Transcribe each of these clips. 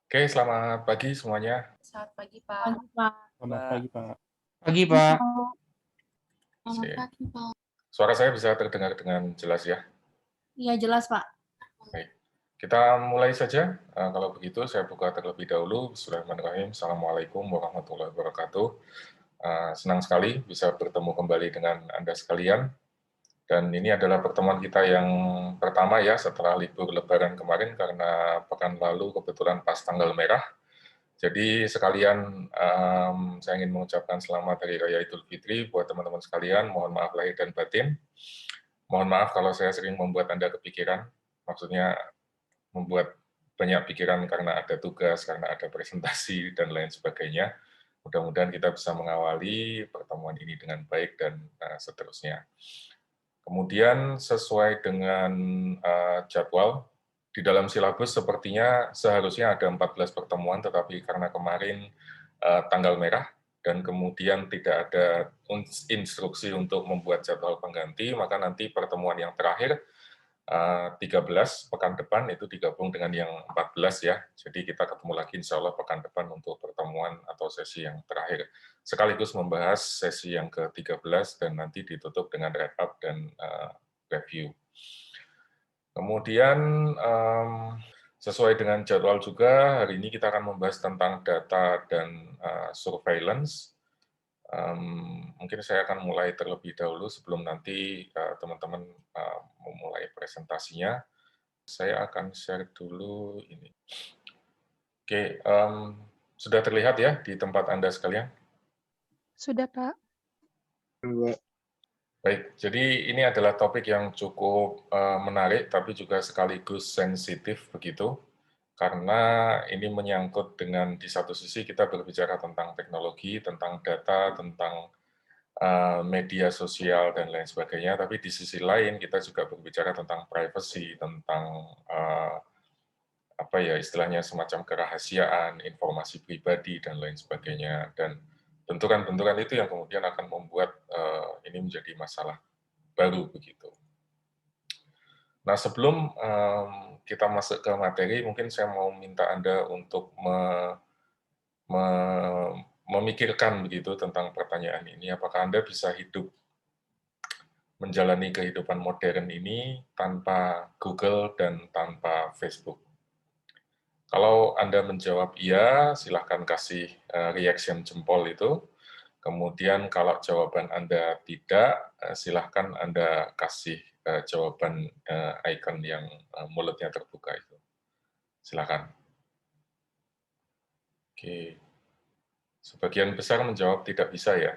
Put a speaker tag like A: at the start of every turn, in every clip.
A: Oke, selamat pagi semuanya.
B: Selamat pagi, Pak.
C: Pagi, Pak.
D: Selamat pagi, Pak.
E: Pagi, Pak.
C: Selamat
A: Sip.
C: pagi, Pak.
A: Suara saya bisa terdengar dengan jelas ya?
C: Iya, jelas, Pak.
A: Baik. Kita mulai saja. Kalau begitu, saya buka terlebih dahulu. Bismillahirrahmanirrahim. Assalamualaikum warahmatullahi wabarakatuh. Senang sekali bisa bertemu kembali dengan Anda sekalian. Dan ini adalah pertemuan kita yang pertama ya setelah libur Lebaran kemarin karena pekan lalu kebetulan pas tanggal merah. Jadi sekalian saya ingin mengucapkan selamat Hari Raya Idul Fitri buat teman-teman sekalian. Mohon maaf lahir dan batin. Mohon maaf kalau saya sering membuat Anda kepikiran. Maksudnya membuat banyak pikiran karena ada tugas, karena ada presentasi, dan lain sebagainya. Mudah-mudahan kita bisa mengawali pertemuan ini dengan baik dan seterusnya. Kemudian sesuai dengan jadwal, di dalam silabus sepertinya seharusnya ada 14 pertemuan, tetapi karena kemarin tanggal merah, dan kemudian tidak ada instruksi untuk membuat jadwal pengganti, maka nanti pertemuan yang terakhir 13 pekan depan itu digabung dengan yang 14 ya. Jadi kita ketemu lagi insya Allah pekan depan untuk pertemuan atau sesi yang terakhir. Sekaligus membahas sesi yang ke-13 dan nanti ditutup dengan wrap up dan review. Kemudian sesuai dengan jadwal juga, hari ini kita akan membahas tentang data dan surveillance. Mungkin saya akan mulai terlebih dahulu sebelum nanti teman-teman memulai presentasinya. Saya akan share dulu ini. Oke, sudah terlihat ya di tempat Anda sekalian?
C: Sudah, Pak.
A: Baik, jadi ini adalah topik yang cukup menarik, tapi juga sekaligus sensitif begitu, karena ini menyangkut dengan di satu sisi kita berbicara tentang teknologi, tentang data, tentang media sosial dan lain sebagainya, tapi di sisi lain kita juga berbicara tentang privacy, tentang apa ya istilahnya semacam kerahasiaan, informasi pribadi dan lain sebagainya, dan benturan-benturan itu yang kemudian akan membuat ini menjadi masalah baru begitu. Nah sebelum kita masuk ke materi, mungkin saya mau minta Anda untuk memikirkan begitu tentang pertanyaan ini, apakah Anda bisa hidup menjalani kehidupan modern ini tanpa Google dan tanpa Facebook? Kalau Anda menjawab iya, silahkan kasih reaction jempol itu. Kemudian kalau jawaban Anda tidak, silahkan Anda kasih jawaban icon yang mulutnya terbuka itu. Silakan. Oke. Sebagian besar menjawab tidak bisa ya.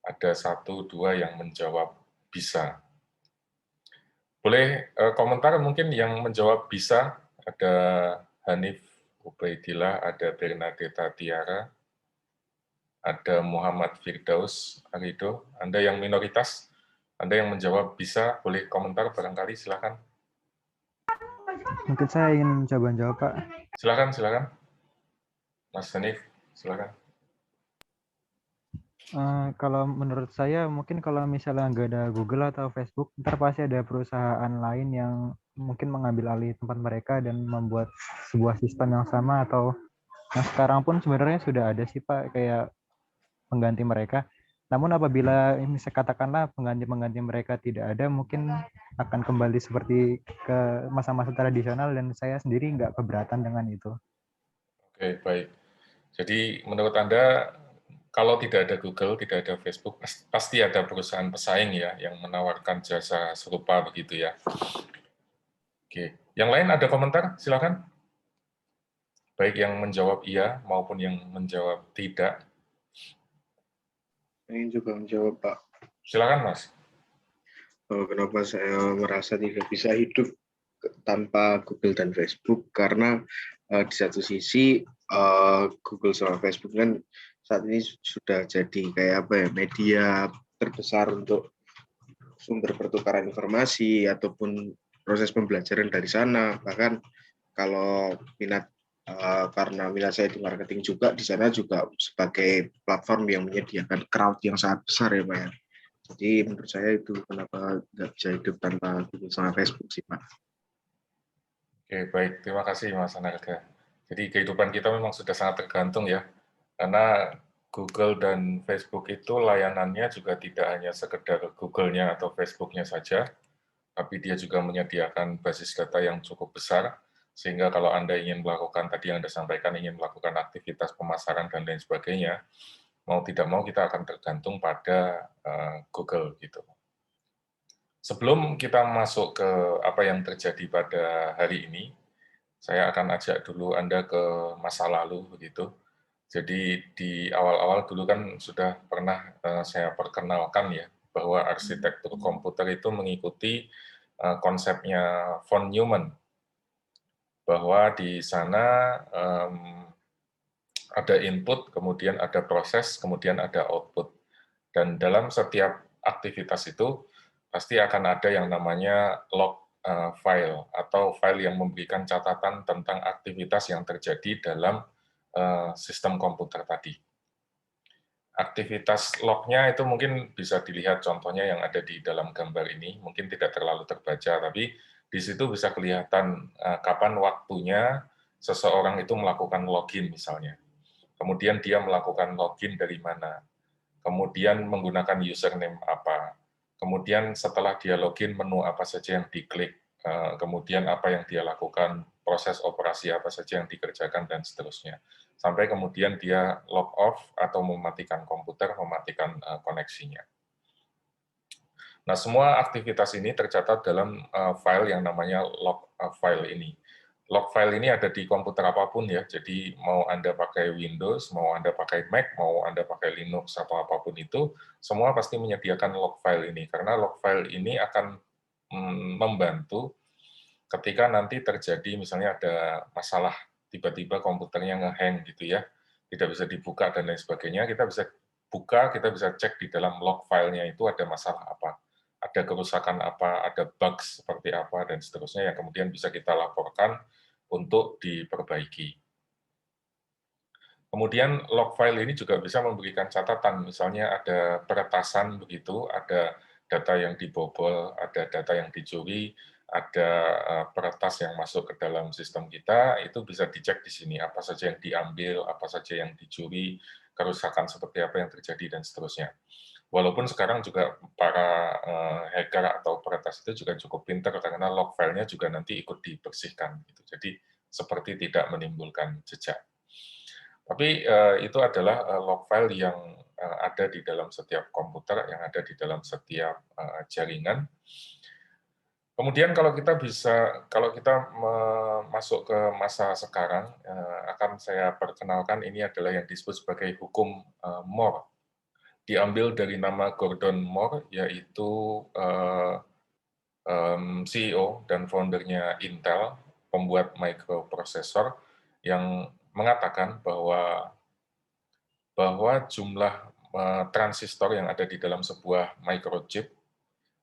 A: Ada 1-2 yang menjawab bisa. Boleh komentar mungkin yang menjawab bisa, ada Hanif Ubaidillah, ada Bernadetta Tiara, ada Muhammad Firdaus Arido. Anda yang minoritas, Anda yang menjawab bisa, boleh komentar barangkali, silakan.
D: Mungkin saya ingin coba jawab, Pak.
A: Silakan, silakan. Mas Hanif, silakan.
D: Kalau menurut saya, mungkin kalau misalnya nggak ada Google atau Facebook, ntar pasti ada perusahaan lain yang mungkin mengambil alih tempat mereka dan membuat sebuah sistem yang sama, atau yang sekarang pun sebenarnya sudah ada sih, Pak, kayak pengganti mereka. Namun apabila ini saya katakanlah pengganti-pengganti mereka tidak ada, mungkin akan kembali seperti ke masa-masa tradisional, dan saya sendiri nggak keberatan dengan itu.
A: Oke, baik. Jadi menurut Anda, kalau tidak ada Google, tidak ada Facebook, pasti ada perusahaan pesaing ya yang menawarkan jasa serupa begitu ya. Oke, yang lain ada komentar? Silakan. Baik yang menjawab iya maupun yang menjawab tidak.
F: Ingin juga menjawab, Pak.
A: Silakan, Mas.
F: Kenapa saya merasa tidak bisa hidup tanpa Google dan Facebook? Karena di satu sisi Google sama Facebook kan saat ini sudah jadi kayak apa ya, media terbesar untuk sumber pertukaran informasi ataupun proses pembelajaran dari sana. Bahkan kalau karena minat saya di marketing juga, di sana juga sebagai platform yang menyediakan crowd yang sangat besar ya, Pak ya. Jadi menurut saya itu kenapa nggak bisa hidup tanpa Google sama Facebook sih, Pak.
A: Oke, baik. Terima kasih, Mas Anarga. Jadi kehidupan kita memang sudah sangat tergantung ya, karena Google dan Facebook itu layanannya juga tidak hanya sekedar Google-nya atau Facebook-nya saja, tapi dia juga menyediakan basis data yang cukup besar, sehingga kalau Anda ingin melakukan, tadi yang Anda sampaikan, ingin melakukan aktivitas pemasaran dan lain sebagainya, mau tidak mau kita akan tergantung pada Google gitu. Sebelum kita masuk ke apa yang terjadi pada hari ini, saya akan ajak dulu Anda ke masa lalu begitu. Jadi di awal-awal dulu kan sudah pernah saya perkenalkan ya, bahwa arsitektur komputer itu mengikuti konsepnya von Neumann, bahwa di sana ada input, kemudian ada proses, kemudian ada output. Dan dalam setiap aktivitas itu pasti akan ada yang namanya log file atau file yang memberikan catatan tentang aktivitas yang terjadi dalam sistem komputer tadi. Aktivitas lognya itu mungkin bisa dilihat contohnya yang ada di dalam gambar ini, mungkin tidak terlalu terbaca, tapi di situ bisa kelihatan kapan waktunya seseorang itu melakukan login misalnya. Kemudian dia melakukan login dari mana, kemudian menggunakan username apa, kemudian setelah dia login menu apa saja yang diklik, kemudian apa yang dia lakukan, proses operasi apa saja yang dikerjakan, dan seterusnya. Sampai kemudian dia log off atau mematikan komputer, mematikan koneksinya. Nah, semua aktivitas ini tercatat dalam file yang namanya log file ini. Log file ini ada di komputer apapun ya, jadi mau Anda pakai Windows, mau Anda pakai Mac, mau Anda pakai Linux atau apapun itu, semua pasti menyediakan log file ini, karena log file ini akan membantu ketika nanti terjadi misalnya ada masalah, tiba-tiba komputernya nge-hang gitu ya, tidak bisa dibuka dan lain sebagainya, kita bisa buka, kita bisa cek di dalam log filenya itu ada masalah apa, ada kerusakan apa, ada bugs seperti apa, dan seterusnya yang kemudian bisa kita laporkan untuk diperbaiki. Kemudian log file ini juga bisa memberikan catatan, misalnya ada peretasan begitu, ada data yang dibobol, ada data yang dicuri, ada peretas yang masuk ke dalam sistem kita, itu bisa dicek di sini, apa saja yang diambil, apa saja yang dicuri, kerusakan seperti apa yang terjadi, dan seterusnya. Walaupun sekarang juga para hacker atau peretas itu juga cukup pintar, karena log filenya juga nanti ikut dibersihkan. Gitu. Jadi seperti tidak menimbulkan jejak. Tapi itu adalah log file yang ada di dalam setiap komputer, yang ada di dalam setiap jaringan. Kemudian kalau kita masuk ke masa sekarang, akan saya perkenalkan ini adalah yang disebut sebagai hukum Moore. Diambil dari nama Gordon Moore, yaitu CEO dan foundernya Intel, pembuat microprosesor, yang mengatakan bahwa jumlah transistor yang ada di dalam sebuah microchip,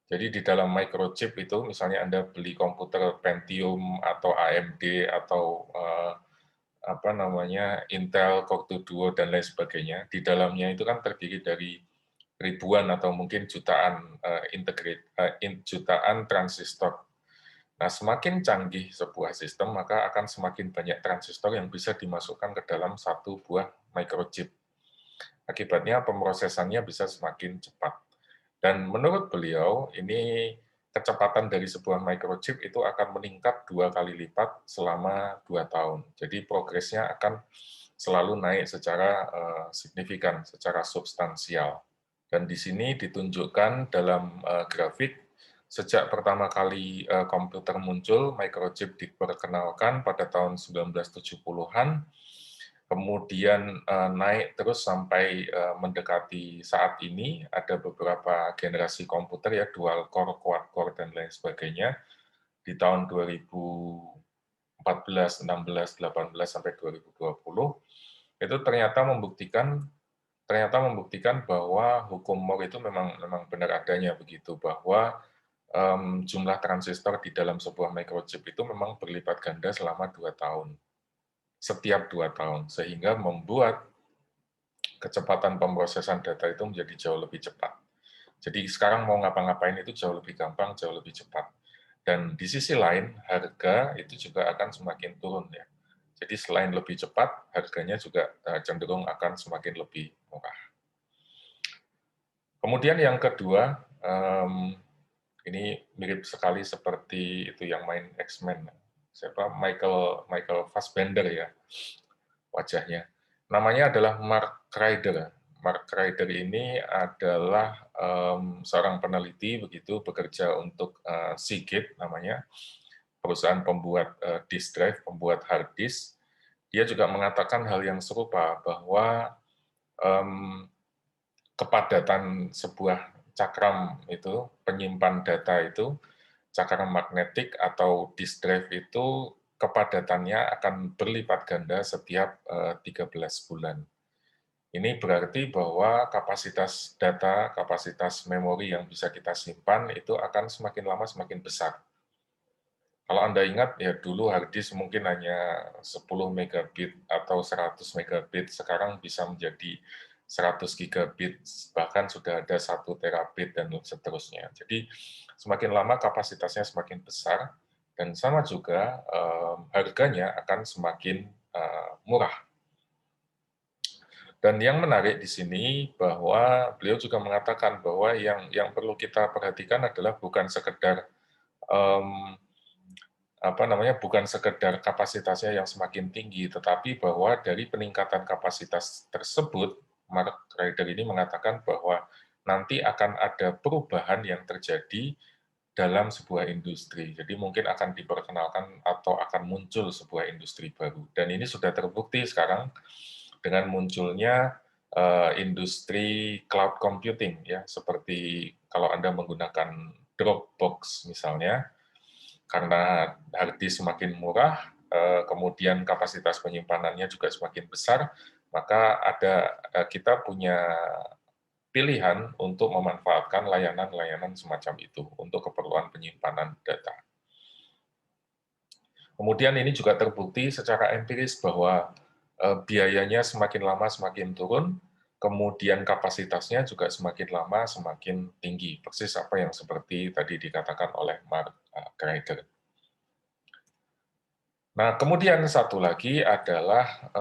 A: jadi di dalam microchip itu, misalnya Anda beli komputer Pentium atau AMD atau Intel Core 2 Duo dan lain sebagainya, di dalamnya itu kan terdiri dari ribuan atau mungkin jutaan jutaan transistor. Nah, semakin canggih sebuah sistem, maka akan semakin banyak transistor yang bisa dimasukkan ke dalam satu buah microchip. Akibatnya pemrosesannya bisa semakin cepat. Dan menurut beliau, ini kecepatan dari sebuah microchip itu akan meningkat 2 kali lipat selama 2 tahun. Jadi progresnya akan selalu naik secara signifikan, secara substansial. Dan di sini ditunjukkan dalam grafik, sejak pertama kali komputer muncul, microchip diperkenalkan pada tahun 1970-an, kemudian naik terus sampai mendekati saat ini, ada beberapa generasi komputer ya, dual core, quad core, dan lain sebagainya, di tahun 2014, 16, 18, sampai 2020, itu ternyata membuktikan bahwa hukum Moore itu memang benar adanya begitu, bahwa jumlah transistor di dalam sebuah microchip itu memang berlipat ganda selama 2 tahun, setiap 2 tahun, sehingga membuat kecepatan pemrosesan data itu menjadi jauh lebih cepat. Jadi sekarang mau ngapa-ngapain itu jauh lebih gampang, jauh lebih cepat. Dan di sisi lain, harga itu juga akan semakin turun ya. Jadi selain lebih cepat, harganya juga cenderung akan semakin lebih murah. Kemudian yang kedua, ini mirip sekali seperti itu yang main X-Men. Siapa? Michael Fassbender ya, wajahnya. Namanya adalah Mark Ryder. Mark Ryder ini adalah seorang peneliti begitu, bekerja untuk Seagate namanya, perusahaan pembuat disk drive, pembuat hard disk. Dia juga mengatakan hal yang serupa, bahwa kepadatan sebuah cakram itu, penyimpan data itu, cakram magnetik atau disk drive itu kepadatannya akan berlipat ganda setiap 13 bulan. Ini berarti bahwa kapasitas data, kapasitas memori yang bisa kita simpan itu akan semakin lama semakin besar. Kalau Anda ingat, ya dulu hard disk mungkin hanya 10 megabit atau 100 megabit, sekarang bisa menjadi 100 gigabit, bahkan sudah ada 1 terabit, dan seterusnya. Jadi semakin lama kapasitasnya semakin besar, dan sama juga harganya akan semakin murah. Dan yang menarik di sini bahwa beliau juga mengatakan bahwa yang perlu kita perhatikan adalah bukan sekedar bukan sekedar kapasitasnya yang semakin tinggi, tetapi bahwa dari peningkatan kapasitas tersebut, Mark Ryder ini mengatakan bahwa nanti akan ada perubahan yang terjadi dalam sebuah industri. Jadi mungkin akan diperkenalkan atau akan muncul sebuah industri baru. Dan ini sudah terbukti sekarang dengan munculnya industri cloud computing, ya, seperti kalau Anda menggunakan Dropbox misalnya, karena hard disk semakin murah, kemudian kapasitas penyimpanannya juga semakin besar, maka kita punya pilihan untuk memanfaatkan layanan-layanan semacam itu untuk keperluan penyimpanan data. Kemudian ini juga terbukti secara empiris bahwa biayanya semakin lama semakin turun, kemudian kapasitasnya juga semakin lama semakin tinggi, persis apa yang seperti tadi dikatakan oleh Mark Ryder. Nah, kemudian satu lagi adalah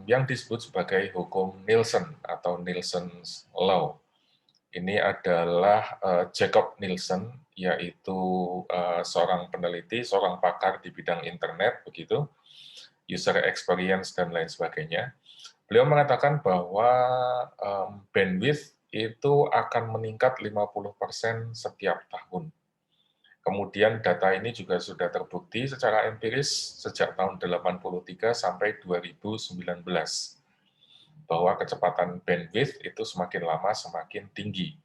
A: yang disebut sebagai hukum Nielsen atau Nielsen's Law. Ini adalah Jacob Nielsen, yaitu seorang peneliti, seorang pakar di bidang internet, begitu, user experience dan lain sebagainya. Beliau mengatakan bahwa bandwidth itu akan meningkat 50% setiap tahun. Kemudian data ini juga sudah terbukti secara empiris sejak tahun 83 sampai 2019, bahwa kecepatan bandwidth itu semakin lama semakin tinggi.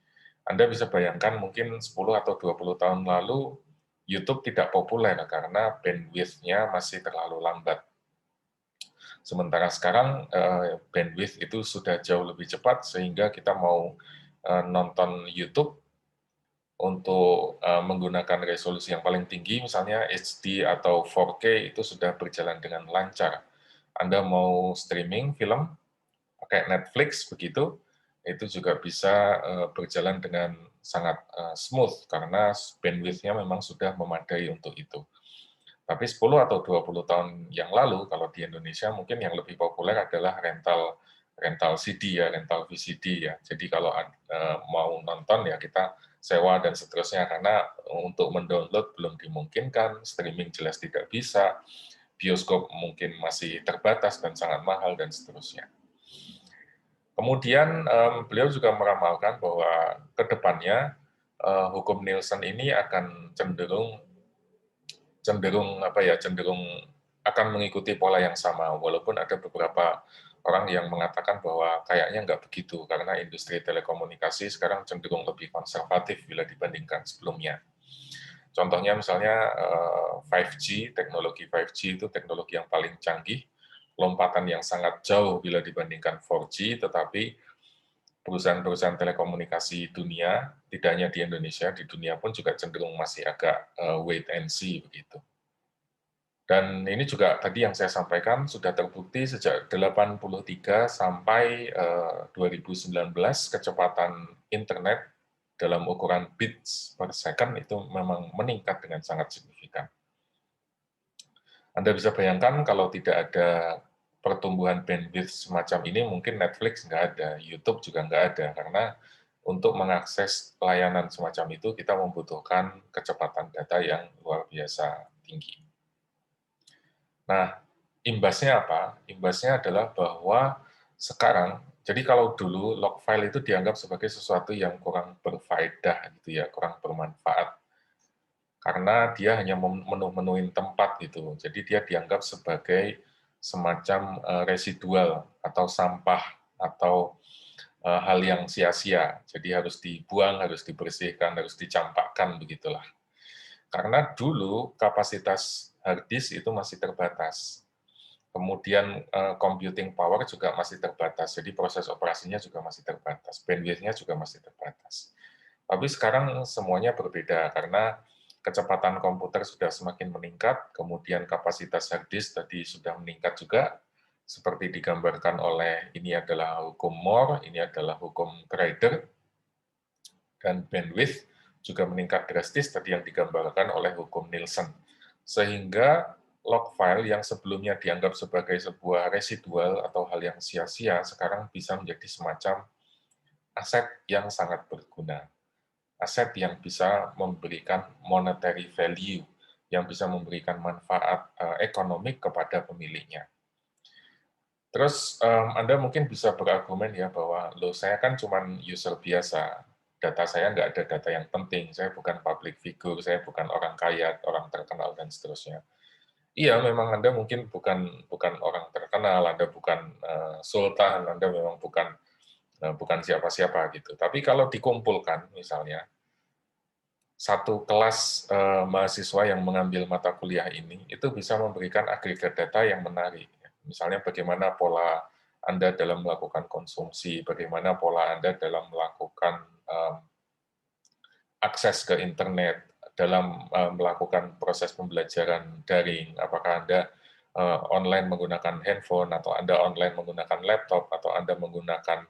A: Anda bisa bayangkan mungkin 10 atau 20 tahun lalu, YouTube tidak populer karena bandwidth-nya masih terlalu lambat. Sementara sekarang bandwidth itu sudah jauh lebih cepat, sehingga kita mau nonton YouTube untuk menggunakan resolusi yang paling tinggi, misalnya HD atau 4K, itu sudah berjalan dengan lancar. Anda mau streaming film pakai Netflix begitu, itu juga bisa berjalan dengan sangat smooth karena bandwidth-nya memang sudah memadai untuk itu. Tapi 10 atau 20 tahun yang lalu, kalau di Indonesia mungkin yang lebih populer adalah rental CD ya, rental VCD ya. Jadi kalau mau nonton ya kita sewa dan seterusnya, karena untuk mendownload belum dimungkinkan, streaming jelas tidak bisa, bioskop mungkin masih terbatas dan sangat mahal dan seterusnya. Kemudian beliau juga meramalkan bahwa ke depannya hukum Nielsen ini akan cenderung akan mengikuti pola yang sama, walaupun ada beberapa orang yang mengatakan bahwa kayaknya nggak begitu, karena industri telekomunikasi sekarang cenderung lebih konservatif bila dibandingkan sebelumnya. Contohnya misalnya 5G, teknologi 5G itu teknologi yang paling canggih, lompatan yang sangat jauh bila dibandingkan 4G, tetapi perusahaan-perusahaan telekomunikasi dunia, tidak hanya di Indonesia, di dunia pun juga cenderung masih agak wait and see begitu. Dan ini juga tadi yang saya sampaikan sudah terbukti sejak 83 sampai 2019 kecepatan internet dalam ukuran bits per second itu memang meningkat dengan sangat signifikan. Anda bisa bayangkan kalau tidak ada pertumbuhan bandwidth semacam ini, mungkin Netflix nggak ada, YouTube juga nggak ada, karena untuk mengakses layanan semacam itu, kita membutuhkan kecepatan data yang luar biasa tinggi. Nah, imbasnya apa? Imbasnya adalah bahwa sekarang, jadi kalau dulu log file itu dianggap sebagai sesuatu yang kurang berfaedah, gitu ya, kurang bermanfaat, karena dia hanya menuhin tempat gitu. Jadi dia dianggap sebagai semacam residual atau sampah atau hal yang sia-sia. Jadi harus dibuang, harus dibersihkan, harus dicampakkan begitulah. Karena dulu kapasitas hard disk itu masih terbatas. Kemudian computing power juga masih terbatas. Jadi proses operasinya juga masih terbatas. Bandwidth-nya juga masih terbatas. Tapi sekarang semuanya berbeda karena kecepatan komputer sudah semakin meningkat, kemudian kapasitas hard disk tadi sudah meningkat juga, seperti digambarkan oleh ini adalah hukum Moore, ini adalah hukum Grider, dan bandwidth juga meningkat drastis tadi yang digambarkan oleh hukum Nielsen. Sehingga log file yang sebelumnya dianggap sebagai sebuah residual atau hal yang sia-sia, sekarang bisa menjadi semacam aset yang sangat berguna. Aset yang bisa memberikan monetary value, yang bisa memberikan manfaat ekonomik kepada pemiliknya. Terus Anda mungkin bisa berargumen ya bahwa, loh saya kan cuma user biasa, data saya nggak ada data yang penting, saya bukan public figure, saya bukan orang kaya, orang terkenal, dan seterusnya. Iya, memang Anda mungkin bukan orang terkenal, Anda bukan sultan, Anda memang bukan siapa-siapa gitu. Tapi kalau dikumpulkan misalnya, satu kelas mahasiswa yang mengambil mata kuliah ini, itu bisa memberikan agregat data yang menarik. Misalnya bagaimana pola Anda dalam melakukan konsumsi, bagaimana pola Anda dalam melakukan akses ke internet, dalam melakukan proses pembelajaran daring, apakah Anda online menggunakan handphone, atau Anda online menggunakan laptop, atau Anda menggunakan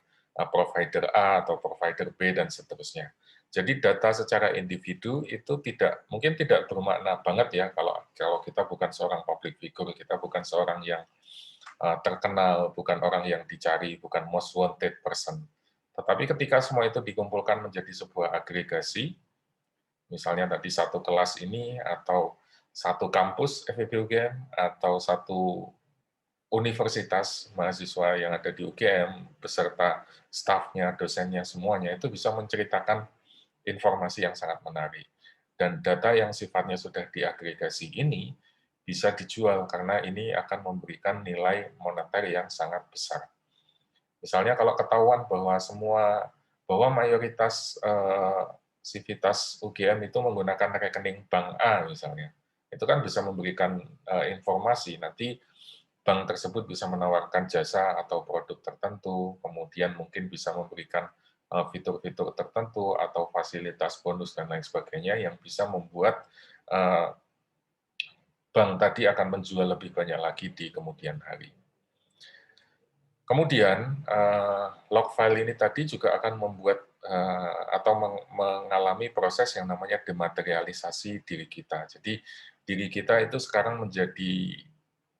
A: provider A atau provider B, dan seterusnya. Jadi data secara individu itu mungkin tidak bermakna banget ya kalau kita bukan seorang public figure, kita bukan seorang yang terkenal, bukan orang yang dicari, bukan most wanted person. Tetapi ketika semua itu dikumpulkan menjadi sebuah agregasi, misalnya tadi satu kelas ini, atau satu kampus FEB UGM, atau satu universitas mahasiswa yang ada di UGM, beserta stafnya, dosennya, semuanya, itu bisa menceritakan informasi yang sangat menarik. Dan data yang sifatnya sudah diagregasi ini bisa dijual, karena ini akan memberikan nilai moneter yang sangat besar. Misalnya kalau ketahuan bahwa mayoritas sivitas UGM itu menggunakan rekening bank A misalnya, itu kan bisa memberikan informasi, nanti bank tersebut bisa menawarkan jasa atau produk tertentu, kemudian mungkin bisa memberikan fitur-fitur tertentu atau fasilitas bonus dan lain sebagainya yang bisa membuat bank tadi akan menjual lebih banyak lagi di kemudian hari. Kemudian log file ini tadi juga akan membuat atau mengalami proses yang namanya dematerialisasi diri kita. Jadi diri kita itu sekarang menjadi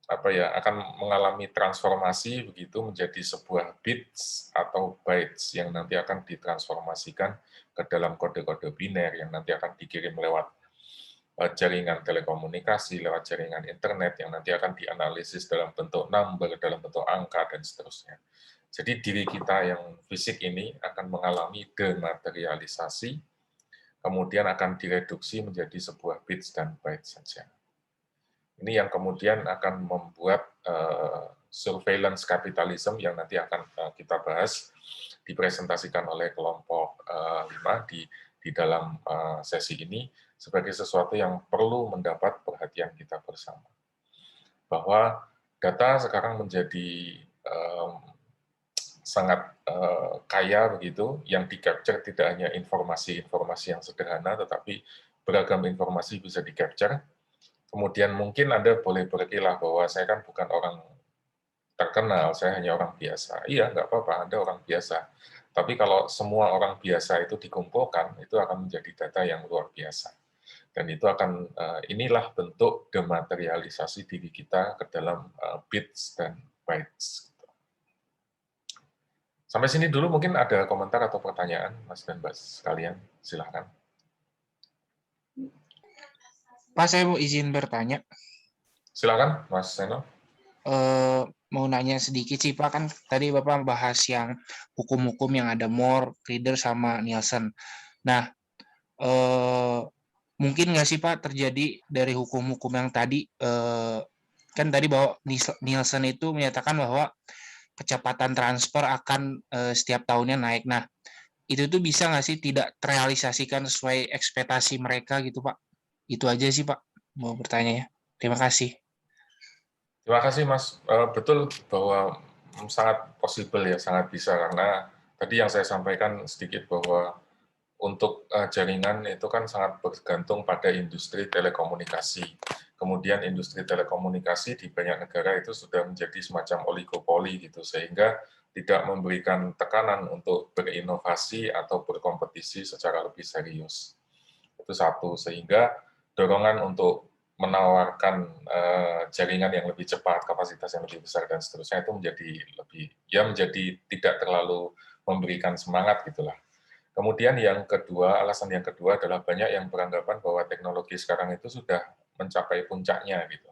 A: akan mengalami transformasi begitu menjadi sebuah bits atau bytes yang nanti akan ditransformasikan ke dalam kode-kode biner yang nanti akan dikirim lewat jaringan telekomunikasi, lewat jaringan internet yang nanti akan dianalisis dalam bentuk number, dalam bentuk angka, dan seterusnya. Jadi diri kita yang fisik ini akan mengalami dematerialisasi, kemudian akan direduksi menjadi sebuah bits dan bytes saja. Ini yang kemudian akan membuat surveillance capitalism yang nanti akan kita bahas, dipresentasikan oleh kelompok 5 di dalam sesi ini, sebagai sesuatu yang perlu mendapat perhatian kita bersama. Bahwa data sekarang menjadi sangat kaya begitu, yang di-capture tidak hanya informasi-informasi yang sederhana, tetapi beragam informasi bisa di-capture. Kemudian mungkin Anda boleh berkilah bahwa saya kan bukan orang terkenal, saya hanya orang biasa. Iya, nggak apa-apa, Anda orang biasa. Tapi kalau semua orang biasa itu dikumpulkan, itu akan menjadi data yang luar biasa. Dan itu akan, inilah bentuk dematerialisasi diri kita ke dalam bits dan bytes. Sampai sini dulu mungkin ada komentar atau pertanyaan, Mas dan Mbak sekalian, silahkan.
B: Pak, saya mau izin bertanya.
A: Silakan, Mas Seno.
B: Mau nanya sedikit sih Pak, kan tadi Bapak bahas yang hukum-hukum yang ada Moore, Reader, sama Nielsen. Nah, mungkin nggak sih Pak terjadi dari hukum-hukum yang tadi, kan tadi bahwa Nielsen itu menyatakan bahwa kecepatan transfer akan setiap tahunnya naik. Nah, itu tuh bisa nggak sih tidak terrealisasikan sesuai ekspektasi mereka gitu Pak? Itu aja sih Pak, mau bertanya ya. Terima kasih.
A: Terima kasih Mas. Betul bahwa sangat possible ya, sangat bisa, karena tadi yang saya sampaikan sedikit bahwa untuk jaringan itu kan sangat bergantung pada industri telekomunikasi. Kemudian industri telekomunikasi di banyak negara itu sudah menjadi semacam oligopoli gitu, sehingga tidak memberikan tekanan untuk berinovasi atau berkompetisi secara lebih serius. Itu satu, sehingga dorongan untuk menawarkan jaringan yang lebih cepat, kapasitas yang lebih besar, dan seterusnya itu menjadi tidak terlalu memberikan semangat gitulah. Kemudian alasan yang kedua adalah banyak yang beranggapan bahwa teknologi sekarang itu sudah mencapai puncaknya gitu.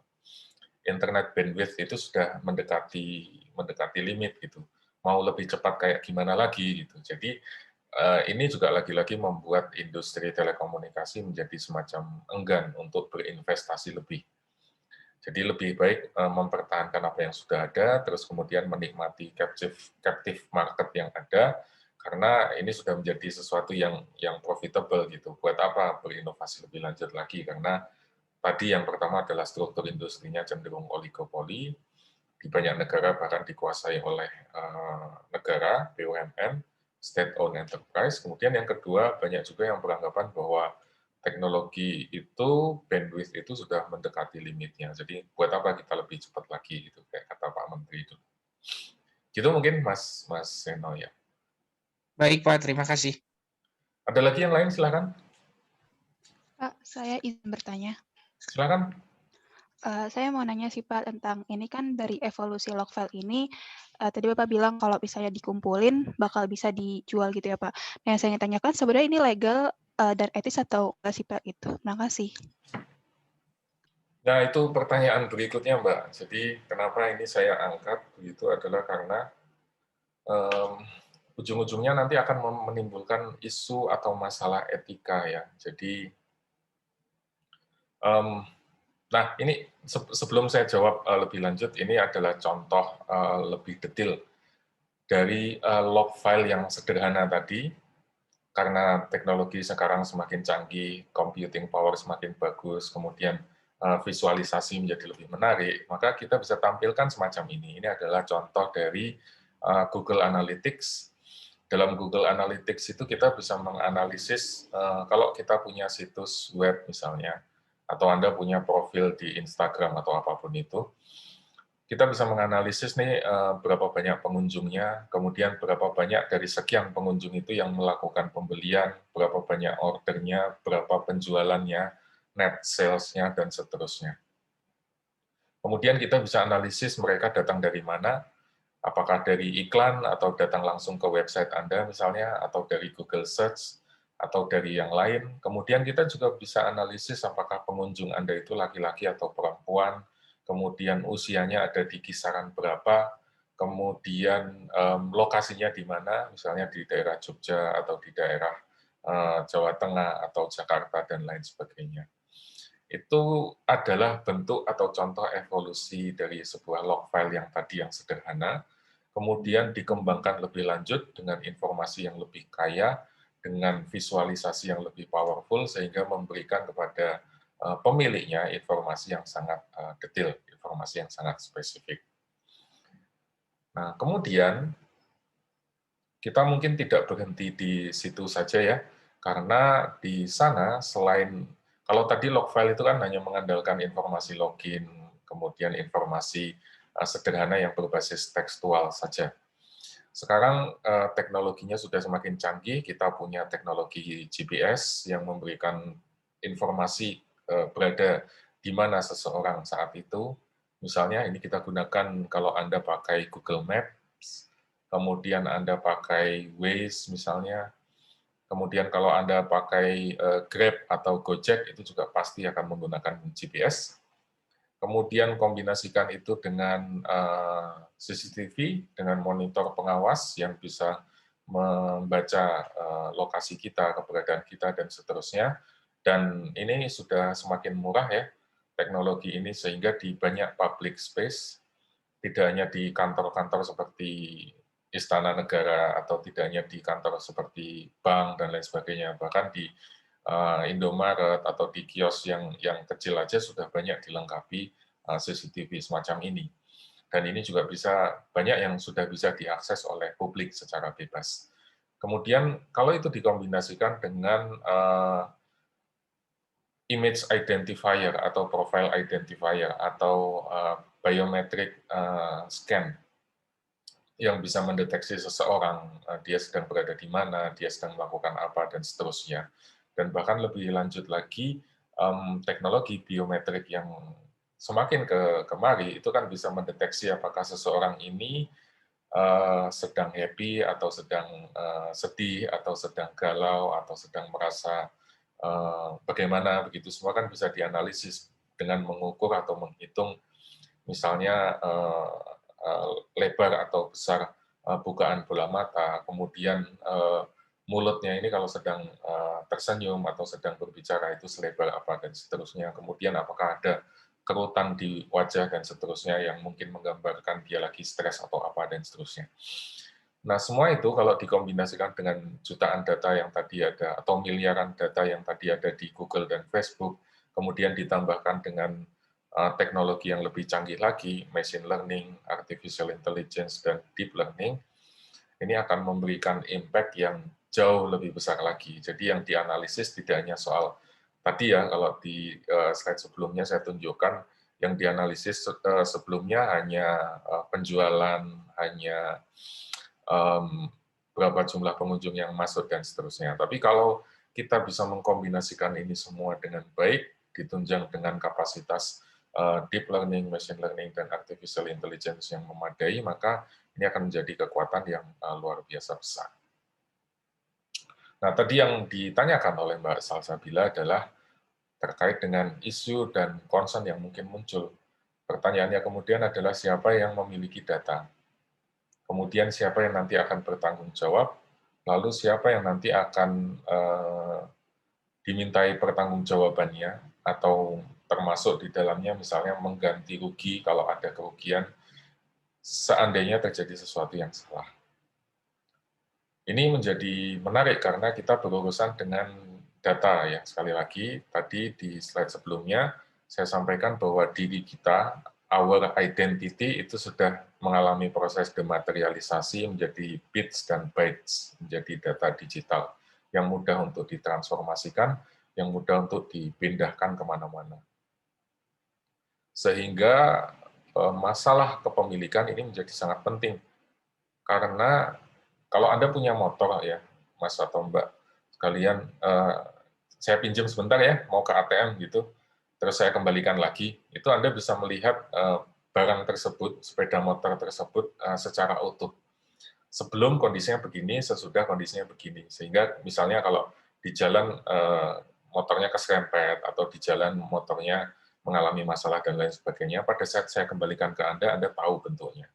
A: Internet bandwidth itu sudah mendekati limit gitu. Mau lebih cepat kayak gimana lagi gitu. Jadi ini juga lagi-lagi membuat industri telekomunikasi menjadi semacam enggan untuk berinvestasi lebih. Jadi lebih baik mempertahankan apa yang sudah ada, terus kemudian menikmati captive market yang ada, karena ini sudah menjadi sesuatu yang profitable gitu. Buat apa berinovasi lebih lanjut lagi? Karena tadi yang pertama adalah struktur industrinya cenderung oligopoli, di banyak negara bahkan dikuasai oleh negara, BUMN, state-owned enterprise. Kemudian yang kedua, banyak juga yang beranggapan bahwa teknologi itu, bandwidth itu sudah mendekati limitnya. Jadi buat apa kita lebih cepat lagi, gitu, kayak kata Pak Menteri itu. Gitu mungkin Mas Seno ya.
B: Baik Pak, terima kasih.
A: Ada lagi yang lain, silakan.
C: Pak, saya izin bertanya.
A: Silakan.
C: Saya mau nanya sih Pak tentang ini kan dari evolusi log file ini, tadi Bapak bilang kalau misalnya dikumpulin bakal bisa dijual gitu ya Pak. Nah yang saya ingin tanyakan sebenarnya ini legal dan etis atau nggak sih Pak itu? Terima kasih.
A: Nah, itu pertanyaan berikutnya, Mbak. Jadi, kenapa ini saya angkat begitu adalah karena ujung-ujungnya nanti akan menimbulkan isu atau masalah etika ya. Jadi, nah ini sebelum saya jawab lebih lanjut, ini adalah contoh lebih detail dari log file yang sederhana tadi. Karena teknologi sekarang semakin canggih, computing power semakin bagus, kemudian visualisasi menjadi lebih menarik, maka kita bisa tampilkan semacam ini. Ini adalah contoh dari Google Analytics. Dalam Google Analytics itu kita bisa menganalisis, kalau kita punya situs web misalnya, atau Anda punya profil di Instagram atau apapun itu, kita bisa menganalisis nih berapa banyak pengunjungnya, kemudian berapa banyak dari sekian pengunjung itu yang melakukan pembelian, berapa banyak ordernya, berapa penjualannya, net sales-nya, dan seterusnya. Kemudian kita bisa analisis mereka datang dari mana, apakah dari iklan atau datang langsung ke website Anda misalnya, atau dari Google Search, atau dari yang lain. Kemudian kita juga bisa analisis apakah pengunjung Anda itu laki-laki atau perempuan, kemudian usianya ada di kisaran berapa, kemudian lokasinya di mana, misalnya di daerah Jogja atau di daerah Jawa Tengah atau Jakarta dan lain sebagainya. Itu adalah bentuk atau contoh evolusi dari sebuah log file yang tadi yang sederhana, kemudian dikembangkan lebih lanjut dengan informasi yang lebih kaya, dengan visualisasi yang lebih powerful, sehingga memberikan kepada pemiliknya informasi yang sangat detail, informasi yang sangat spesifik. Nah, kemudian kita mungkin tidak berhenti di situ saja ya, karena di sana selain, kalau tadi log file itu kan hanya mengandalkan informasi login, kemudian informasi sederhana yang berbasis tekstual saja. Sekarang teknologinya sudah semakin canggih, kita punya teknologi GPS yang memberikan informasi berada di mana seseorang saat itu. Misalnya ini kita gunakan kalau Anda pakai Google Maps, kemudian Anda pakai Waze misalnya, kemudian kalau Anda pakai Grab atau Gojek, itu juga pasti akan menggunakan GPS. Kemudian kombinasikan itu dengan CCTV, dengan monitor pengawas yang bisa membaca lokasi kita, keberadaan kita, dan seterusnya. Dan ini sudah semakin murah ya, teknologi ini, sehingga di banyak public space, tidak hanya di kantor-kantor seperti Istana Negara, atau tidak hanya di kantor seperti bank, dan lain sebagainya, bahkan di Indomaret atau di kios yang kecil aja sudah banyak dilengkapi CCTV semacam ini. Dan ini juga banyak yang sudah bisa diakses oleh publik secara bebas. Kemudian kalau itu dikombinasikan dengan image identifier atau profile identifier atau biometric scan yang bisa mendeteksi seseorang, dia sedang berada di mana, dia sedang melakukan apa, dan seterusnya. Dan bahkan lebih lanjut lagi, teknologi biometrik yang semakin kemari itu kan bisa mendeteksi apakah seseorang ini sedang happy atau sedang sedih atau sedang galau atau sedang merasa bagaimana, begitu semua kan bisa dianalisis dengan mengukur atau menghitung misalnya lebar atau besar bukaan bola mata, kemudian mulutnya ini kalau sedang tersenyum atau sedang berbicara itu selebar apa, dan seterusnya. Kemudian apakah ada kerutan di wajah dan seterusnya yang mungkin menggambarkan dia lagi stres atau apa, dan seterusnya. Nah, semua itu kalau dikombinasikan dengan jutaan data yang tadi ada, atau miliaran data yang tadi ada di Google dan Facebook, kemudian ditambahkan dengan teknologi yang lebih canggih lagi, machine learning, artificial intelligence, dan deep learning, ini akan memberikan impact yang jauh lebih besar lagi. Jadi yang dianalisis tidak hanya soal, tadi ya, kalau di slide sebelumnya saya tunjukkan, yang dianalisis sebelumnya hanya penjualan, hanya berapa jumlah pengunjung yang masuk, dan seterusnya. Tapi kalau kita bisa mengkombinasikan ini semua dengan baik, ditunjang dengan kapasitas deep learning, machine learning, dan artificial intelligence yang memadai, maka ini akan menjadi kekuatan yang luar biasa besar. Nah, tadi yang ditanyakan oleh Mbak Salsabila adalah terkait dengan isu dan concern yang mungkin muncul. Pertanyaannya kemudian adalah siapa yang memiliki data? Kemudian siapa yang nanti akan bertanggung jawab? Lalu siapa yang nanti akan dimintai pertanggungjawabannya, atau termasuk di dalamnya misalnya mengganti rugi kalau ada kerugian seandainya terjadi sesuatu yang salah. Ini menjadi menarik karena kita berurusan dengan data ya. Sekali lagi, tadi di slide sebelumnya saya sampaikan bahwa diri kita, our identity itu sudah mengalami proses dematerialisasi menjadi bits dan bytes, menjadi data digital yang mudah untuk ditransformasikan, yang mudah untuk dipindahkan kemana-mana. Sehingga masalah kepemilikan ini menjadi sangat penting. Karena kalau Anda punya motor ya, Mas atau Mbak sekalian, saya pinjam sebentar ya, mau ke ATM gitu, terus saya kembalikan lagi, itu Anda bisa melihat barang tersebut, sepeda motor tersebut secara utuh. Sebelum kondisinya begini, sesudah kondisinya begini. Sehingga misalnya kalau di jalan motornya keserempet, atau di jalan motornya mengalami masalah dan lain sebagainya, pada saat saya kembalikan ke Anda tahu bentuknya.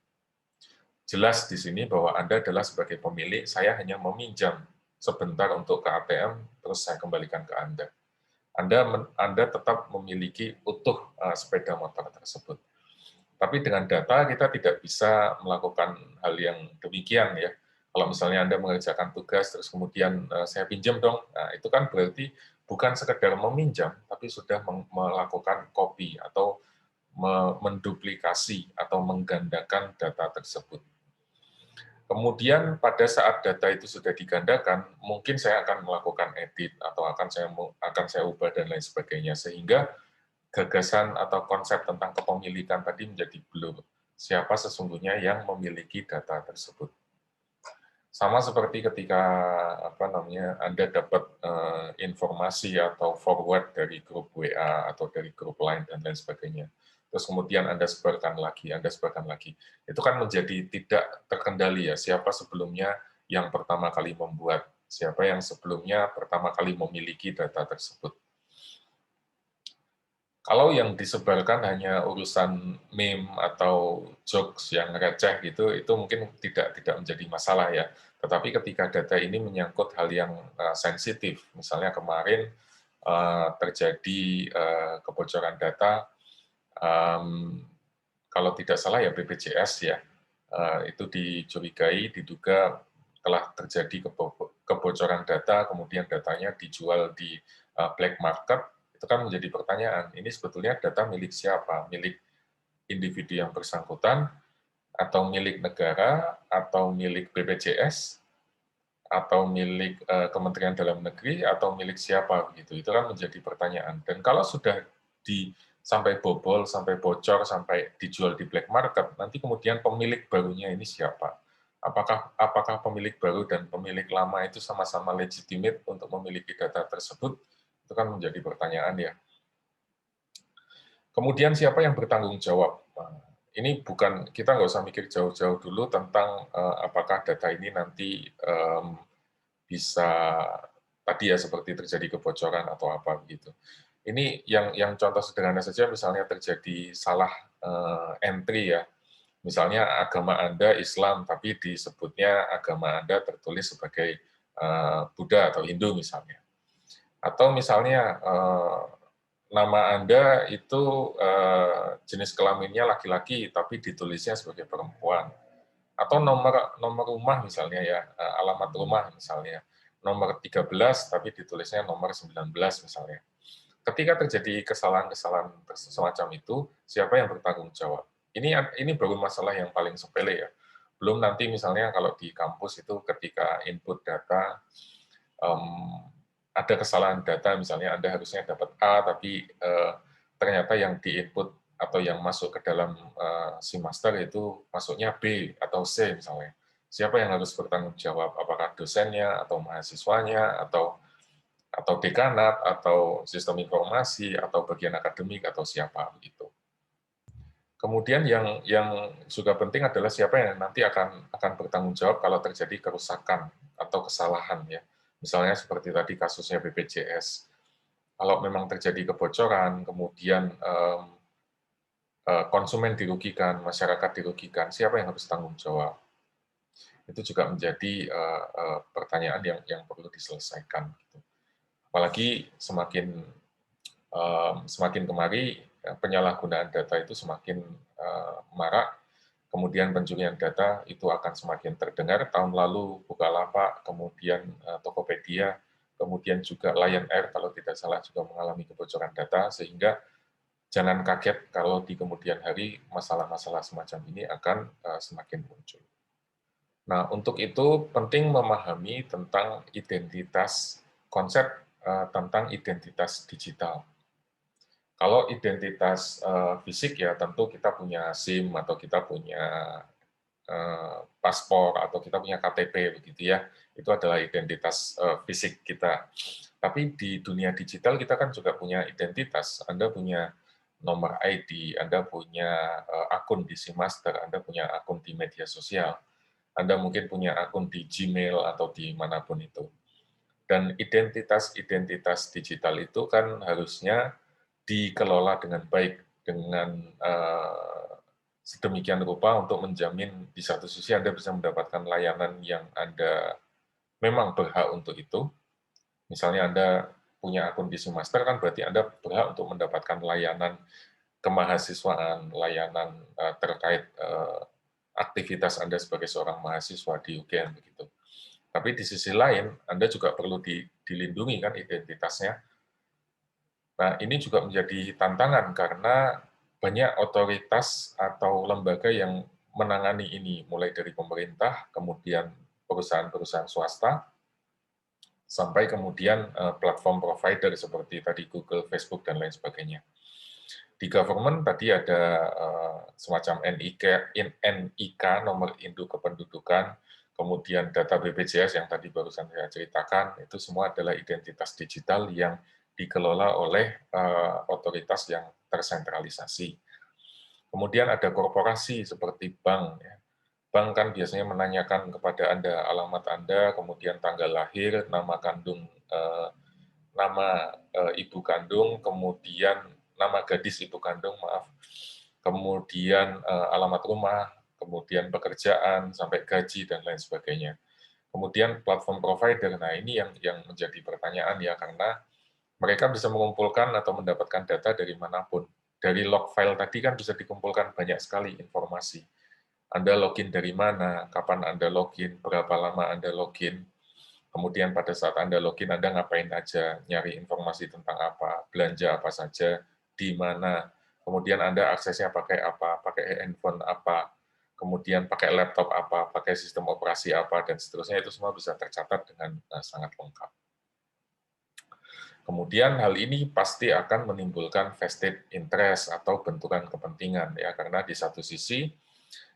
A: Jelas di sini bahwa Anda adalah sebagai pemilik, saya hanya meminjam sebentar untuk ke ATM, terus saya kembalikan ke Anda. Anda tetap memiliki utuh sepeda motor tersebut. Tapi dengan data kita tidak bisa melakukan hal yang demikian ya. Kalau misalnya Anda mengerjakan tugas terus kemudian saya pinjam dong, nah itu kan berarti bukan sekedar meminjam, tapi sudah melakukan copy atau menduplikasi atau menggandakan data tersebut. Kemudian pada saat data itu sudah digandakan, mungkin saya akan melakukan edit atau akan saya ubah dan lain sebagainya, sehingga gagasan atau konsep tentang kepemilikan tadi menjadi blur. Siapa sesungguhnya yang memiliki data tersebut? Sama seperti ketika Anda dapat informasi atau forward dari grup WA atau dari grup lain dan lain sebagainya. Terus kemudian Anda sebarkan lagi. Itu kan menjadi tidak terkendali ya, siapa sebelumnya yang pertama kali membuat, siapa yang sebelumnya pertama kali memiliki data tersebut. Kalau yang disebarkan hanya urusan meme atau jokes yang receh gitu, itu mungkin tidak menjadi masalah ya. Tetapi ketika data ini menyangkut hal yang sensitif, misalnya kemarin terjadi kebocoran data, kalau tidak salah ya BPJS ya, itu dicurigai, diduga telah terjadi kebocoran data, kemudian datanya dijual di black market. Itu kan menjadi pertanyaan, ini sebetulnya data milik siapa? Milik individu yang bersangkutan, atau milik negara, atau milik BPJS, atau milik Kementerian Dalam Negeri, atau milik siapa? Begitu. Itu kan menjadi pertanyaan. Dan kalau sudah sampai bobol, sampai bocor, sampai dijual di black market, nanti kemudian pemilik barunya ini siapa? Apakah pemilik baru dan pemilik lama itu sama-sama legitimate untuk memiliki data tersebut? Itu kan menjadi pertanyaan ya. Kemudian siapa yang bertanggung jawab? Ini bukan, kita nggak usah mikir jauh-jauh dulu tentang apakah data ini nanti bisa tadi ya seperti terjadi kebocoran atau apa begitu. Ini yang contoh sederhana saja, misalnya terjadi salah entry ya. Misalnya agama Anda Islam, tapi disebutnya agama Anda tertulis sebagai Buddha atau Hindu misalnya. Atau misalnya nama Anda itu jenis kelaminnya laki-laki, tapi ditulisnya sebagai perempuan. Atau nomor rumah misalnya ya, alamat rumah misalnya, nomor 13, tapi ditulisnya nomor 19 misalnya. Ketika terjadi kesalahan-kesalahan semacam itu, siapa yang bertanggung jawab? Ini baru masalah yang paling sepele ya. Belum nanti misalnya kalau di kampus itu ketika input data, ada kesalahan data, misalnya Anda harusnya dapat A, tapi ternyata yang di-input atau yang masuk ke dalam si master itu masuknya B atau C misalnya. Siapa yang harus bertanggung jawab? Apakah dosennya, atau mahasiswanya, atau dekanat, atau sistem informasi, atau bagian akademik, atau siapa begitu. Kemudian yang juga penting adalah siapa yang nanti akan bertanggung jawab kalau terjadi kerusakan atau kesalahan ya. Misalnya seperti tadi kasusnya BPJS. Kalau memang terjadi kebocoran, kemudian konsumen dirugikan, masyarakat dirugikan, siapa yang harus tanggung jawab? Itu juga menjadi pertanyaan yang perlu diselesaikan. Apalagi semakin kemari penyalahgunaan data itu semakin marak, kemudian pencurian data itu akan semakin terdengar. Tahun lalu Bukalapak, kemudian Tokopedia, kemudian juga Lion Air kalau tidak salah juga mengalami kebocoran data, sehingga jangan kaget kalau di kemudian hari masalah-masalah semacam ini akan semakin muncul. Nah, untuk itu penting memahami tentang identitas, konsep tentang identitas digital. Kalau identitas fisik ya tentu kita punya SIM atau kita punya paspor atau kita punya KTP begitu ya. Itu adalah identitas fisik kita. Tapi di dunia digital kita kan juga punya identitas. Anda punya nomor ID, Anda punya akun di SIMaster, Anda punya akun di media sosial, Anda mungkin punya akun di Gmail atau di manapun itu. Dan identitas digital itu kan harusnya dikelola dengan baik, dengan sedemikian rupa untuk menjamin di satu sisi Anda bisa mendapatkan layanan yang Anda memang berhak untuk itu. Misalnya Anda punya akun di SIMaster, kan berarti Anda berhak untuk mendapatkan layanan kemahasiswaan, layanan terkait aktivitas Anda sebagai seorang mahasiswa di UGM begitu. Tapi di sisi lain, Anda juga perlu dilindungi kan identitasnya. Nah, ini juga menjadi tantangan karena banyak otoritas atau lembaga yang menangani ini, mulai dari pemerintah, kemudian perusahaan-perusahaan swasta, sampai kemudian platform provider seperti tadi Google, Facebook, dan lain sebagainya. Di government tadi ada semacam NIK, nomor induk kependudukan, kemudian data BPJS yang tadi barusan saya ceritakan, itu semua adalah identitas digital yang dikelola oleh otoritas yang tersentralisasi. Kemudian ada korporasi seperti bank. Ya. Bank kan biasanya menanyakan kepada Anda alamat Anda, kemudian tanggal lahir, nama kandung, nama ibu kandung, kemudian nama gadis ibu kandung, maaf, kemudian alamat rumah, kemudian pekerjaan, sampai gaji, dan lain sebagainya. Kemudian platform provider, nah ini yang menjadi pertanyaan ya, karena mereka bisa mengumpulkan atau mendapatkan data dari manapun. Dari log file tadi kan bisa dikumpulkan banyak sekali informasi. Anda login dari mana, kapan Anda login, berapa lama Anda login, kemudian pada saat Anda login, Anda ngapain aja, nyari informasi tentang apa, belanja apa saja, di mana, kemudian Anda aksesnya pakai apa, pakai handphone apa, kemudian pakai laptop apa, pakai sistem operasi apa, dan seterusnya, itu semua bisa tercatat dengan sangat lengkap. Kemudian hal ini pasti akan menimbulkan vested interest atau benturan kepentingan, ya, karena di satu sisi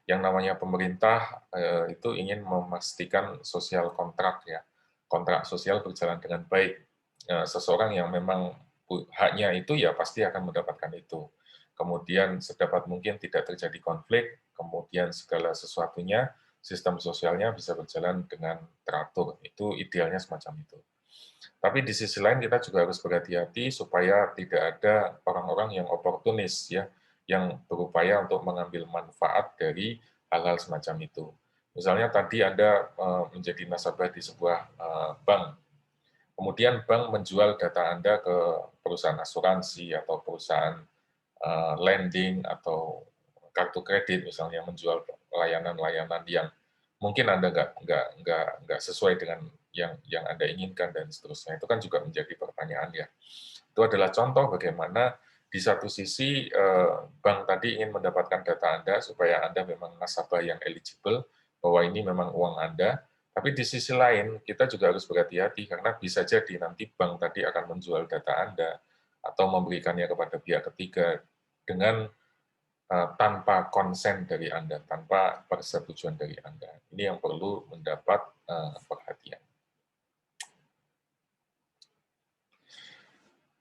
A: yang namanya pemerintah itu ingin memastikan sosial kontrak, ya, kontrak sosial berjalan dengan baik. Seseorang yang memang haknya itu ya pasti akan mendapatkan itu. Kemudian sedapat mungkin tidak terjadi konflik, kemudian segala sesuatunya, sistem sosialnya bisa berjalan dengan teratur. Itu idealnya semacam itu. Tapi di sisi lain kita juga harus berhati-hati supaya tidak ada orang-orang yang oportunis, ya, yang berupaya untuk mengambil manfaat dari hal-hal semacam itu. Misalnya tadi Anda menjadi nasabah di sebuah bank, kemudian bank menjual data Anda ke perusahaan asuransi atau perusahaan lending atau kartu kredit, misalnya menjual layanan-layanan yang mungkin Anda nggak sesuai dengan yang Anda inginkan dan seterusnya. Itu kan juga menjadi pertanyaan, ya. Itu adalah contoh bagaimana di satu sisi bank tadi ingin mendapatkan data Anda supaya Anda memang nasabah yang eligible, bahwa ini memang uang Anda, tapi di sisi lain kita juga harus berhati-hati karena bisa jadi nanti bank tadi akan menjual data Anda atau memberikannya kepada pihak ketiga dengan tanpa konsen dari Anda, tanpa persetujuan dari Anda. Ini yang perlu mendapat perhatian.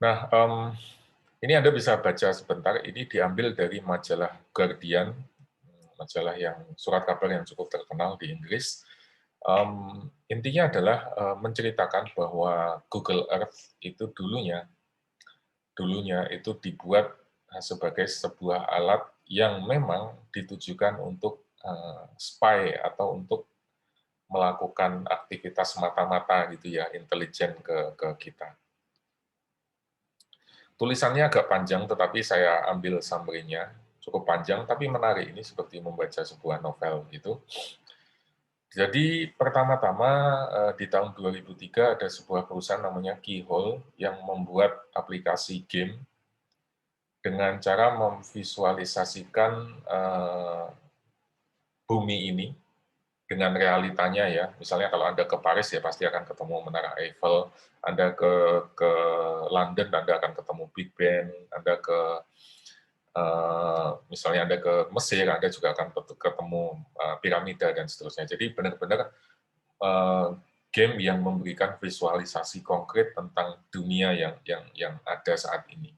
A: Nah, ini Anda bisa baca sebentar, ini diambil dari majalah Guardian, majalah yang surat kabar yang cukup terkenal di Inggris. Intinya adalah menceritakan bahwa Google Earth itu dulunya itu dibuat sebagai sebuah alat yang memang ditujukan untuk spy atau untuk melakukan aktivitas mata-mata gitu ya, intelijen ke kita. Tulisannya agak panjang, tetapi saya ambil summary-nya. Cukup panjang, tapi menarik. Ini seperti membaca sebuah novel gitu. Jadi pertama-tama di tahun 2003 ada sebuah perusahaan namanya Keyhole yang membuat aplikasi game dengan cara memvisualisasikan bumi ini dengan realitanya, ya. Misalnya kalau Anda ke Paris ya pasti akan ketemu Menara Eiffel, Anda ke London Anda akan ketemu Big Ben, Anda ke misalnya Anda ke Mesir Anda juga akan ketemu piramida dan seterusnya. Jadi benar-benar game yang memberikan visualisasi konkret tentang dunia yang ada saat ini.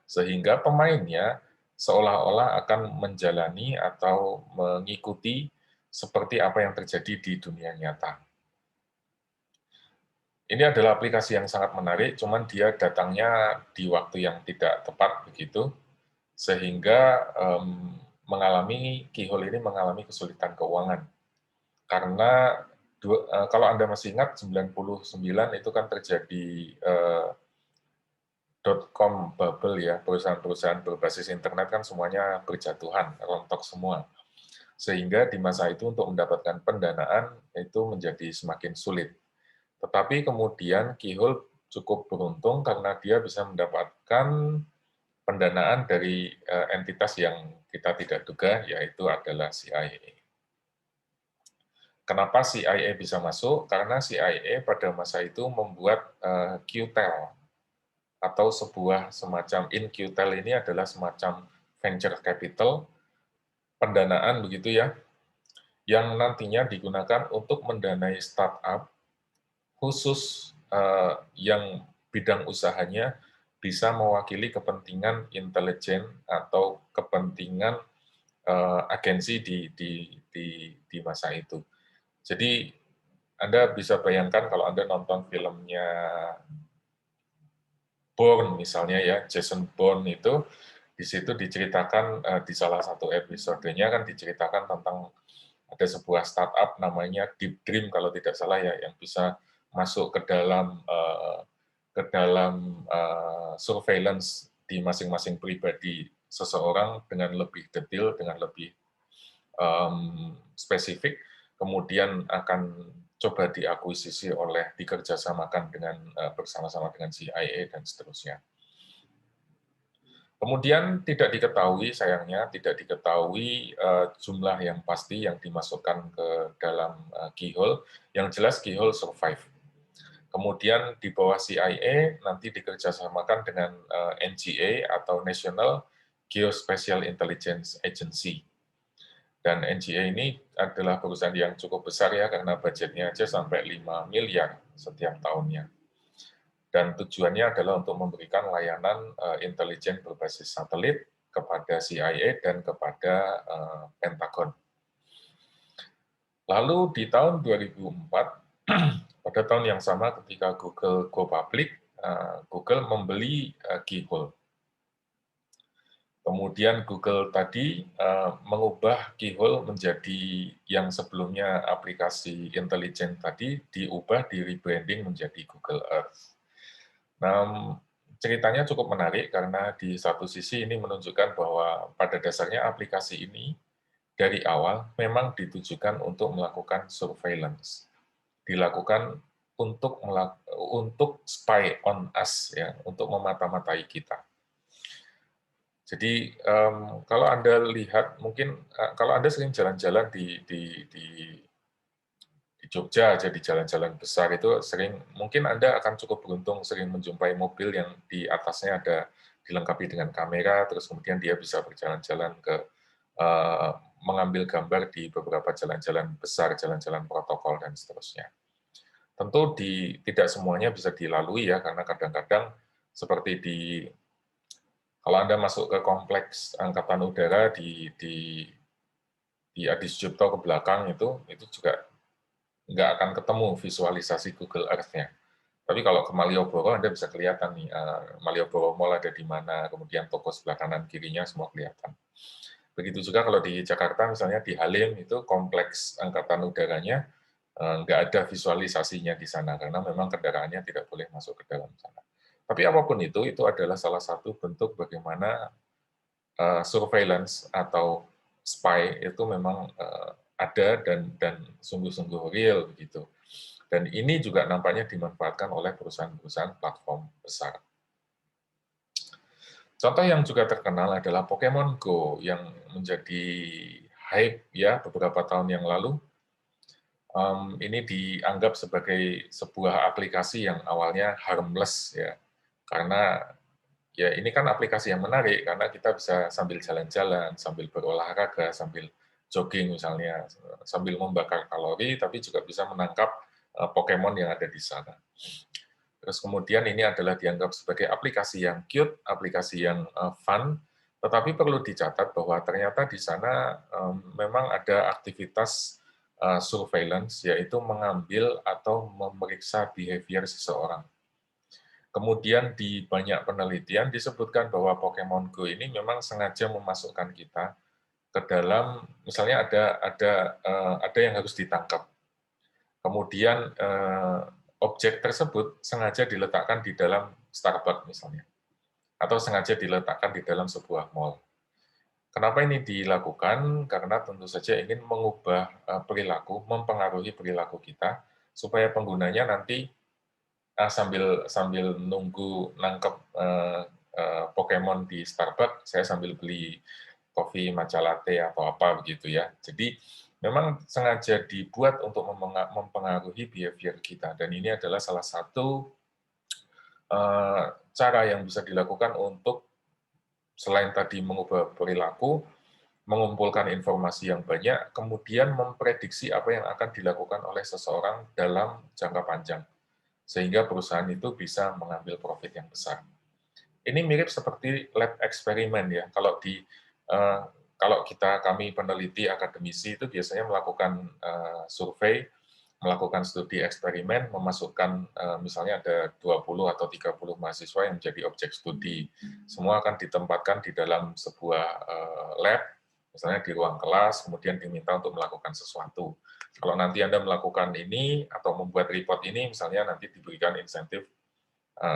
A: Sehingga pemainnya seolah-olah akan menjalani atau mengikuti seperti apa yang terjadi di dunia nyata. Ini adalah aplikasi yang sangat menarik, cuman dia datangnya di waktu yang tidak tepat begitu, sehingga Keyhole ini mengalami kesulitan keuangan. Karena kalau Anda masih ingat 99 itu kan terjadi .com bubble, ya, perusahaan-perusahaan berbasis internet kan semuanya berjatuhan, rontok semua. Sehingga di masa itu untuk mendapatkan pendanaan itu menjadi semakin sulit. Tetapi kemudian Keyhole cukup beruntung karena dia bisa mendapatkan pendanaan dari entitas yang kita tidak duga, yaitu adalah CIA. Kenapa CIA bisa masuk? Karena CIA pada masa itu membuat QTEL, atau sebuah semacam QTEL ini adalah semacam venture capital, pendanaan begitu ya, yang nantinya digunakan untuk mendanai startup khusus yang bidang usahanya bisa mewakili kepentingan intelijen atau kepentingan agensi di masa itu. Jadi Anda bisa bayangkan kalau Anda nonton filmnya Bourne misalnya ya, Jason Bourne itu di situ diceritakan di salah satu episodenya kan diceritakan tentang ada sebuah startup namanya Deep Dream kalau tidak salah ya, yang bisa masuk ke dalam surveillance di masing-masing pribadi seseorang dengan lebih detail, dengan lebih spesifik, kemudian akan coba diakuisisi dikerjasamakan dengan bersama-sama dengan CIA dan seterusnya. Kemudian tidak diketahui, sayangnya tidak diketahui jumlah yang pasti yang dimasukkan ke dalam keyhole. Yang jelas keyhole survive. Kemudian di bawah CIA nanti dikerjasamakan dengan NGA atau National Geospatial Intelligence Agency. Dan NGA ini adalah perusahaan yang cukup besar ya, karena budgetnya aja sampai 5 miliar setiap tahunnya. Dan tujuannya adalah untuk memberikan layanan intelijen berbasis satelit kepada CIA dan kepada Pentagon. Lalu di tahun 2004, pada tahun yang sama ketika Google go public, Google membeli Keyhole. Kemudian Google tadi mengubah Keyhole menjadi yang sebelumnya aplikasi intelijen tadi, diubah, di rebranding menjadi Google Earth. Nah, ceritanya cukup menarik karena di satu sisi ini menunjukkan bahwa pada dasarnya aplikasi ini dari awal memang ditujukan untuk melakukan surveillance, dilakukan untuk spy on us ya, untuk memata-matai kita. Jadi kalau Anda lihat, mungkin kalau Anda sering jalan-jalan di Jogja aja, di jalan-jalan besar itu sering, mungkin Anda akan cukup beruntung sering menjumpai mobil yang di atasnya ada dilengkapi dengan kamera, terus kemudian dia bisa berjalan-jalan mengambil gambar di beberapa jalan-jalan besar, jalan-jalan protokol dan seterusnya. Tentu tidak semuanya bisa dilalui ya, karena kadang-kadang seperti kalau Anda masuk ke kompleks Angkatan Udara di Adi Sucipto ke belakang itu juga nggak akan ketemu visualisasi Google Earth-nya. Tapi kalau ke Malioboro, Anda bisa kelihatan nih, Malioboro Mall ada di mana, kemudian toko sebelah kanan kirinya semua kelihatan. Begitu juga kalau di Jakarta, misalnya di Halim, itu kompleks Angkatan Udaranya, nggak ada visualisasinya di sana, karena memang kendaraannya tidak boleh masuk ke dalam sana. Tapi apapun itu adalah salah satu bentuk bagaimana surveillance atau spy itu memang ada dan sungguh-sungguh real begitu. Dan ini juga nampaknya dimanfaatkan oleh perusahaan-perusahaan platform besar. Contoh yang juga terkenal adalah Pokemon Go yang menjadi hype ya beberapa tahun yang lalu. Ini dianggap sebagai sebuah aplikasi yang awalnya harmless ya, karena ya ini kan aplikasi yang menarik karena kita bisa sambil jalan-jalan, sambil berolahraga, sambil jogging misalnya, sambil membakar kalori, tapi juga bisa menangkap Pokemon yang ada di sana. Terus kemudian ini adalah dianggap sebagai aplikasi yang cute, aplikasi yang fun, tetapi perlu dicatat bahwa ternyata di sana memang ada aktivitas surveillance, yaitu mengambil atau memeriksa behavior seseorang. Kemudian di banyak penelitian disebutkan bahwa Pokemon Go ini memang sengaja memasukkan kita ke dalam, misalnya ada yang harus ditangkap. Kemudian objek tersebut sengaja diletakkan di dalam Starbucks misalnya, atau sengaja diletakkan di dalam sebuah mall. Kenapa ini dilakukan? Karena tentu saja ingin mengubah perilaku, mempengaruhi perilaku kita, supaya penggunanya nanti sambil nunggu nangkep Pokemon di Starbucks, saya sambil beli kopi matcha latte atau apa begitu ya. Jadi memang sengaja dibuat untuk mempengaruhi behavior kita, dan ini adalah salah satu cara yang bisa dilakukan untuk selain tadi mengubah perilaku, mengumpulkan informasi yang banyak, kemudian memprediksi apa yang akan dilakukan oleh seseorang dalam jangka panjang, sehingga perusahaan itu bisa mengambil profit yang besar. Ini mirip seperti lab eksperimen ya. Kalau kami peneliti akademisi itu biasanya melakukan survei, melakukan studi eksperimen, memasukkan misalnya ada 20 atau 30 mahasiswa yang menjadi objek studi. Semua akan ditempatkan di dalam sebuah lab, misalnya di ruang kelas, kemudian diminta untuk melakukan sesuatu. Kalau nanti Anda melakukan ini atau membuat report ini, misalnya nanti diberikan insentif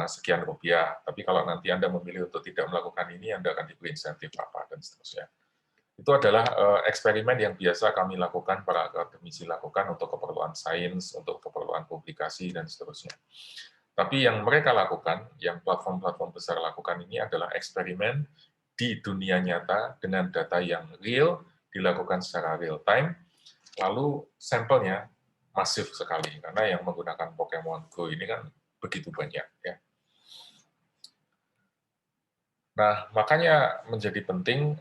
A: sekian rupiah. Tapi kalau nanti Anda memilih untuk tidak melakukan ini, Anda akan diberi insentif apa, dan seterusnya. Itu adalah eksperimen yang biasa kami lakukan, para akademisi lakukan untuk keperluan sains, untuk keperluan publikasi, dan seterusnya. Tapi yang mereka lakukan, yang platform-platform besar lakukan ini adalah eksperimen di dunia nyata dengan data yang real, dilakukan secara real time, lalu sampelnya masif sekali, karena yang menggunakan Pokemon Go ini kan begitu banyak. Ya. Nah, makanya menjadi penting,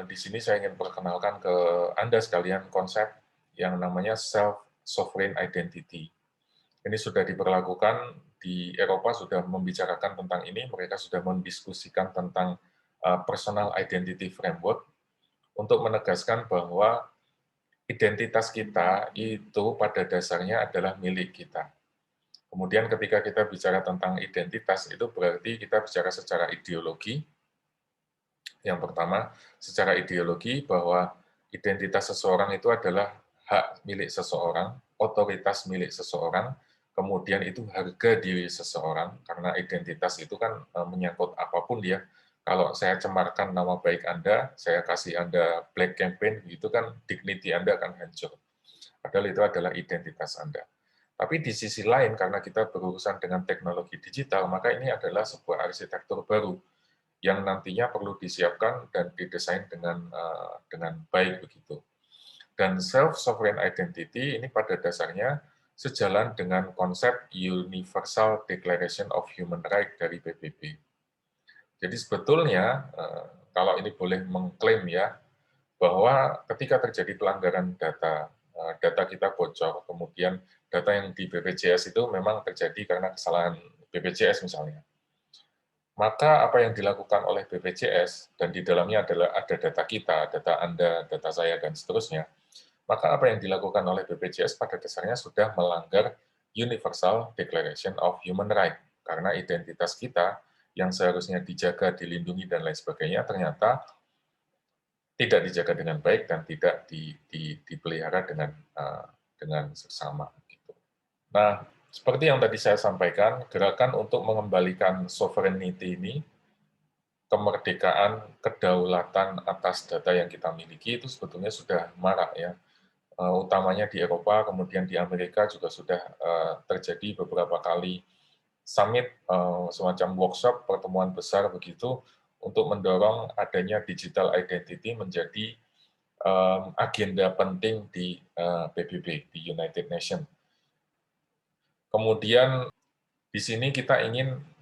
A: di sini saya ingin perkenalkan ke Anda sekalian konsep yang namanya self-sovereign identity. Ini sudah diberlakukan di Eropa, sudah membicarakan tentang ini, mereka sudah mendiskusikan tentang personal identity framework untuk menegaskan bahwa identitas kita itu pada dasarnya adalah milik kita. Kemudian ketika kita bicara tentang identitas, itu berarti kita bicara secara ideologi. Yang pertama, secara ideologi bahwa identitas seseorang itu adalah hak milik seseorang, otoritas milik seseorang, kemudian itu harga diri seseorang, karena identitas itu kan menyangkut apapun dia. Kalau saya cemarkan nama baik Anda, saya kasih Anda black campaign, itu kan dignity Anda akan hancur. Padahal itu adalah identitas Anda. Tapi di sisi lain, karena kita berurusan dengan teknologi digital, maka ini adalah sebuah arsitektur baru yang nantinya perlu disiapkan dan didesain dengan baik begitu. Dan self-sovereign identity ini pada dasarnya sejalan dengan konsep Universal Declaration of Human Rights dari PBB. Jadi sebetulnya, kalau ini boleh mengklaim ya, bahwa ketika terjadi pelanggaran data, data kita bocor, kemudian data yang di BPJS itu memang terjadi karena kesalahan BPJS misalnya. Maka apa yang dilakukan oleh BPJS, dan di dalamnya ada data kita, data Anda, data saya, dan seterusnya, maka apa yang dilakukan oleh BPJS pada dasarnya sudah melanggar Universal Declaration of Human Rights, karena identitas kita yang seharusnya dijaga, dilindungi, dan lain sebagainya, ternyata tidak dijaga dengan baik dan tidak dipelihara dengan seksama. Nah, seperti yang tadi saya sampaikan, gerakan untuk mengembalikan sovereignty ini, kemerdekaan, kedaulatan atas data yang kita miliki itu sebetulnya sudah marak ya. Utamanya di Eropa, kemudian di Amerika juga sudah terjadi beberapa kali summit, semacam workshop, pertemuan besar begitu, untuk mendorong adanya digital identity menjadi agenda penting di PBB, di United Nations. Kemudian di sini kita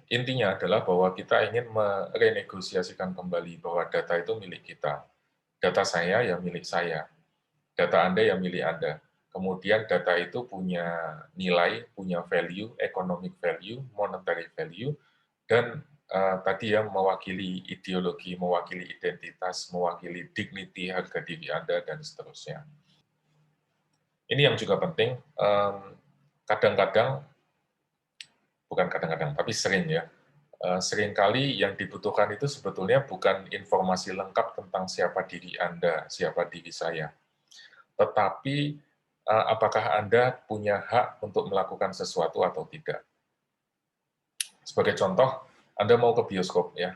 A: intinya adalah bahwa kita ingin merenegosiasikan kembali bahwa data itu milik kita. Data saya ya milik saya, data Anda ya milik Anda. Kemudian data itu punya nilai, punya value, economic value, monetary value, dan tadi yang mewakili ideologi, mewakili identitas, mewakili dignity, harga diri Anda, dan seterusnya. Ini yang juga penting. Kadang-kadang, bukan kadang-kadang, tapi sering ya, seringkali yang dibutuhkan itu sebetulnya bukan informasi lengkap tentang siapa diri Anda, siapa diri saya, tetapi apakah Anda punya hak untuk melakukan sesuatu atau tidak. Sebagai contoh, Anda mau ke bioskop ya.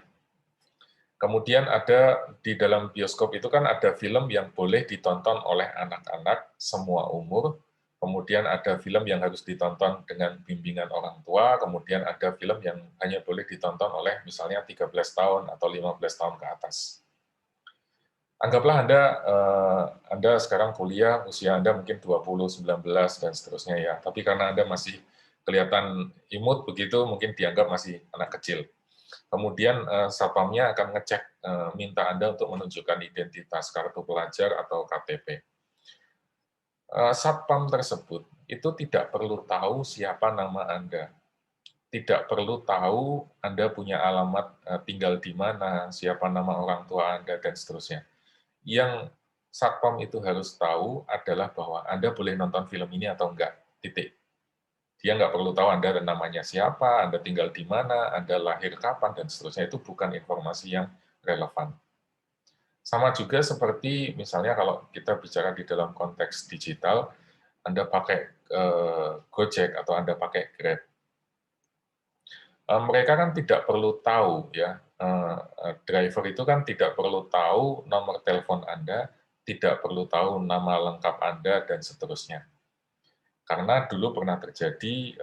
A: Kemudian ada di dalam bioskop itu kan ada film yang boleh ditonton oleh anak-anak semua umur, kemudian ada film yang harus ditonton dengan bimbingan orang tua, kemudian ada film yang hanya boleh ditonton oleh misalnya 13 tahun atau 15 tahun ke atas. Anggaplah Anda sekarang kuliah, usia Anda mungkin 20, 19, dan seterusnya ya. Tapi karena Anda masih kelihatan imut begitu, mungkin dianggap masih anak kecil. Kemudian satpamnya akan ngecek, minta Anda untuk menunjukkan identitas, kartu pelajar atau KTP. Satpam tersebut itu tidak perlu tahu siapa nama Anda, tidak perlu tahu Anda punya alamat tinggal di mana, siapa nama orang tua Anda, dan seterusnya. Yang Satpam itu harus tahu adalah bahwa Anda boleh nonton film ini atau enggak, titik. Dia nggak perlu tahu Anda namanya siapa, Anda tinggal di mana, Anda lahir kapan, dan seterusnya. Itu bukan informasi yang relevan. Sama juga seperti misalnya kalau kita bicara di dalam konteks digital, Anda pakai Gojek atau Anda pakai Grab. Mereka kan tidak perlu tahu, ya, driver itu kan tidak perlu tahu nomor telepon Anda, tidak perlu tahu nama lengkap Anda, dan seterusnya. Karena dulu pernah terjadi,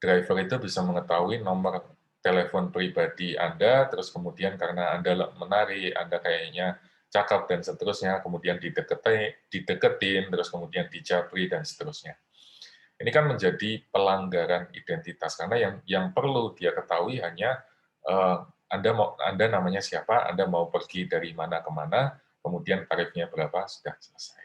A: driver itu bisa mengetahui nomor telepon pribadi Anda, terus kemudian karena Anda menari, Anda kayaknya cakep, dan seterusnya, kemudian dideketin, terus kemudian dijabri, dan seterusnya. Ini kan menjadi pelanggaran identitas, karena yang perlu dia ketahui hanya Anda namanya siapa, Anda mau pergi dari mana ke mana, kemudian tarifnya berapa, sudah selesai.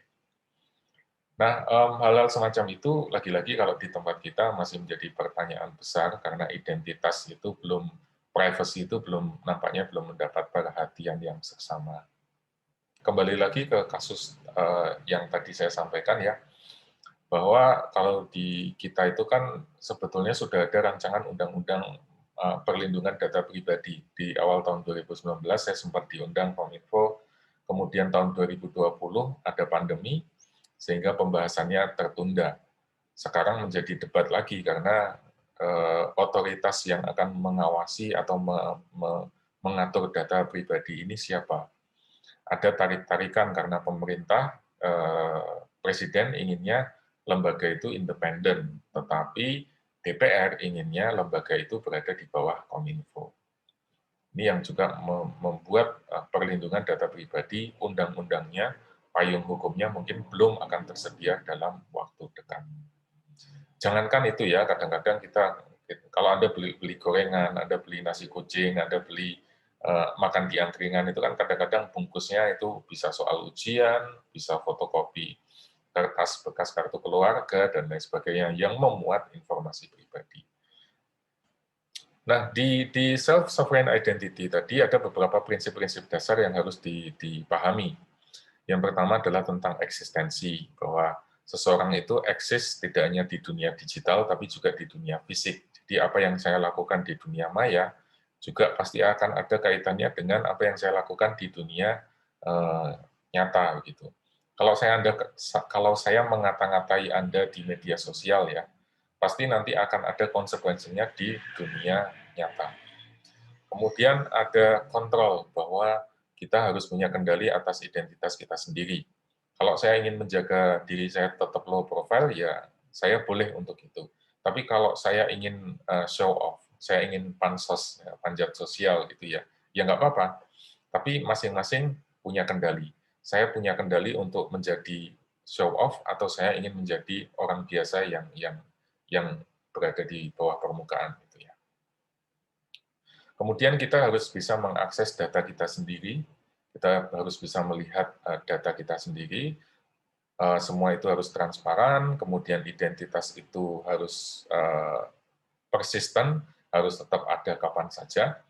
A: Nah, hal-hal semacam itu, lagi-lagi kalau di tempat kita masih menjadi pertanyaan besar, karena identitas itu belum, privacy itu nampaknya belum mendapat perhatian yang seksama. Kembali lagi ke kasus yang tadi saya sampaikan, ya, bahwa kalau di kita itu kan sebetulnya sudah ada rancangan undang-undang perlindungan data pribadi. Di awal tahun 2019 saya sempat diundang Kominfo, kemudian tahun 2020 ada pandemi, sehingga pembahasannya tertunda. Sekarang menjadi debat lagi karena otoritas yang akan mengawasi atau mengatur data pribadi ini siapa. Ada tarik-tarikan karena pemerintah, Presiden inginnya lembaga itu independen, tetapi DPR inginnya lembaga itu berada di bawah Kominfo. Ini yang juga membuat perlindungan data pribadi, undang-undangnya, payung hukumnya mungkin belum akan tersedia dalam waktu dekat. Jangankan itu, ya, kadang-kadang kita, kalau Anda beli gorengan, Anda beli nasi kucing, Anda beli makan di angkringan, itu kan kadang-kadang bungkusnya itu bisa soal ujian, bisa fotokopi kertas bekas kartu keluarga, dan lain sebagainya, yang memuat informasi pribadi. Nah, di self-sovereign identity tadi ada beberapa prinsip-prinsip dasar yang harus dipahami. Yang pertama adalah tentang eksistensi, bahwa seseorang itu eksis tidak hanya di dunia digital, tapi juga di dunia fisik. Jadi apa yang saya lakukan di dunia maya, juga pasti akan ada kaitannya dengan apa yang saya lakukan di dunia nyata. Gitu. Kalau saya mengata-ngatai Anda di media sosial, ya, pasti nanti akan ada konsekuensinya di dunia nyata. Kemudian ada kontrol, bahwa kita harus punya kendali atas identitas kita sendiri. Kalau saya ingin menjaga diri saya tetap low profile, ya saya boleh untuk itu. Tapi kalau saya ingin show off, saya ingin pansos, ya, panjat sosial gitu, ya nggak apa-apa. Tapi masing-masing punya kendali. Saya punya kendali untuk menjadi show off, atau saya ingin menjadi orang biasa yang berada di bawah permukaan. Gitu, ya. Kemudian kita harus bisa mengakses data kita sendiri, kita harus bisa melihat data kita sendiri, semua itu harus transparan, kemudian identitas itu harus persisten, harus tetap ada kapan saja.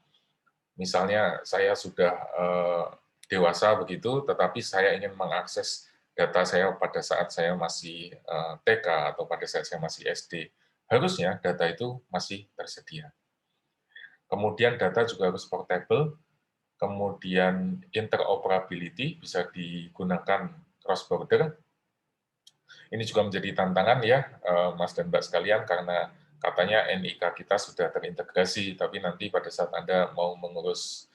A: Misalnya saya sudah dewasa begitu, tetapi saya ingin mengakses data saya pada saat saya masih TK atau pada saat saya masih SD, harusnya data itu masih tersedia. Kemudian data juga harus portable, kemudian interoperability, bisa digunakan cross-border. Ini juga menjadi tantangan, ya, Mas dan Mbak sekalian, karena katanya NIK kita sudah terintegrasi, tapi nanti pada saat Anda mau mengurus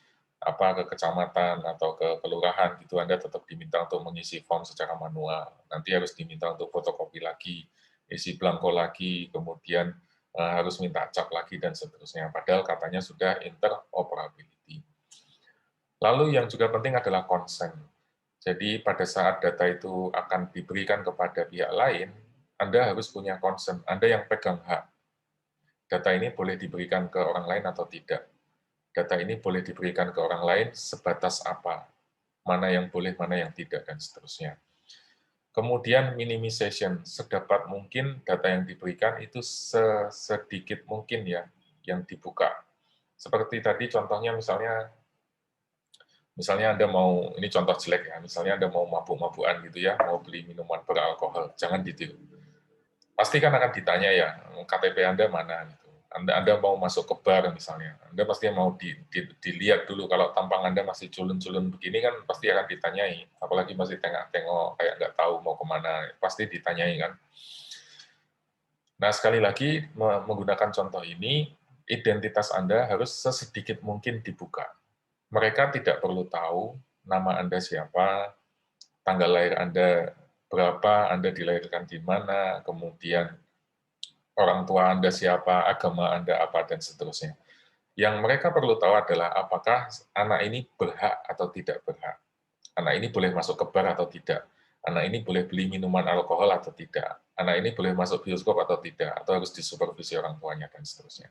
A: ke kecamatan atau ke kelurahan, gitu, Anda tetap diminta untuk mengisi form secara manual. Nanti harus diminta untuk fotokopi lagi, isi belangko lagi, kemudian harus minta cap lagi, dan seterusnya. Padahal katanya sudah interoperability. Lalu yang juga penting adalah consent. Jadi pada saat data itu akan diberikan kepada pihak lain, Anda harus punya consent, Anda yang pegang hak. Data ini boleh diberikan ke orang lain atau tidak. data ini boleh diberikan ke orang lain sebatas apa, mana yang boleh, mana yang tidak, dan seterusnya. Kemudian minimization, sedapat mungkin data yang diberikan itu sedikit mungkin ya yang dibuka. Seperti tadi contohnya misalnya Anda mau, ini contoh jelek ya, misalnya Anda mau mabuk-mabukan gitu ya, mau beli minuman beralkohol, jangan ditiru. Pasti kan akan ditanya ya, KTP Anda mana gitu. Anda mau masuk ke bar misalnya, Anda pasti mau dilihat dulu, kalau tampang Anda masih culun-culun begini kan pasti akan ditanyai, apalagi masih tengok-tengok kayak nggak tahu mau kemana, pasti ditanyai kan. Nah, sekali lagi menggunakan contoh ini, identitas Anda harus sesedikit mungkin dibuka. Mereka tidak perlu tahu nama Anda siapa, tanggal lahir Anda berapa, Anda dilahirkan di mana, kemudian orang tua Anda siapa, agama Anda apa, dan seterusnya. Yang mereka perlu tahu adalah apakah anak ini berhak atau tidak berhak. Anak ini boleh masuk ke bar atau tidak. Anak ini boleh beli minuman alkohol atau tidak. Anak ini boleh masuk bioskop atau tidak, atau harus disupervisi orang tuanya, dan seterusnya.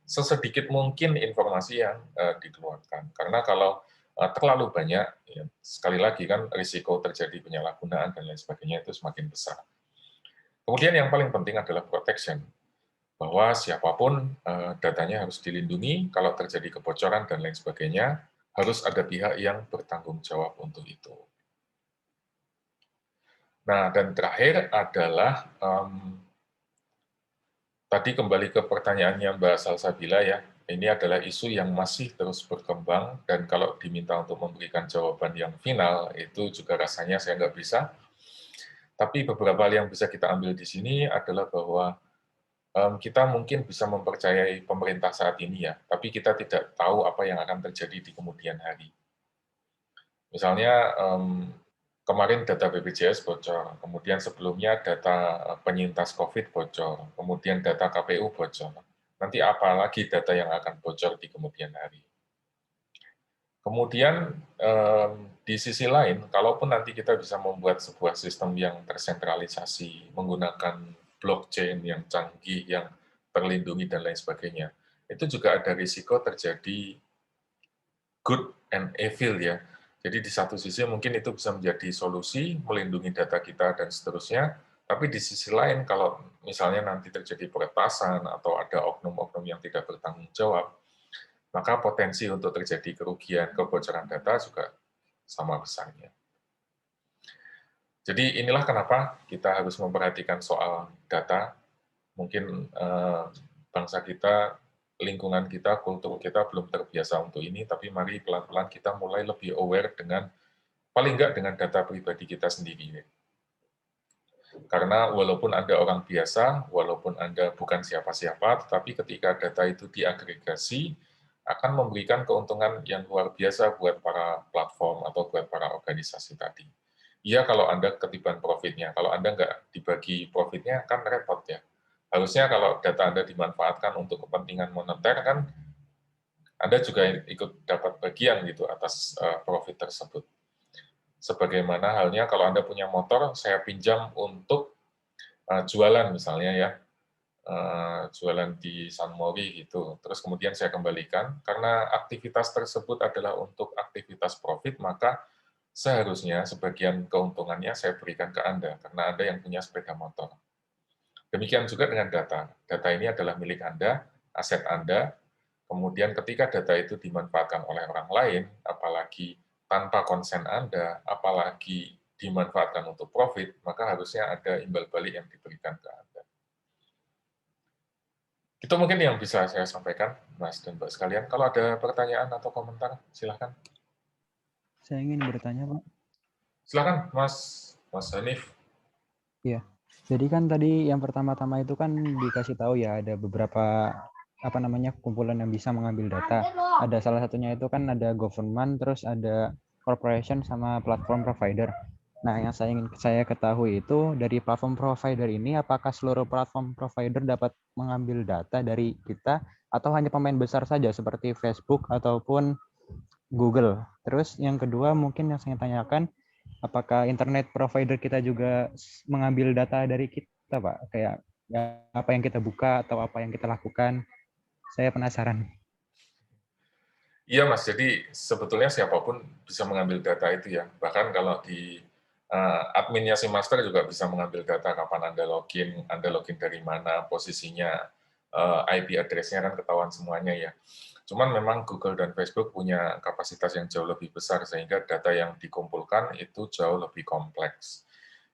A: Sesedikit mungkin informasi yang dikeluarkan. Karena kalau terlalu banyak, ya, sekali lagi kan risiko terjadi penyalahgunaan dan lain sebagainya itu semakin besar. Kemudian yang paling penting adalah protection, bahwa siapapun datanya harus dilindungi, kalau terjadi kebocoran dan lain sebagainya, harus ada pihak yang bertanggung jawab untuk itu. Nah, dan terakhir adalah, tadi kembali ke pertanyaannya Mbak Salsabila ya, ini adalah isu yang masih terus berkembang, dan kalau diminta untuk memberikan jawaban yang final, itu juga rasanya saya nggak bisa. Tapi beberapa hal yang bisa kita ambil di sini adalah bahwa kita mungkin bisa mempercayai pemerintah saat ini ya, tapi kita tidak tahu apa yang akan terjadi di kemudian hari. Misalnya kemarin data BPJS bocor, kemudian sebelumnya data penyintas COVID bocor, kemudian data KPU bocor. Nanti apa lagi data yang akan bocor di kemudian hari. Kemudian di sisi lain, kalaupun nanti kita bisa membuat sebuah sistem yang tersentralisasi, menggunakan blockchain yang canggih, yang terlindungi, dan lain sebagainya, itu juga ada risiko terjadi good and evil ya. Jadi di satu sisi mungkin itu bisa menjadi solusi, melindungi data kita dan seterusnya, tapi di sisi lain kalau misalnya nanti terjadi peretasan atau ada oknum-oknum yang tidak bertanggung jawab, maka potensi untuk terjadi kerugian, kebocoran data juga sama besarnya. Jadi inilah kenapa kita harus memperhatikan soal data. Mungkin bangsa kita, lingkungan kita, kultur kita belum terbiasa untuk ini, tapi mari pelan-pelan kita mulai lebih aware dengan, paling nggak dengan data pribadi kita sendiri. Karena walaupun Anda orang biasa, walaupun Anda bukan siapa-siapa, tetapi ketika data itu diagregasi, akan memberikan keuntungan yang luar biasa buat para platform atau buat para organisasi tadi. Iya kalau Anda ketiban profitnya, kalau Anda nggak dibagi profitnya kan repot ya. Harusnya kalau data Anda dimanfaatkan untuk kepentingan moneter kan Anda juga ikut dapat bagian gitu atas profit tersebut. Sebagaimana halnya kalau Anda punya motor, saya pinjam untuk jualan misalnya ya, jualan di San Mori gitu, terus kemudian saya kembalikan, karena aktivitas tersebut adalah untuk aktivitas profit, maka seharusnya sebagian keuntungannya saya berikan ke Anda, karena Anda yang punya sepeda motor. Demikian juga dengan data. Data ini adalah milik Anda, aset Anda, kemudian ketika data itu dimanfaatkan oleh orang lain, apalagi tanpa konsen Anda, apalagi dimanfaatkan untuk profit, maka harusnya ada imbal balik yang diberikan ke Anda. Itu mungkin yang bisa saya sampaikan, Mas dan Mbak sekalian. Kalau ada pertanyaan atau komentar, silakan.
D: Saya ingin bertanya, Pak.
A: Silakan, Mas Hanif.
D: Iya. Jadi kan tadi yang pertama-tama itu kan dikasih tahu ya ada beberapa kumpulan yang bisa mengambil data. Ada salah satunya itu kan ada government, terus ada corporation sama platform provider. Nah, yang saya ketahui itu dari platform provider ini, apakah seluruh platform provider dapat mengambil data dari kita atau hanya pemain besar saja seperti Facebook ataupun Google? Terus yang kedua mungkin yang saya tanyakan, apakah internet provider kita juga mengambil data dari kita, Pak? Kayak apa yang kita buka atau apa yang kita lakukan? Saya penasaran.
A: Iya Mas, jadi sebetulnya siapapun bisa mengambil data itu ya. Bahkan kalau di adminnya si master juga bisa mengambil data kapan Anda login dari mana, posisinya, IP address-nya kan ketahuan semuanya ya. Cuman memang Google dan Facebook punya kapasitas yang jauh lebih besar sehingga data yang dikumpulkan itu jauh lebih kompleks.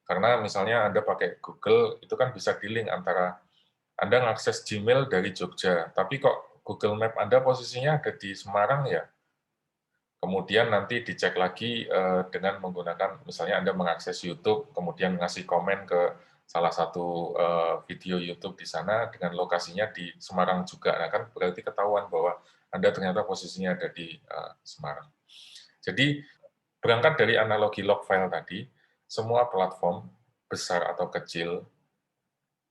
A: Karena misalnya Anda pakai Google, itu kan bisa di-link antara Anda mengakses Gmail dari Jogja, tapi kok Google Map Anda posisinya ada di Semarang ya? Kemudian nanti dicek lagi dengan menggunakan, misalnya Anda mengakses YouTube, kemudian ngasih komen ke salah satu video YouTube di sana dengan lokasinya di Semarang juga. Nah, kan berarti ketahuan bahwa Anda ternyata posisinya ada di Semarang. Jadi, berangkat dari analogi log file tadi, semua platform, besar atau kecil,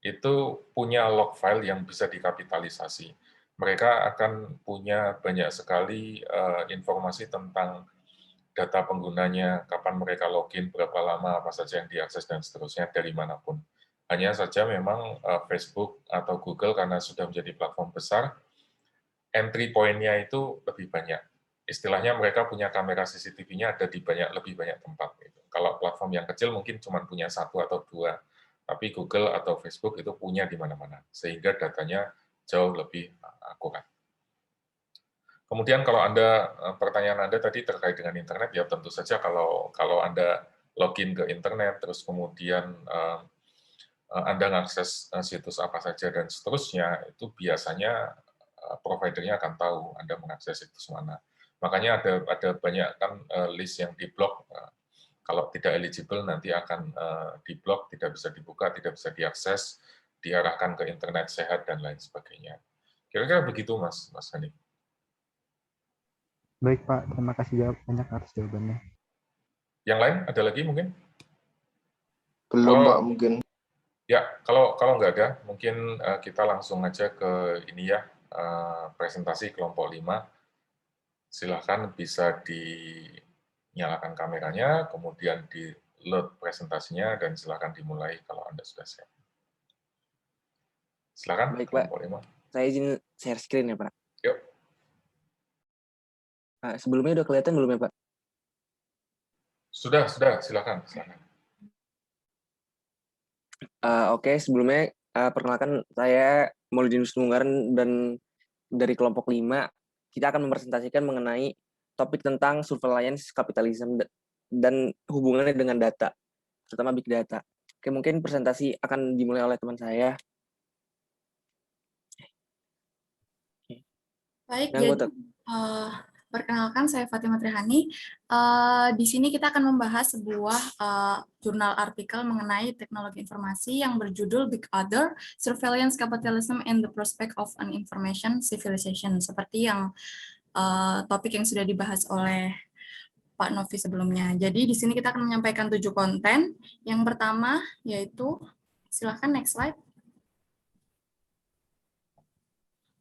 A: itu punya log file yang bisa dikapitalisasi. Mereka akan punya banyak sekali informasi tentang data penggunanya, kapan mereka login, berapa lama, apa saja yang diakses, dan seterusnya dari manapun. Hanya saja memang Facebook atau Google karena sudah menjadi platform besar, entry point-nya itu lebih banyak. Istilahnya mereka punya kamera CCTV-nya ada di lebih banyak tempat. Gitu. Kalau platform yang kecil mungkin cuma punya 1 atau 2, tapi Google atau Facebook itu punya di mana-mana, sehingga datanya jauh lebih akurat. Kemudian kalau pertanyaan Anda tadi terkait dengan internet, ya tentu saja kalau Anda login ke internet, terus kemudian Anda mengakses situs apa saja dan seterusnya, itu biasanya providernya akan tahu Anda mengakses situs mana. Makanya ada banyak kan list yang diblok, kalau tidak eligible nanti akan diblok, tidak bisa dibuka, tidak bisa diakses, diarahkan ke internet sehat dan lain sebagainya. Kira-kira begitu Mas Hani.
D: Baik Pak, terima kasih banyak atas jawabannya.
A: Yang lain ada lagi mungkin?
F: Belum Pak mungkin.
A: Ya, kalau nggak ada, mungkin kita langsung aja ke ini ya, presentasi kelompok 5. Silahkan bisa dinyalakan kameranya, kemudian di-load presentasinya, dan silahkan dimulai kalau Anda sudah siap. Silahkan,
E: baik, Pak.
A: kelompok 5.
E: Saya izin share screen ya, Pak.
A: Yuk.
E: Sebelumnya udah kelihatan belum ya, Pak?
A: Sudah, silahkan.
E: Oke, sebelumnya perkenalkan saya Maulidinus Munggaran dan dari kelompok 5, kita akan mempresentasikan mengenai topik tentang surveillance capitalism dan hubungannya dengan data, terutama big data. Oke, mungkin presentasi akan dimulai oleh teman saya.
G: Baik, jadi perkenalkan saya Fatima Trihani. Di sini kita akan membahas sebuah jurnal artikel mengenai teknologi informasi yang berjudul Big Other, Surveillance Capitalism and the Prospect of an Information Civilization, seperti yang topik yang sudah dibahas oleh Pak Novi sebelumnya. Jadi di sini kita akan menyampaikan 7 konten. Yang pertama yaitu, silakan next slide.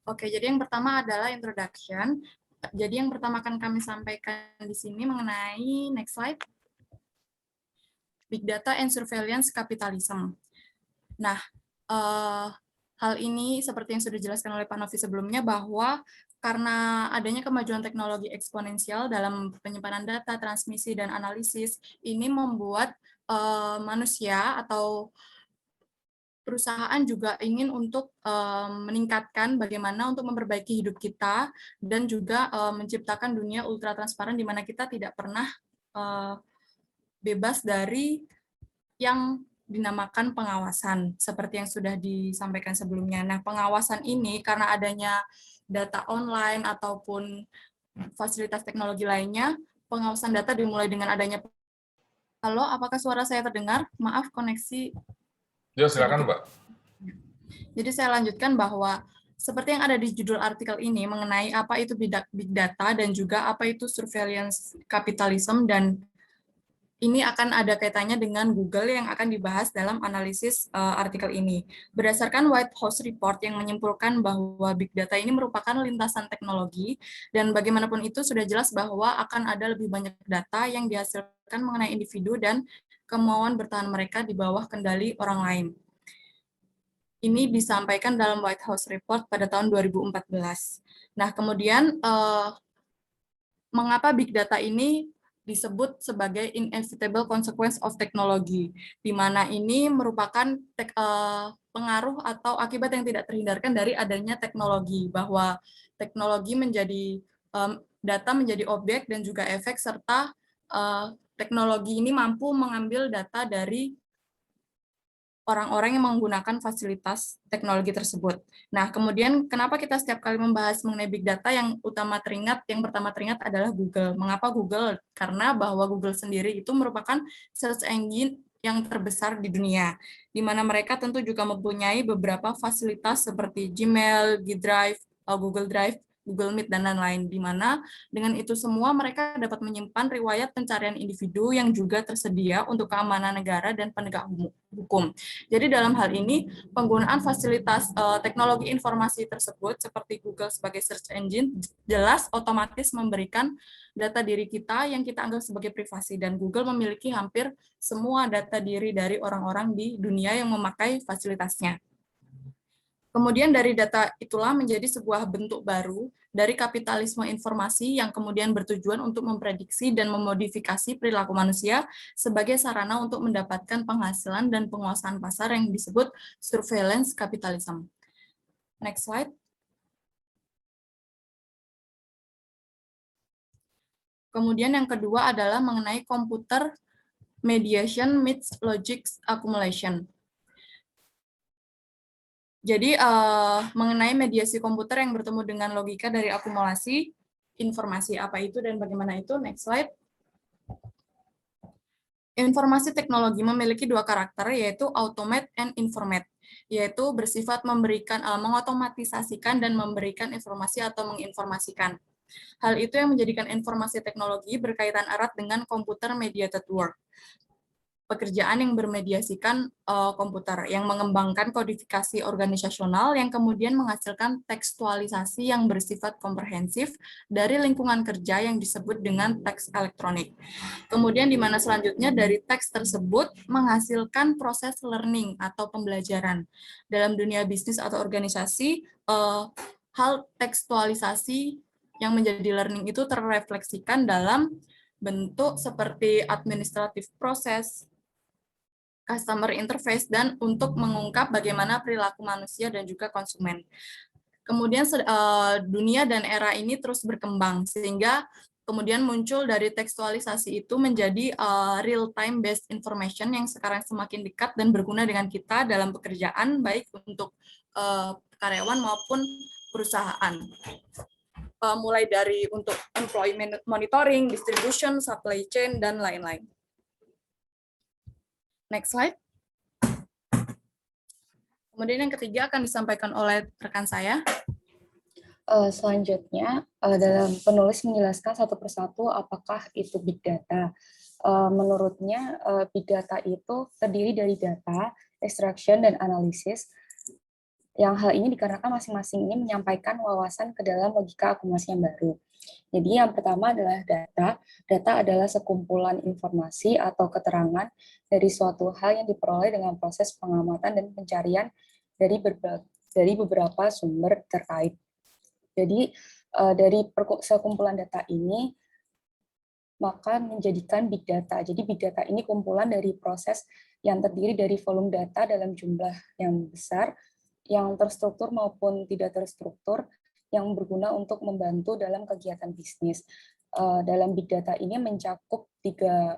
G: Oke, jadi yang pertama adalah introduction. Jadi yang pertama akan kami sampaikan di sini mengenai, next slide, Big Data and Surveillance Capitalism. Nah, hal ini seperti yang sudah dijelaskan oleh Pak Novi sebelumnya, bahwa karena adanya kemajuan teknologi eksponensial dalam penyimpanan data, transmisi, dan analisis, ini membuat manusia atau perusahaan juga ingin untuk meningkatkan bagaimana untuk memperbaiki hidup kita dan juga menciptakan dunia ultra transparan di mana kita tidak pernah bebas dari yang dinamakan pengawasan seperti yang sudah disampaikan sebelumnya. Nah, pengawasan ini karena adanya data online ataupun fasilitas teknologi lainnya, pengawasan data dimulai dengan adanya. Halo, apakah suara saya terdengar? Maaf, koneksi.
A: Ya, silakan, Mbak.
G: Jadi saya lanjutkan bahwa seperti yang ada di judul artikel ini mengenai apa itu big data dan juga apa itu surveillance capitalism, dan ini akan ada kaitannya dengan Google yang akan dibahas dalam analisis artikel ini. Berdasarkan White House Report yang menyimpulkan bahwa big data ini merupakan lintasan teknologi, dan bagaimanapun itu sudah jelas bahwa akan ada lebih banyak data yang dihasilkan mengenai individu dan kemauan bertahan mereka di bawah kendali orang lain. Ini disampaikan dalam White House Report pada tahun 2014. Nah, kemudian mengapa big data ini disebut sebagai inevitable consequence of technology, di mana ini merupakan pengaruh atau akibat yang tidak terhindarkan dari adanya teknologi, bahwa teknologi menjadi data menjadi objek dan juga efek, serta teknologi ini mampu mengambil data dari orang-orang yang menggunakan fasilitas teknologi tersebut. Nah, kemudian kenapa kita setiap kali membahas mengenai big data, yang pertama teringat adalah Google. Mengapa Google? Karena bahwa Google sendiri itu merupakan search engine yang terbesar di dunia, di mana mereka tentu juga mempunyai beberapa fasilitas seperti Gmail, Google Drive, Google Meet, dan lain-lain, di mana dengan itu semua mereka dapat menyimpan riwayat pencarian individu yang juga tersedia untuk keamanan negara dan penegak hukum. Jadi dalam hal ini, penggunaan fasilitas teknologi informasi tersebut seperti Google sebagai search engine jelas otomatis memberikan data diri kita yang kita anggap sebagai privasi, dan Google memiliki hampir semua data diri dari orang-orang di dunia yang memakai fasilitasnya. Kemudian dari data itulah menjadi sebuah bentuk baru dari kapitalisme informasi yang kemudian bertujuan untuk memprediksi dan memodifikasi perilaku manusia sebagai sarana untuk mendapatkan penghasilan dan penguasaan pasar yang disebut surveillance capitalism. Next slide. Kemudian yang kedua adalah mengenai computer mediation meets logic accumulation. Jadi mengenai mediasi komputer yang bertemu dengan logika dari akumulasi informasi, apa itu dan bagaimana itu. Next slide. Informasi teknologi memiliki dua karakter, yaitu automate and informate, yaitu bersifat memberikan, mengotomatisasikan dan memberikan informasi atau menginformasikan. Hal itu yang menjadikan informasi teknologi berkaitan erat dengan computer mediated work, pekerjaan yang bermediasikan komputer, yang mengembangkan kodifikasi organisasional yang kemudian menghasilkan tekstualisasi yang bersifat komprehensif dari lingkungan kerja yang disebut dengan teks elektronik. Kemudian di mana selanjutnya dari teks tersebut menghasilkan proses learning atau pembelajaran. Dalam dunia bisnis atau organisasi, hal tekstualisasi yang menjadi learning itu terrefleksikan dalam bentuk seperti administratif proses, customer interface, dan untuk mengungkap bagaimana perilaku manusia dan juga konsumen. Kemudian dunia dan era ini terus berkembang, sehingga kemudian muncul dari tekstualisasi itu menjadi real-time based information yang sekarang semakin dekat dan berguna dengan kita dalam pekerjaan, baik untuk karyawan maupun perusahaan. Mulai dari untuk employment monitoring, distribution, supply chain, dan lain-lain. Next slide. Kemudian yang ketiga akan disampaikan oleh rekan saya.
H: Selanjutnya, dalam penulis menjelaskan satu persatu apakah itu big data. Menurutnya, big data itu terdiri dari data, extraction, dan analisis. Yang hal ini dikarenakan masing-masing ini menyampaikan wawasan ke dalam logika akumulasi yang baru. Jadi yang pertama adalah data. Data adalah sekumpulan informasi atau keterangan dari suatu hal yang diperoleh dengan proses pengamatan dan pencarian dari beberapa sumber terkait. Jadi dari sekumpulan data ini maka menjadikan big data. Jadi big data ini kumpulan dari proses yang terdiri dari volume data dalam jumlah yang besar, yang terstruktur maupun tidak terstruktur, yang berguna untuk membantu dalam kegiatan bisnis. Dalam big data ini mencakup tiga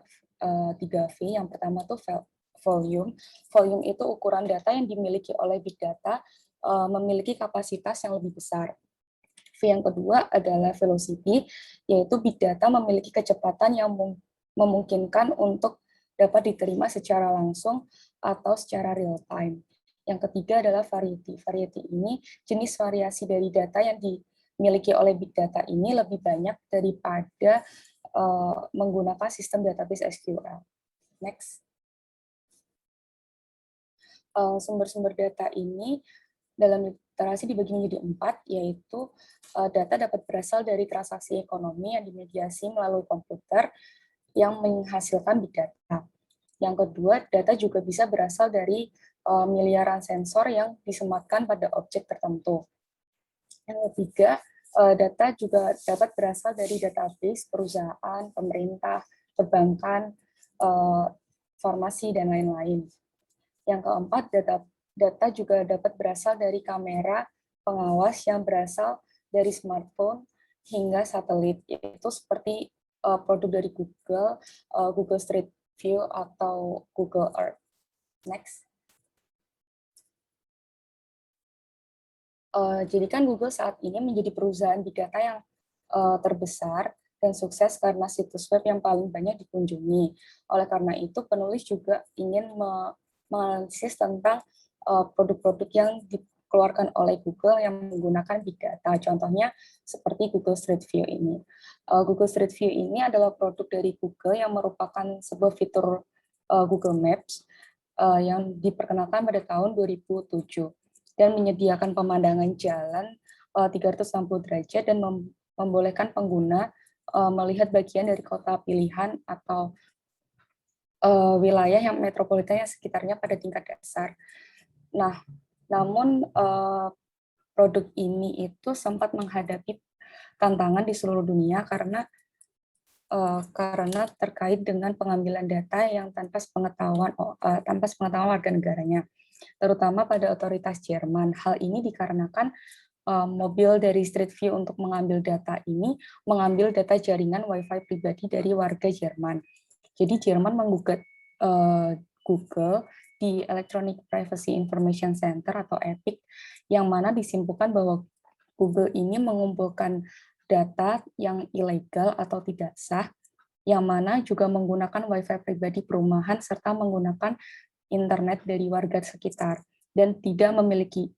H: V. Yang pertama tuh volume. Volume itu ukuran data yang dimiliki oleh big data memiliki kapasitas yang lebih besar. V yang kedua adalah velocity, yaitu big data memiliki kecepatan yang memungkinkan untuk dapat diterima secara langsung atau secara real time. Yang ketiga adalah variety. Variety ini jenis variasi dari data yang dimiliki oleh big data ini lebih banyak daripada menggunakan sistem database SQL. Next. Sumber-sumber data ini dalam literasi dibagi menjadi 4, yaitu data dapat berasal dari transaksi ekonomi yang dimediasi melalui komputer yang menghasilkan big data. Yang kedua, data juga bisa berasal dari miliaran sensor yang disematkan pada objek tertentu. Yang ketiga, Data juga dapat berasal dari database perusahaan, pemerintah, perbankan, farmasi, dan lain-lain. Yang keempat, data juga dapat berasal dari kamera pengawas yang berasal dari smartphone hingga satelit, yaitu seperti produk dari Google, Google Street View, atau Google Earth. Next. Jadi kan Google saat ini menjadi perusahaan big data yang terbesar dan sukses karena situs web yang paling banyak dikunjungi. Oleh karena itu, penulis juga ingin menganalisis tentang produk-produk yang dikeluarkan oleh Google yang menggunakan big data. Contohnya seperti Google Street View ini. Google Street View ini adalah produk dari Google yang merupakan sebuah fitur Google Maps yang diperkenalkan pada tahun 2007 dan menyediakan pemandangan jalan 360 derajat dan membolehkan pengguna melihat bagian dari kota pilihan atau wilayah yang metropolitan yang sekitarnya pada tingkat dasar. Nah, namun produk ini itu sempat menghadapi tantangan di seluruh dunia karena terkait dengan pengambilan data yang tanpa sepengetahuan warga negaranya, terutama pada otoritas Jerman. Hal ini dikarenakan mobil dari Street View untuk mengambil data ini mengambil data jaringan Wi-Fi pribadi dari warga Jerman. Jadi Jerman menggugat Google di Electronic Privacy Information Center atau EPIC, yang mana disimpulkan bahwa Google ini mengumpulkan data yang ilegal atau tidak sah, yang mana juga menggunakan Wi-Fi pribadi perumahan serta menggunakan internet dari warga sekitar dan tidak memiliki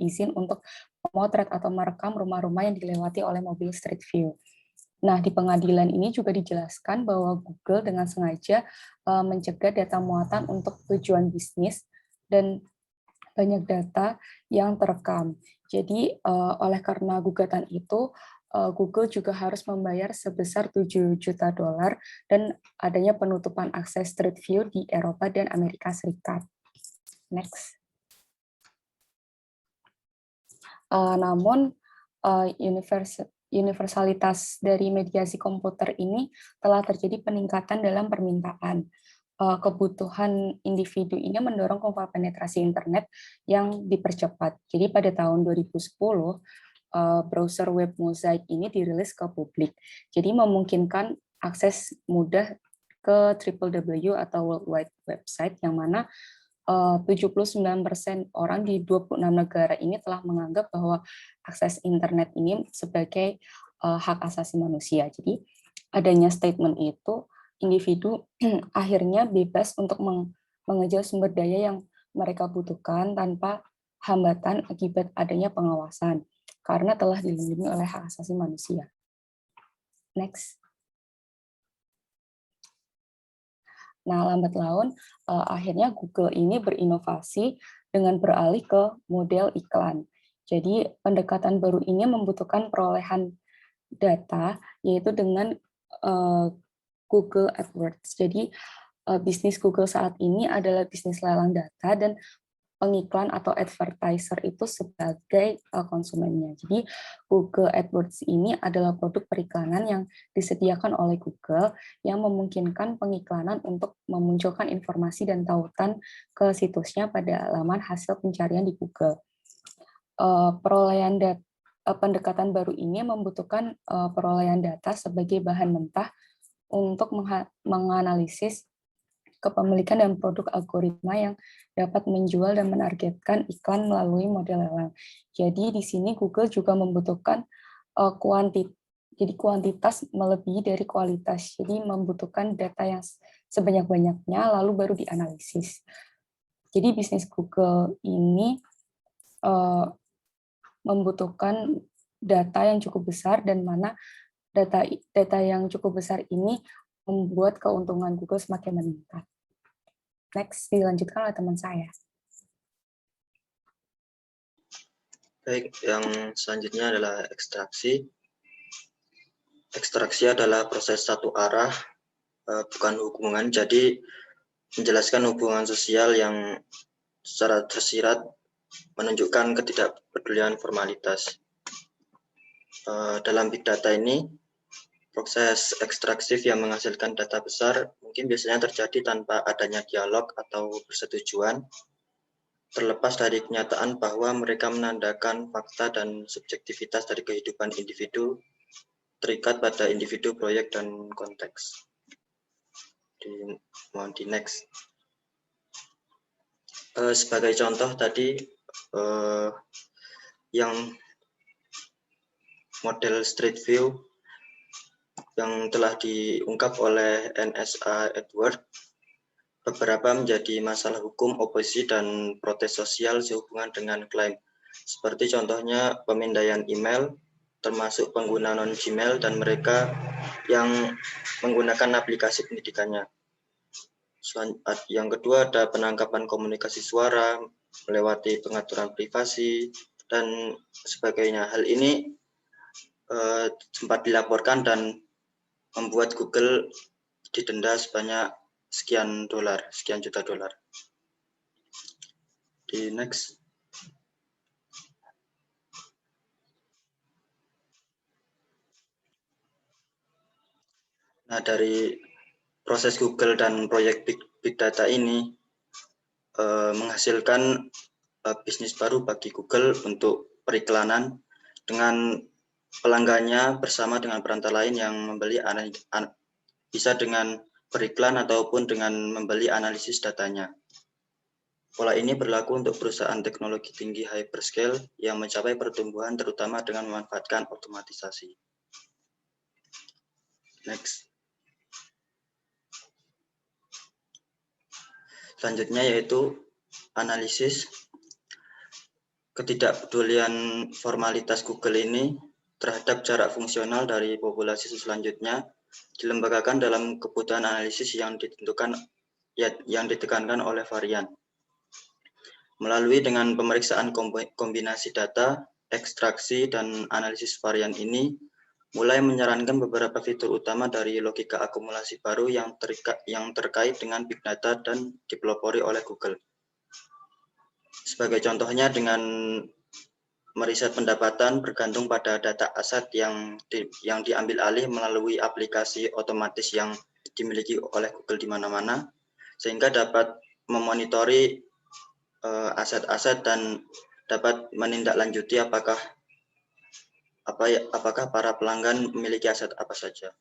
H: izin untuk memotret atau merekam rumah-rumah yang dilewati oleh mobil Street View. Nah, di pengadilan ini juga dijelaskan bahwa Google dengan sengaja mencegah data muatan untuk tujuan bisnis dan banyak data yang terekam. Jadi, oleh karena gugatan itu, Google juga harus membayar sebesar $7 juta dan adanya penutupan akses Street View di Eropa dan Amerika Serikat. Next. Namun, universalitas dari mediasi komputer ini telah terjadi peningkatan dalam permintaan. Kebutuhan individu ini mendorong komparpenetrasi internet yang dipercepat. Jadi pada tahun 2010, browser web Mosaic ini dirilis ke publik. Jadi memungkinkan akses mudah ke www atau World Wide Website, yang mana 79% orang di 26 negara ini telah menganggap bahwa akses internet ini sebagai hak asasi manusia. Jadi adanya statement itu, individu akhirnya bebas untuk mengejar sumber daya yang mereka butuhkan tanpa hambatan akibat adanya pengawasan, karena telah dilindungi oleh hak asasi manusia. Next. Nah, lambat laun, akhirnya Google ini berinovasi dengan beralih ke model iklan. Jadi, pendekatan baru ini membutuhkan perolehan data, yaitu dengan Google AdWords. Jadi, bisnis Google saat ini adalah bisnis lelang data dan pengiklan atau advertiser itu sebagai konsumennya. Jadi Google AdWords ini adalah produk periklanan yang disediakan oleh Google yang memungkinkan pengiklanan untuk memunculkan informasi dan tautan ke situsnya pada halaman hasil pencarian di Google. Pendekatan baru ini membutuhkan perolehan data sebagai bahan mentah untuk menganalisis kepemilikan dan produk algoritma yang dapat menjual dan menargetkan iklan melalui model lelang. Jadi di sini Google juga membutuhkan kuantitas melebihi dari kualitas. Jadi membutuhkan data yang sebanyak-banyaknya lalu baru dianalisis. Jadi bisnis Google ini membutuhkan data yang cukup besar, dan mana data yang cukup besar ini membuat keuntungan Google semakin meningkat. Next, dilanjutkan oleh teman saya.
I: Baik, yang selanjutnya adalah ekstraksi. Ekstraksi adalah proses satu arah, bukan hubungan. Jadi, menjelaskan hubungan sosial yang secara tersirat menunjukkan ketidakpedulian formalitas. Dalam big data ini, proses ekstraksif yang menghasilkan data besar mungkin biasanya terjadi tanpa adanya dialog atau persetujuan, terlepas dari kenyataan bahwa mereka menandakan fakta dan subjektivitas dari kehidupan individu terikat pada individu, proyek, dan konteks. Mohon di next. Sebagai contoh tadi, yang model Street View yang telah diungkap oleh NSA Edward, beberapa menjadi masalah hukum, oposisi, dan protes sosial sehubungan dengan klaim. Seperti contohnya pemindaian email, termasuk pengguna non-Gmail dan mereka yang menggunakan aplikasi pendidikannya. Yang kedua ada penangkapan komunikasi suara, melewati pengaturan privasi, dan sebagainya. Hal ini sempat dilaporkan dan membuat Google didenda sebanyak sekian juta dolar. Di next. Nah, dari proses Google dan proyek Big Data ini menghasilkan bisnis baru bagi Google untuk periklanan dengan pelanggannya bersama dengan perantara lain yang membeli bisa dengan beriklan ataupun dengan membeli analisis datanya. Pola ini berlaku untuk perusahaan teknologi tinggi hyperscale yang mencapai pertumbuhan terutama dengan memanfaatkan otomatisasi. Next. Selanjutnya yaitu analisis. Ketidakpedulian formalitas Google ini terhadap jarak fungsional dari populasi selanjutnya dilembagakan dalam kebutuhan analisis yang ditekankan oleh varian. Melalui dengan pemeriksaan kombinasi data, ekstraksi, dan analisis varian ini, mulai menyarankan beberapa fitur utama dari logika akumulasi baru yang terkait dengan big data dan dipelopori oleh Google. Sebagai contohnya dengan meriset pendapatan bergantung pada data aset yang diambil alih melalui aplikasi otomatis yang dimiliki oleh Google di mana-mana, sehingga dapat memonitori aset-aset dan dapat menindaklanjuti apakah para pelanggan memiliki aset apa saja.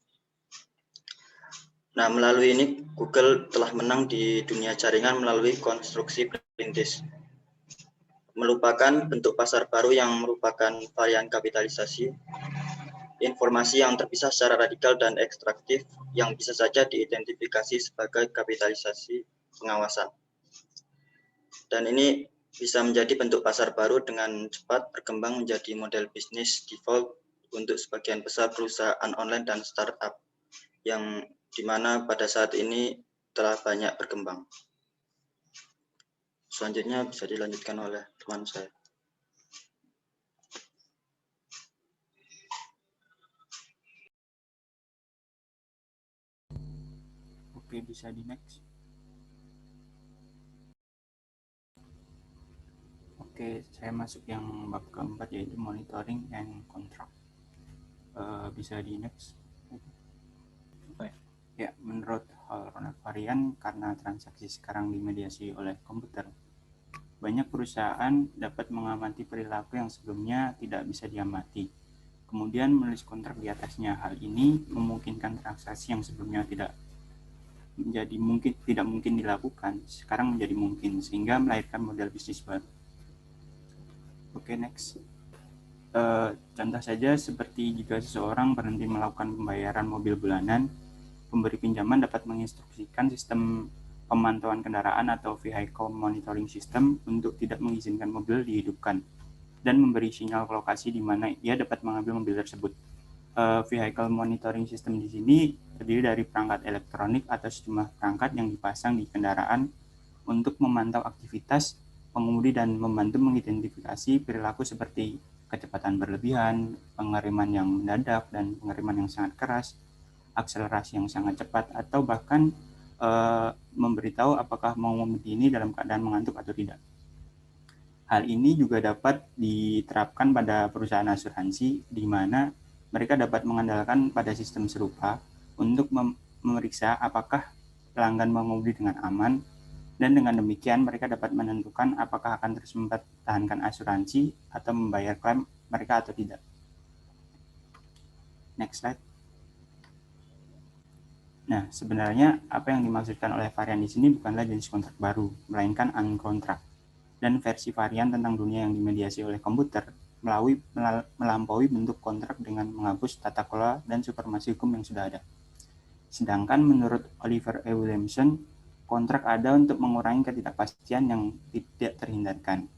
I: Nah, melalui ini Google telah menang di dunia jaringan melalui konstruksi perintis, melupakan bentuk pasar baru yang merupakan varian kapitalisasi, informasi yang terpisah secara radikal dan ekstraktif yang bisa saja diidentifikasi sebagai kapitalisasi pengawasan. Dan ini bisa menjadi bentuk pasar baru dengan cepat berkembang menjadi model bisnis default untuk sebagian besar perusahaan online dan startup yang dimana pada saat ini telah banyak berkembang. Selanjutnya bisa dilanjutkan oleh teman saya.
J: Oke, bisa di next. Oke, saya masuk yang bab keempat yaitu monitoring and control. Bisa di next. Ya, menurut Ronald Varian, karena transaksi sekarang dimediasi oleh komputer, banyak perusahaan dapat mengamati perilaku yang sebelumnya tidak bisa diamati, kemudian menulis kontrak di atasnya. Hal ini memungkinkan transaksi yang sebelumnya tidak mungkin dilakukan, sekarang menjadi mungkin, sehingga melahirkan model bisnis baru. Oke, next. Contoh saja seperti jika seseorang berhenti melakukan pembayaran mobil bulanan, pemberi pinjaman dapat menginstruksikan sistem pemantauan kendaraan atau vehicle monitoring system untuk tidak mengizinkan mobil dihidupkan dan memberi sinyal lokasi di mana ia dapat mengambil mobil tersebut. Vehicle monitoring system di sini terdiri dari perangkat elektronik atau sejumlah perangkat yang dipasang di kendaraan untuk memantau aktivitas pengemudi dan membantu mengidentifikasi perilaku seperti kecepatan berlebihan, pengereman yang mendadak dan pengereman yang sangat keras, akselerasi yang sangat cepat, atau bahkan memberitahu apakah mengemudi ini dalam keadaan mengantuk atau tidak. Hal ini juga dapat diterapkan pada perusahaan asuransi, di mana mereka dapat mengandalkan pada sistem serupa untuk memeriksa apakah pelanggan mengemudi dengan aman, dan dengan demikian mereka dapat menentukan apakah akan terus mempertahankan asuransi atau membayar klaim mereka atau tidak. Next slide. Nah, sebenarnya apa yang dimaksudkan oleh varian di sini bukanlah jenis kontrak baru, melainkan uncontract. Dan versi varian tentang dunia yang dimediasi oleh komputer melampaui bentuk kontrak dengan menghapus tata kelola dan supremasi hukum yang sudah ada. Sedangkan menurut Oliver E. Williamson, kontrak ada untuk mengurangi ketidakpastian yang tidak terhindarkan.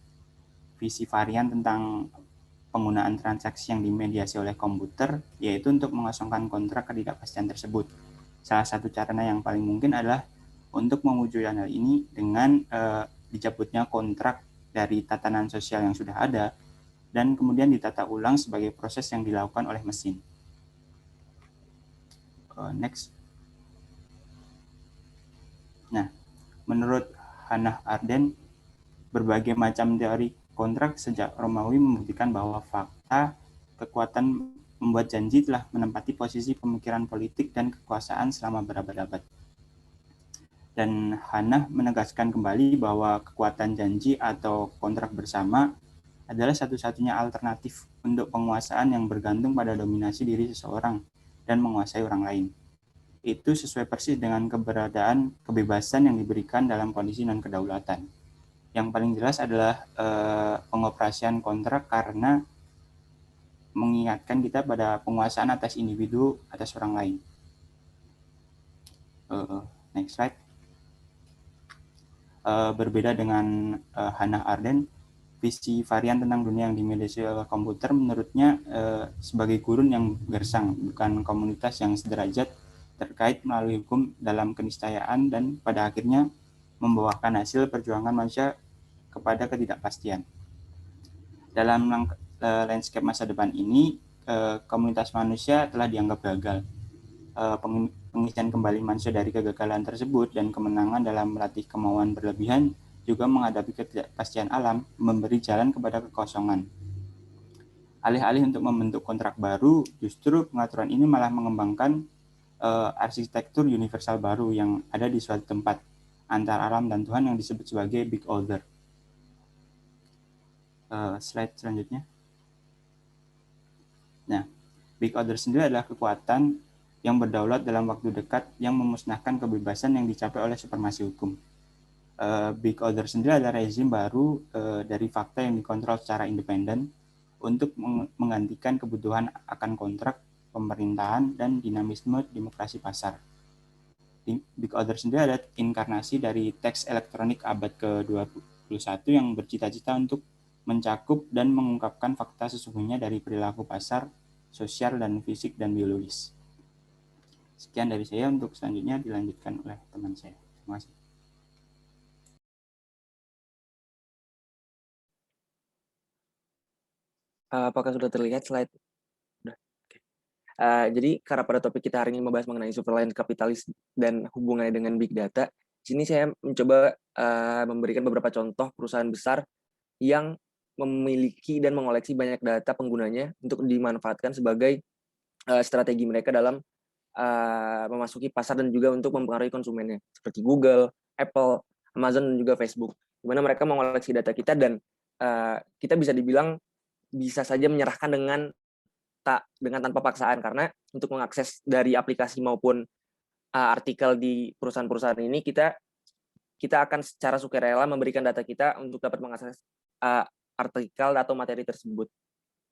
J: Visi varian tentang penggunaan transaksi yang dimediasi oleh komputer yaitu untuk mengosongkan kontrak ketidakpastian tersebut. Salah satu caranya yang paling mungkin adalah untuk mewujudkan hal ini dengan dicabutnya kontrak dari tatanan sosial yang sudah ada dan kemudian ditata ulang sebagai proses yang dilakukan oleh mesin. Next. Nah, menurut Hannah Arendt, berbagai macam teori kontrak sejak Romawi membuktikan bahwa fakta kekuatan membuat janji telah menempati posisi pemikiran politik dan kekuasaan selama berabad-abad. Dan Hannah menegaskan kembali bahwa kekuatan janji atau kontrak bersama adalah satu-satunya alternatif untuk penguasaan yang bergantung pada dominasi diri seseorang dan menguasai orang lain. Itu sesuai persis dengan keberadaan kebebasan yang diberikan dalam kondisi non-kedaulatan. Yang paling jelas adalah pengoperasian kontrak karena mengingatkan kita pada penguasaan atas individu atas orang lain. Next slide. Berbeda dengan Hannah Arendt, visi varian tentang dunia yang dimediasi oleh komputer menurutnya sebagai gurun yang gersang, bukan komunitas yang sederajat terkait melalui hukum dalam keniscayaan dan pada akhirnya membawakan hasil perjuangan manusia kepada ketidakpastian. Dalam landscape masa depan ini, komunitas manusia telah dianggap gagal. Pengisian kembali manusia dari kegagalan tersebut dan kemenangan dalam melatih kemauan berlebihan juga menghadapi ketidakpastian alam, memberi jalan kepada kekosongan. Alih-alih untuk membentuk kontrak baru, justru pengaturan ini malah mengembangkan arsitektur universal baru yang ada di suatu tempat antara alam dan Tuhan yang disebut sebagai Big Order. Slide selanjutnya. Nah, Big Order sendiri adalah kekuatan yang berdaulat dalam waktu dekat yang memusnahkan kebebasan yang dicapai oleh supremasi hukum. Big Order sendiri adalah rezim baru dari fakta yang dikontrol secara independen untuk menggantikan kebutuhan akan kontrak, pemerintahan, dan dinamisme demokrasi pasar. Big Order sendiri adalah inkarnasi dari teks elektronik abad ke-21 yang bercita-cita untuk mencakup dan mengungkapkan fakta sesungguhnya dari perilaku pasar, sosial, dan fisik dan biologis. Sekian dari saya, untuk selanjutnya dilanjutkan oleh teman saya. Terima kasih.
E: Apakah sudah terlihat slide? Sudah. Jadi karena pada topik kita hari ini membahas mengenai surveillance kapitalis dan hubungannya dengan big data, di sini saya mencoba memberikan beberapa contoh perusahaan besar yang memiliki dan mengoleksi banyak data penggunanya untuk dimanfaatkan sebagai strategi mereka dalam memasuki pasar dan juga untuk mempengaruhi konsumennya, seperti Google, Apple, Amazon, dan juga Facebook, di mana mereka mengoleksi data kita dan kita bisa dibilang bisa saja menyerahkan dengan tanpa paksaan, karena untuk mengakses dari aplikasi maupun artikel di perusahaan-perusahaan ini kita akan secara sukarela memberikan data kita untuk dapat mengakses artikel atau materi tersebut.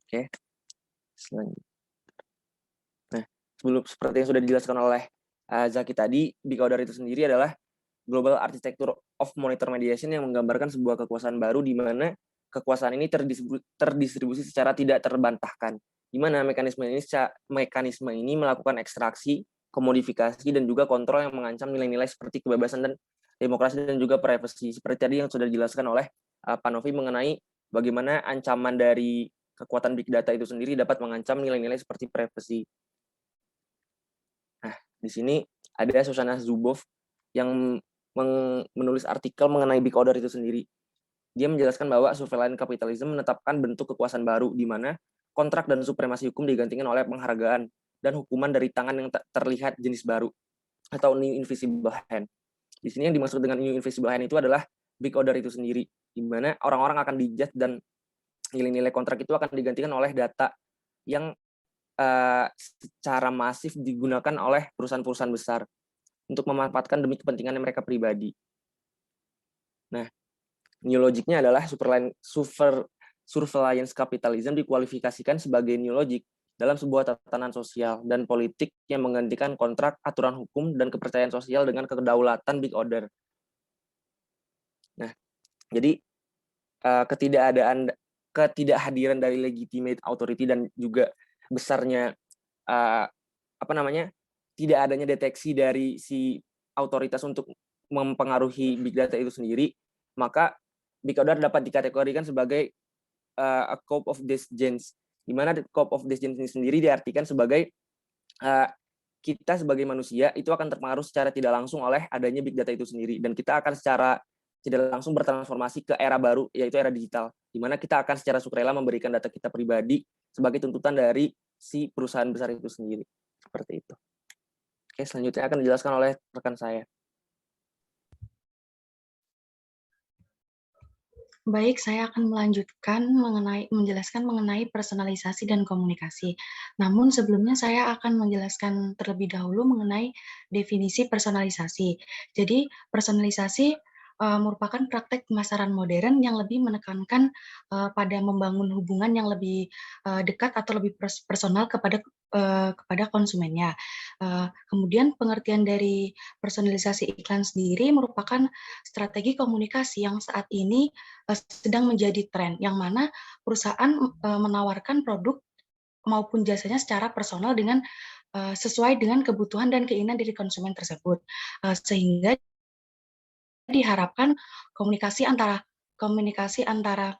E: Oke. Selanjutnya. Nah, seperti yang sudah dijelaskan oleh Zaki tadi, Big Order itu sendiri adalah Global Architecture of Monitor Mediation yang menggambarkan sebuah kekuasaan baru di mana kekuasaan ini terdistribusi secara tidak terbantahkan, di mana mekanisme ini melakukan ekstraksi, komodifikasi, dan juga kontrol yang mengancam nilai-nilai seperti kebebasan dan demokrasi dan juga privasi. Seperti tadi yang sudah dijelaskan oleh Pak Novi mengenai bagaimana ancaman dari kekuatan big data itu sendiri dapat mengancam nilai-nilai seperti privasi. Nah, di sini ada Shoshana Zuboff yang menulis artikel mengenai Big Order itu sendiri. dia menjelaskan bahwa surveillance capitalism menetapkan bentuk kekuasaan baru di mana kontrak dan supremasi hukum digantikan oleh penghargaan dan hukuman dari tangan yang terlihat jenis baru atau new invisible hand. Di sini yang dimaksud dengan new invisible hand itu adalah big order itu sendiri, di mana orang-orang akan dijudge dan nilai-nilai kontrak itu akan digantikan oleh data yang secara masif digunakan oleh perusahaan-perusahaan besar untuk memanfaatkan demi kepentingan mereka pribadi. Nah, new logic-nya adalah surveillance capitalism dikualifikasikan sebagai new logic dalam sebuah tatanan sosial dan politik yang menggantikan kontrak, aturan hukum, dan kepercayaan sosial dengan kedaulatan big order. Nah, jadi ketidakhadiran dari legitimate authority dan juga besarnya tidak adanya deteksi dari si otoritas untuk mempengaruhi big data itu sendiri, maka big order dapat dikategorikan sebagai a cope of disgence, di mana cope of disgence ini sendiri diartikan sebagai kita sebagai manusia itu akan terpengaruh secara tidak langsung oleh adanya big data itu sendiri, dan kita akan secara tidak langsung bertransformasi ke era baru, yaitu era digital, di mana kita akan secara sukarela memberikan data kita pribadi sebagai tuntutan dari si perusahaan besar itu sendiri. Seperti itu. Oke, selanjutnya akan dijelaskan oleh rekan saya.
K: Baik, saya akan menjelaskan mengenai personalisasi dan komunikasi. Namun sebelumnya saya akan menjelaskan terlebih dahulu mengenai definisi personalisasi. Jadi, personalisasi merupakan praktek pemasaran modern yang lebih menekankan pada membangun hubungan yang lebih dekat atau lebih personal kepada konsumennya. Kemudian pengertian dari personalisasi iklan sendiri merupakan strategi komunikasi yang saat ini sedang menjadi tren, yang mana perusahaan menawarkan produk maupun jasanya secara personal dengan sesuai dengan kebutuhan dan keinginan dari konsumen tersebut, sehingga diharapkan komunikasi antara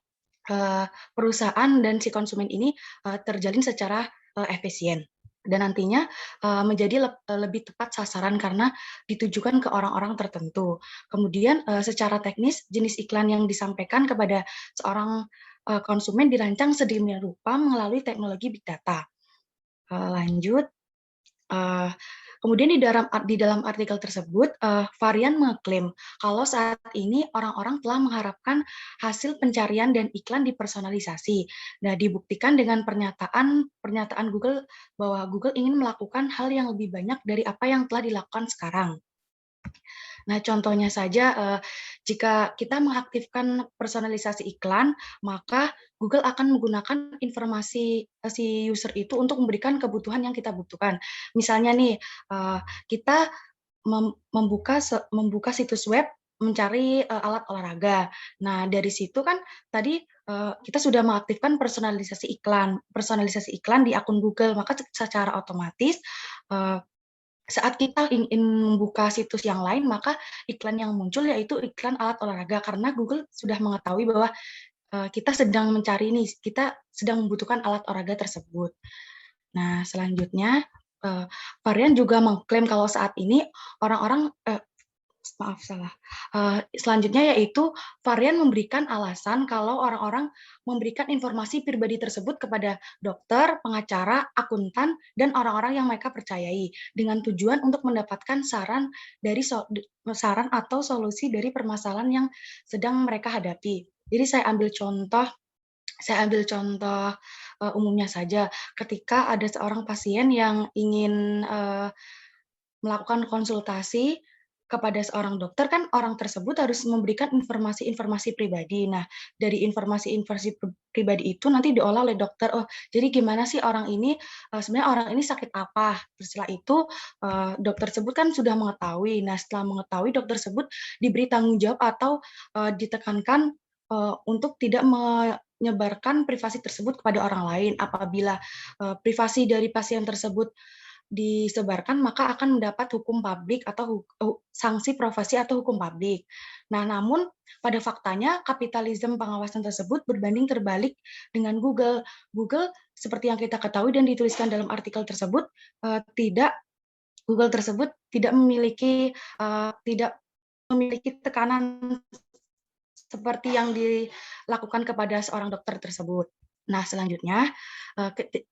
K: perusahaan dan si konsumen ini terjalin secara efisien, dan nantinya menjadi lebih tepat sasaran karena ditujukan ke orang-orang tertentu. Kemudian secara teknis, jenis iklan yang disampaikan kepada seorang konsumen dirancang sedemikian rupa melalui teknologi big data. Lanjut. Kemudian di dalam artikel tersebut, Varian mengklaim kalau saat ini orang-orang telah mengharapkan hasil pencarian dan iklan dipersonalisasi. Nah, dibuktikan dengan pernyataan Google bahwa Google ingin melakukan hal yang lebih banyak dari apa yang telah dilakukan sekarang. Nah, contohnya saja, jika kita mengaktifkan personalisasi iklan, maka Google akan menggunakan informasi si user itu untuk memberikan kebutuhan yang kita butuhkan. Misalnya nih, kita membuka situs web mencari alat olahraga. Nah, dari situ kan tadi kita sudah mengaktifkan personalisasi iklan di akun Google, maka secara otomatis saat kita ingin membuka situs yang lain, maka iklan yang muncul yaitu iklan alat olahraga, karena Google sudah mengetahui bahwa kita sedang mencari nih, kita sedang membutuhkan alat olahraga tersebut. Nah, selanjutnya, Varian juga mengklaim kalau saat ini orang-orang, selanjutnya yaitu Varian memberikan alasan kalau orang-orang memberikan informasi pribadi tersebut kepada dokter, pengacara, akuntan, dan orang-orang yang mereka percayai dengan tujuan untuk mendapatkan saran atau solusi dari permasalahan yang sedang mereka hadapi. Jadi saya ambil contoh umumnya saja, ketika ada seorang pasien yang ingin melakukan konsultasi kepada seorang dokter, kan orang tersebut harus memberikan informasi-informasi pribadi. Nah, dari informasi-informasi pribadi itu nanti diolah oleh dokter. Oh, jadi gimana sih orang ini, sebenarnya orang ini sakit apa? Setelah itu, dokter tersebut kan sudah mengetahui. Nah, setelah mengetahui, dokter tersebut diberi tanggung jawab atau ditekankan untuk tidak menyebarkan privasi tersebut kepada orang lain. Apabila privasi dari pasien tersebut disebarkan, maka akan mendapat hukum publik atau sanksi profesi atau hukum publik. Nah, namun pada faktanya kapitalisme pengawasan tersebut berbanding terbalik dengan Google. Google seperti yang kita ketahui dan dituliskan dalam artikel tersebut, Google tersebut tidak memiliki tekanan seperti yang dilakukan kepada seorang dokter tersebut. Nah, selanjutnya,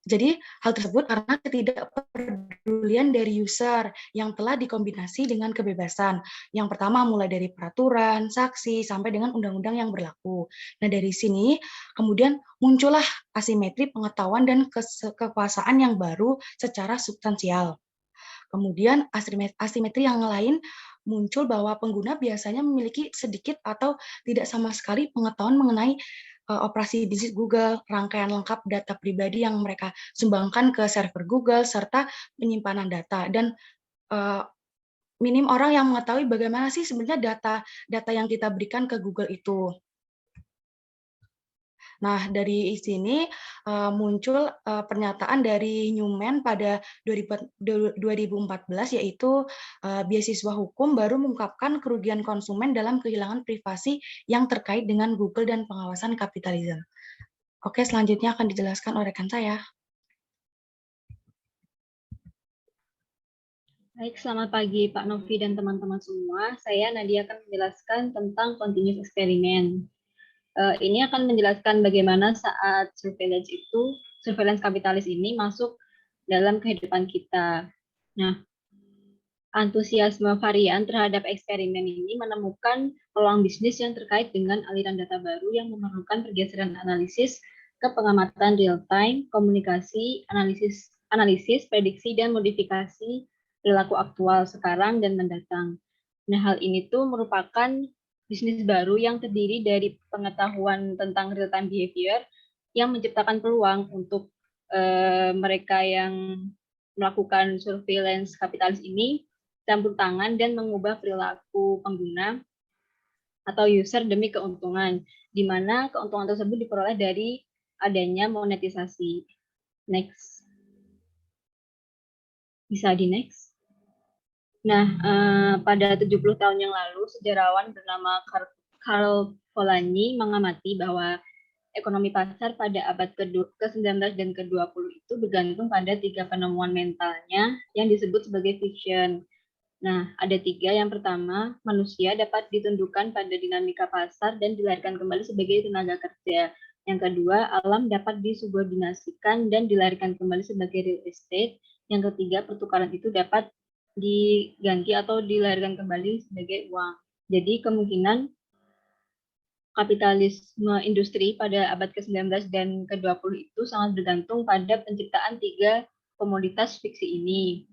K: jadi hal tersebut karena ketidakpedulian dari user yang telah dikombinasi dengan kebebasan. Yang pertama mulai dari peraturan, saksi, sampai dengan undang-undang yang berlaku. Nah, dari sini kemudian muncullah asimetri pengetahuan dan kekuasaan yang baru secara substansial. Kemudian asimetri yang lain muncul bahwa pengguna biasanya memiliki sedikit atau tidak sama sekali pengetahuan mengenai operasi bisnis Google, rangkaian lengkap data pribadi yang mereka sumbangkan ke server Google, serta penyimpanan data. Dan minim orang yang mengetahui bagaimana sih sebenarnya data yang kita berikan ke Google itu. Nah, dari sini muncul pernyataan dari Newman pada 2014, yaitu beasiswa hukum baru mengungkapkan kerugian konsumen dalam kehilangan privasi yang terkait dengan Google dan pengawasan kapitalisme. Oke, selanjutnya akan dijelaskan oleh rekan saya.
L: Baik, selamat pagi Pak Novi dan teman-teman semua. Saya Nadia akan menjelaskan tentang continuous experiment. Ini akan menjelaskan bagaimana saat surveillance kapitalis ini masuk dalam kehidupan kita. Nah, antusiasme varian terhadap eksperimen ini menemukan peluang bisnis yang terkait dengan aliran data baru yang memerlukan pergeseran analisis ke pengamatan real-time, komunikasi, analisis, prediksi, dan modifikasi perilaku aktual sekarang dan mendatang. Nah, hal ini tuh merupakan bisnis baru yang terdiri dari pengetahuan tentang real-time behavior yang menciptakan peluang untuk mereka yang melakukan surveillance kapitalis ini campur tangan dan mengubah perilaku pengguna atau user demi keuntungan, di mana keuntungan tersebut diperoleh dari adanya monetisasi. Next. Bisa di next. Nah, pada 70 tahun yang lalu, sejarawan bernama Karl Polanyi mengamati bahwa ekonomi pasar pada abad ke-19 dan ke-20 itu bergantung pada 3 penemuan mentalnya yang disebut sebagai fiction. Nah, ada 3. Yang pertama, manusia dapat ditundukkan pada dinamika pasar dan dilahirkan kembali sebagai tenaga kerja. Yang kedua, alam dapat disubordinasikan dan dilahirkan kembali sebagai real estate. Yang ketiga, pertukaran itu dapat diganti atau dilahirkan kembali sebagai uang. Jadi kemungkinan kapitalisme industri pada abad ke-19 dan ke-20 itu sangat bergantung pada penciptaan 3 komoditas fiksi ini,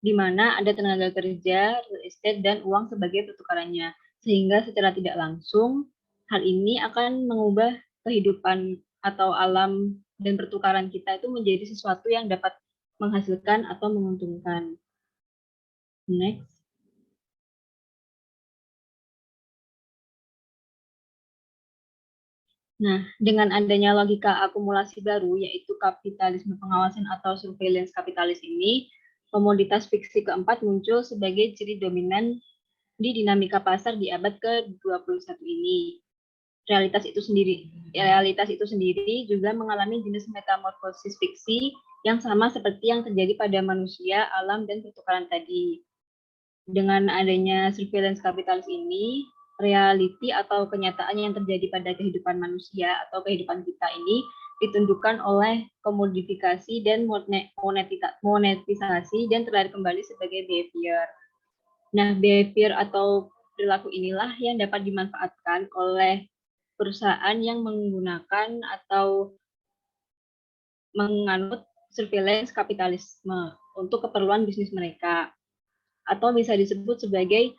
L: di mana ada tenaga kerja, real estate, dan uang sebagai pertukarannya. Sehingga secara tidak langsung, hal ini akan mengubah kehidupan atau alam dan pertukaran kita itu menjadi sesuatu yang dapat menghasilkan atau menguntungkan. Next. Nah, dengan adanya logika akumulasi baru, yaitu kapitalisme pengawasan atau surveillance kapitalis ini, komoditas fiksi keempat muncul sebagai ciri dominan di dinamika pasar di abad ke-21 ini. Realitas itu sendiri juga mengalami jenis metamorfosis fiksi yang sama seperti yang terjadi pada manusia, alam, dan pertukaran tadi. Dengan adanya surveillance kapitalis ini, reality atau kenyataan yang terjadi pada kehidupan manusia atau kehidupan kita ini ditundukkan oleh komodifikasi dan monetisasi dan terlahir kembali sebagai behavior. Nah, behavior atau perilaku inilah yang dapat dimanfaatkan oleh perusahaan yang menggunakan atau menganut surveillance kapitalisme untuk keperluan bisnis mereka, atau bisa disebut sebagai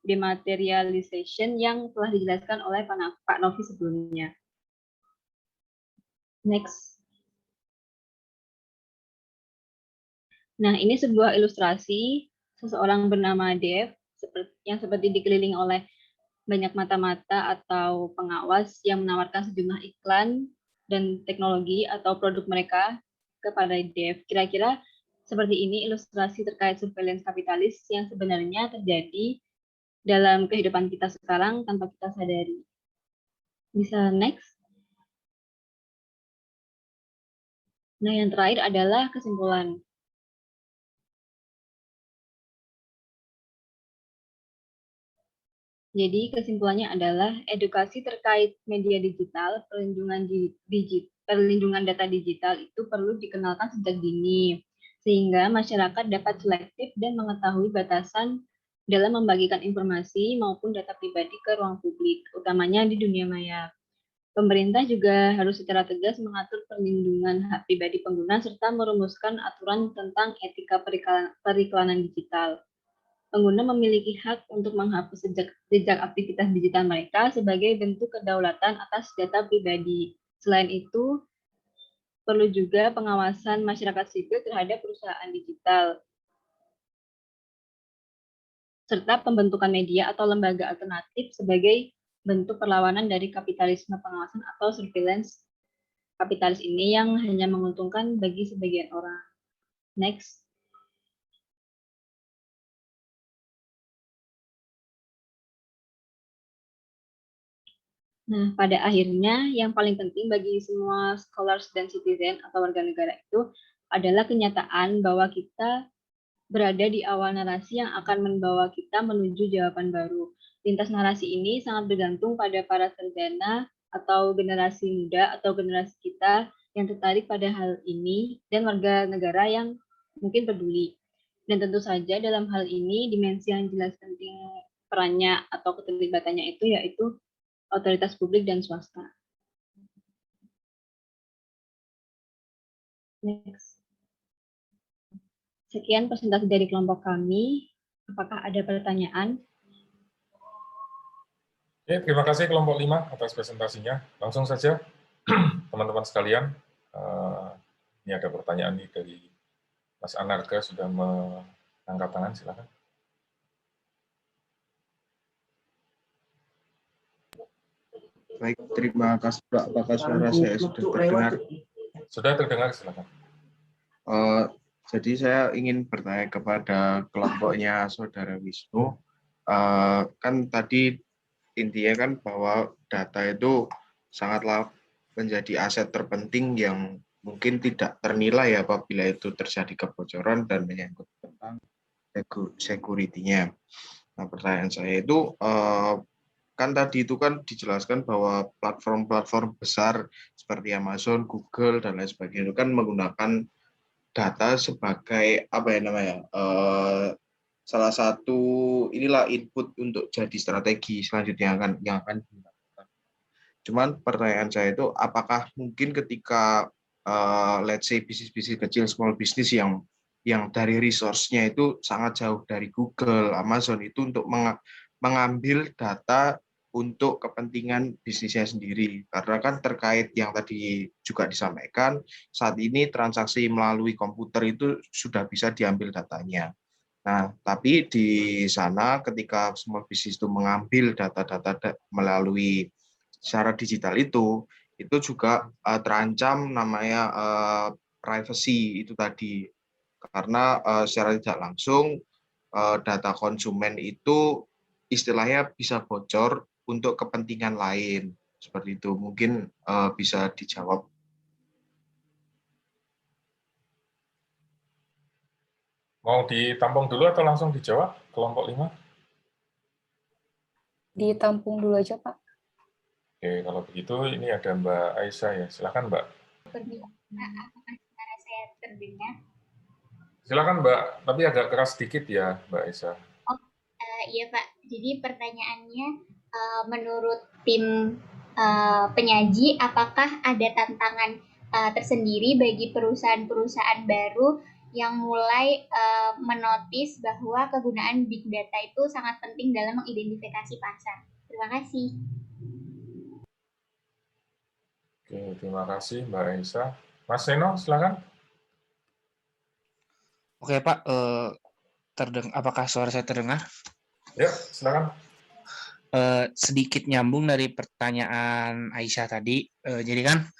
L: dematerialization yang telah dijelaskan oleh Pak Novi sebelumnya. Next. Nah, ini sebuah ilustrasi seseorang bernama Dev yang seperti dikelilingi oleh banyak mata-mata atau pengawas yang menawarkan sejumlah iklan dan teknologi atau produk mereka kepada Dev. Kira-kira seperti ini ilustrasi terkait surveillance kapitalis yang sebenarnya terjadi dalam kehidupan kita sekarang tanpa kita sadari. Bisa next. Nah, yang terakhir adalah kesimpulan. Jadi kesimpulannya adalah edukasi terkait media digital, perlindungan data digital itu perlu dikenalkan sejak dini, sehingga masyarakat dapat selektif dan mengetahui batasan dalam membagikan informasi maupun data pribadi ke ruang publik, utamanya di dunia maya. Pemerintah juga harus secara tegas mengatur perlindungan hak pribadi pengguna serta merumuskan aturan tentang etika periklanan digital. Pengguna memiliki hak untuk menghapus jejak aktivitas digital mereka sebagai bentuk kedaulatan atas data pribadi. Selain itu, perlu juga pengawasan masyarakat sipil terhadap perusahaan digital, serta pembentukan media atau lembaga alternatif sebagai bentuk perlawanan dari kapitalisme pengawasan atau surveillance kapitalis ini yang hanya menguntungkan bagi sebagian orang. Next. Nah, pada akhirnya yang paling penting bagi semua scholars dan citizen atau warga negara itu adalah kenyataan bahwa kita berada di awal narasi yang akan membawa kita menuju jawaban baru. Lintas narasi ini sangat bergantung pada para sarjana atau generasi muda atau generasi kita yang tertarik pada hal ini dan warga negara yang mungkin peduli. Dan tentu saja dalam hal ini dimensi yang jelas penting perannya atau keterlibatannya itu yaitu otoritas publik dan swasta. Next. Sekian presentasi dari kelompok kami. Apakah ada pertanyaan?
A: Oke, terima kasih kelompok 5 atas presentasinya. Langsung saja, teman-teman sekalian. Ini ada pertanyaan nih dari Mas Anarga, sudah mengangkat tangan, silakan.
F: Baik, terima kasih Pak. Apakah suara saya sudah terdengar?
A: Sudah terdengar, silakan.
F: Jadi saya ingin bertanya kepada kelompoknya Saudara Wisnu. Kan tadi intinya kan bahwa data itu sangatlah menjadi aset terpenting yang mungkin tidak ternilai apabila itu terjadi kebocoran dan menyangkut tentang security-nya. Nah, pertanyaan saya itu kan tadi itu kan dijelaskan bahwa platform-platform besar seperti Amazon, Google dan lain sebagainya itu kan menggunakan data sebagai apa ya namanya salah satu inilah input untuk jadi strategi selanjutnya yang akan digunakan. Cuman pertanyaan saya itu apakah mungkin ketika let's say bisnis-bisnis kecil, small business yang dari resource-nya itu sangat jauh dari Google, Amazon itu untuk mengambil data untuk kepentingan bisnisnya sendiri. Karena kan terkait yang tadi juga disampaikan, saat ini transaksi melalui komputer itu sudah bisa diambil datanya. Nah, tapi di sana ketika small business itu mengambil data-data melalui secara digital itu juga terancam namanya privacy itu tadi. Karena secara tidak langsung data konsumen itu istilahnya bisa bocor untuk kepentingan lain seperti itu. Mungkin bisa dijawab.
A: Mau ditampung dulu atau langsung dijawab kelompok 5?
H: Ditampung dulu aja, Pak.
A: Oke, kalau begitu ini ada Mbak Aisyah ya. Silakan Mbak.
M: Apakah suara saya terdengar?
A: Silakan Mbak, tapi agak keras sedikit ya Mbak Aisyah.
M: Iya Pak, jadi pertanyaannya menurut tim penyaji, apakah ada tantangan tersendiri bagi perusahaan-perusahaan baru yang mulai menotis bahwa kegunaan big data itu sangat penting dalam mengidentifikasi pasar? Terima kasih.
A: Oke, terima kasih Mbak Aisyah. Mas Seno, silakan.
B: Oke Pak, apakah suara saya terdengar?
A: Ya, silakan.
B: Sedikit nyambung dari pertanyaan Aisyah tadi. Jadi kan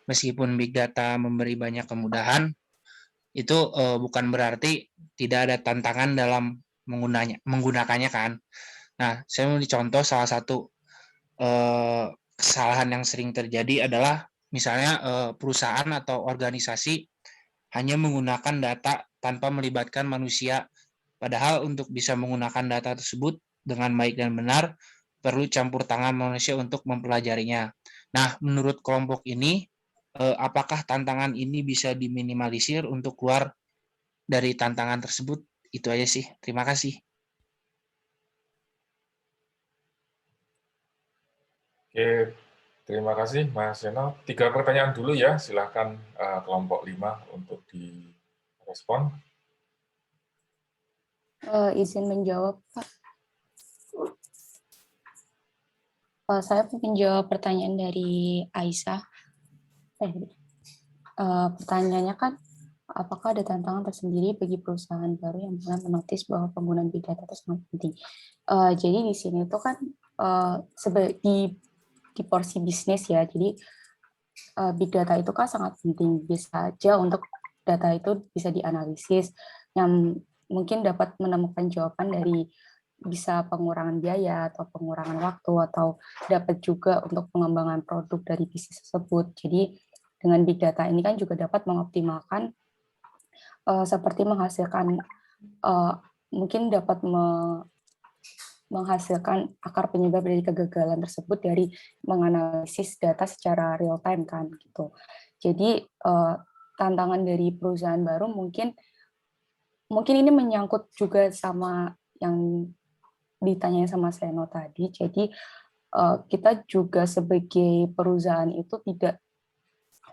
B: meskipun big data memberi banyak kemudahan, itu bukan berarti tidak ada tantangan dalam menggunakannya kan. Nah, saya mau dicontoh salah satu kesalahan yang sering terjadi adalah misalnya perusahaan atau organisasi hanya menggunakan data tanpa melibatkan manusia. Padahal untuk bisa menggunakan data tersebut dengan baik dan benar, perlu campur tangan manusia untuk mempelajarinya. Nah, menurut kelompok ini, apakah tantangan ini bisa diminimalisir untuk keluar dari tantangan tersebut? Itu aja sih. Terima kasih.
A: Oke, terima kasih Mas Seno. 3 pertanyaan dulu ya, silakan kelompok 5 untuk direspon.
H: Izin menjawab, Pak. Saya mungkin jawab pertanyaan dari Aisyah. Pertanyaannya kan, apakah ada tantangan tersendiri bagi perusahaan baru yang mulai menotis bahwa penggunaan big data itu sangat penting? Jadi di sini itu kan di porsi bisnis ya, jadi big data itu kan sangat penting, bisa aja untuk data itu bisa dianalisis yang mungkin dapat menemukan jawaban dari bisa pengurangan biaya atau pengurangan waktu, atau dapat juga untuk pengembangan produk dari bisnis tersebut. Jadi dengan big data ini kan juga dapat mengoptimalkan seperti menghasilkan mungkin dapat menghasilkan akar penyebab dari kegagalan tersebut dari menganalisis data secara real time kan gitu. Jadi tantangan dari perusahaan baru mungkin ini menyangkut juga sama yang ditanya sama Seno tadi. Jadi kita juga sebagai perusahaan itu tidak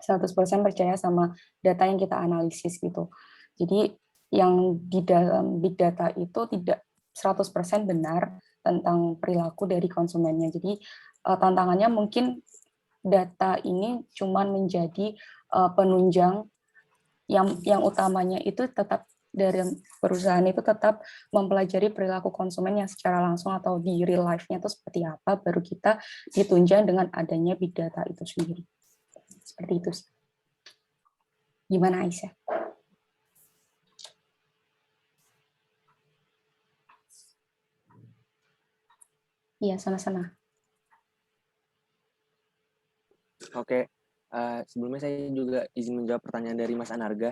H: 100% percaya sama data yang kita analisis gitu. Jadi yang di dalam big data itu tidak 100% benar tentang perilaku dari konsumennya. Jadi tantangannya mungkin data ini cuman menjadi penunjang yang utamanya itu tetap dari perusahaan itu tetap mempelajari perilaku konsumen yang secara langsung atau di real life-nya itu seperti apa, baru kita ditunjang dengan adanya big data itu sendiri. Seperti itu sih. Gimana Aisyah? Iya, sama-sama.
E: Oke, sebelumnya saya juga izin menjawab pertanyaan dari Mas Anarga,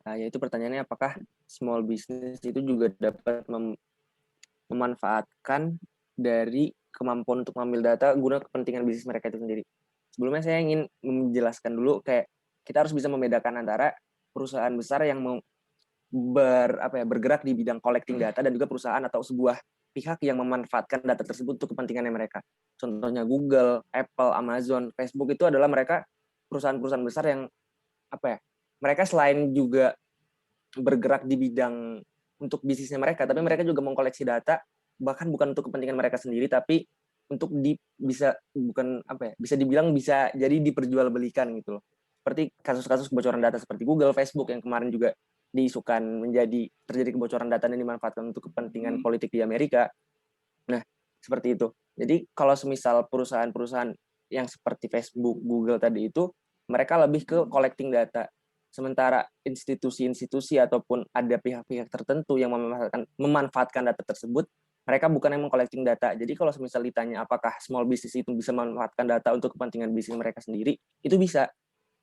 E: yaitu pertanyaannya apakah small business itu juga dapat memanfaatkan dari kemampuan untuk mengambil data guna kepentingan bisnis mereka itu sendiri. Sebelumnya saya ingin menjelaskan dulu, kayak kita harus bisa membedakan antara perusahaan besar yang bergerak di bidang collecting data dan juga perusahaan atau sebuah pihak yang memanfaatkan data tersebut untuk kepentingannya mereka. Contohnya Google, Apple, Amazon, Facebook itu adalah mereka perusahaan-perusahaan besar yang mereka selain juga bergerak di bidang untuk bisnisnya mereka, tapi mereka juga mengkoleksi data bahkan bukan untuk kepentingan mereka sendiri, tapi untuk bisa dibilang bisa jadi diperjualbelikan gitu loh. Seperti kasus-kasus kebocoran data seperti Google, Facebook yang kemarin juga diisukan terjadi kebocoran data yang dimanfaatkan untuk kepentingan politik di Amerika. Nah, seperti itu. Jadi kalau semisal perusahaan-perusahaan yang seperti Facebook, Google tadi itu, mereka lebih ke collecting data. Sementara institusi-institusi ataupun ada pihak-pihak tertentu yang memanfaatkan data tersebut, mereka bukan yang meng-collecting data. Jadi kalau semisal ditanya apakah small business itu bisa memanfaatkan data untuk kepentingan bisnis mereka sendiri, itu bisa.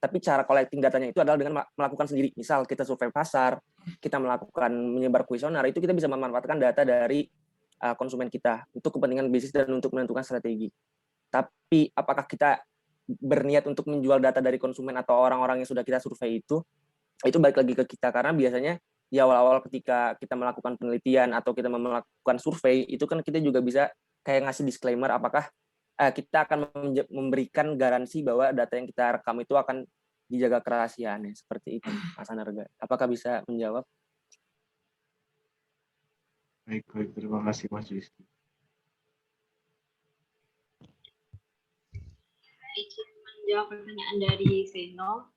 E: Tapi cara collecting datanya itu adalah dengan melakukan sendiri. Misal kita survei pasar, kita melakukan menyebar kuesioner, itu kita bisa memanfaatkan data dari konsumen kita untuk kepentingan bisnis dan untuk menentukan strategi. Tapi apakah kita berniat untuk menjual data dari konsumen atau orang-orang yang sudah kita survei itu balik lagi ke kita, karena biasanya di awal-awal ketika kita melakukan penelitian atau kita melakukan survei, itu kan kita juga bisa kayak ngasih disclaimer apakah kita akan memberikan garansi bahwa data yang kita rekam itu akan dijaga kerahasiaannya. Seperti itu, Mas Anarga. Apakah bisa menjawab?
F: Baik, terima kasih Mas Rizky.
L: Menjawab pertanyaan dari Seno,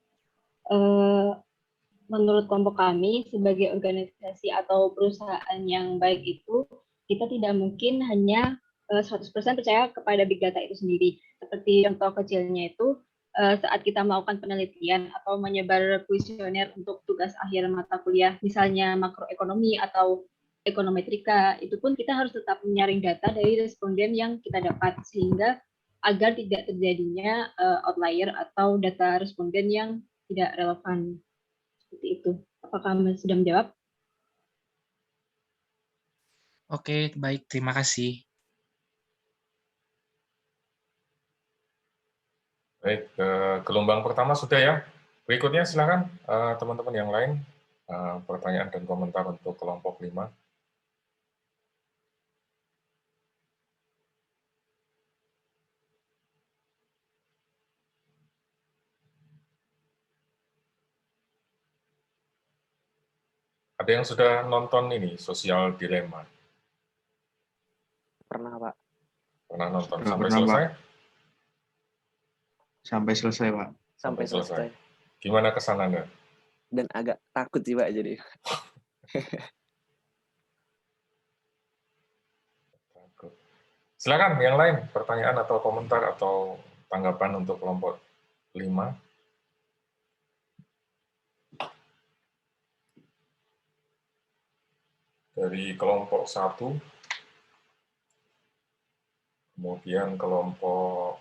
L: menurut kelompok kami sebagai organisasi atau perusahaan yang baik itu, kita tidak mungkin hanya 100% percaya kepada big data itu sendiri. Seperti contoh kecilnya itu, saat kita melakukan penelitian atau menyebar kuesioner untuk tugas akhir mata kuliah, misalnya makroekonomi atau ekonometrika, itu pun kita harus tetap menyaring data dari responden yang kita dapat, sehingga agar tidak terjadinya outlier atau data responden yang tidak relevan. Seperti itu. Apakah Mas sudah menjawab?
B: Oke, baik. Terima kasih.
A: Baik, gelombang pertama sudah ya. Berikutnya silakan teman-teman yang lain, pertanyaan dan komentar untuk kelompok 5. Ada yang sudah nonton ini, Social Dilemma?
E: Pernah, Pak.
A: Pernah nonton
F: Sudah
A: sampai
F: pernah,
A: selesai?
F: Pak. Sampai selesai, Pak.
E: Sampai selesai.
A: Gimana kesan Anda?
E: Dan agak takut sih, Pak, jadi.
A: Silakan yang lain, pertanyaan atau komentar atau tanggapan untuk kelompok 5. Dari kelompok 1, kemudian kelompok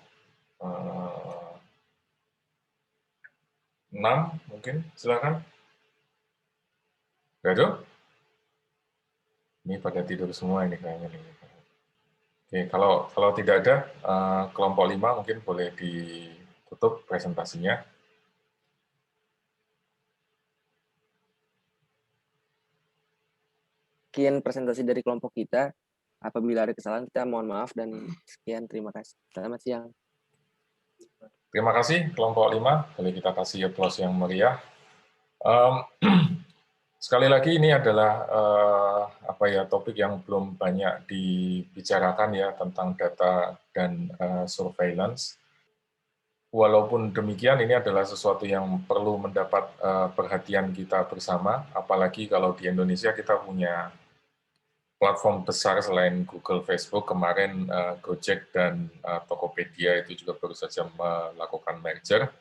A: 6 mungkin, silakan. Nggak ada? Ini pada tidur semua ini kayaknya. Oke, kalau tidak ada, kelompok 5 mungkin boleh ditutup presentasinya.
E: Sekian presentasi dari kelompok kita. Apabila ada kesalahan, kita mohon maaf dan sekian, terima kasih. Selamat siang.
A: Terima kasih kelompok 5, boleh kita kasih aplaus yang meriah. Sekali lagi ini adalah topik yang belum banyak dibicarakan ya tentang data dan surveillance. Walaupun demikian ini adalah sesuatu yang perlu mendapat perhatian kita bersama, apalagi kalau di Indonesia kita punya platform besar selain Google, Facebook. Kemarin Gojek dan Tokopedia itu juga baru saja melakukan merger.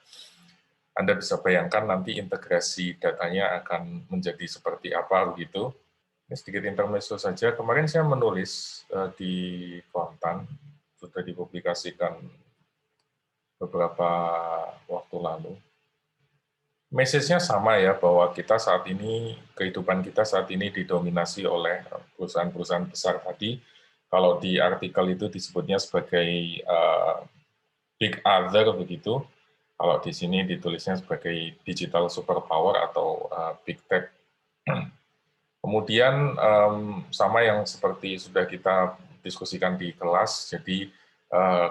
A: Anda bisa bayangkan nanti integrasi datanya akan menjadi seperti apa begitu. Ini sedikit intermezzo saja. Kemarin saya menulis di Kontan, sudah dipublikasikan beberapa waktu lalu. Message-nya sama ya, bahwa kita saat ini, kehidupan kita saat ini didominasi oleh perusahaan-perusahaan besar tadi. Kalau di artikel itu disebutnya sebagai big other begitu. Kalau di sini ditulisnya sebagai digital superpower atau big tech. Kemudian sama yang seperti sudah kita diskusikan di kelas, jadi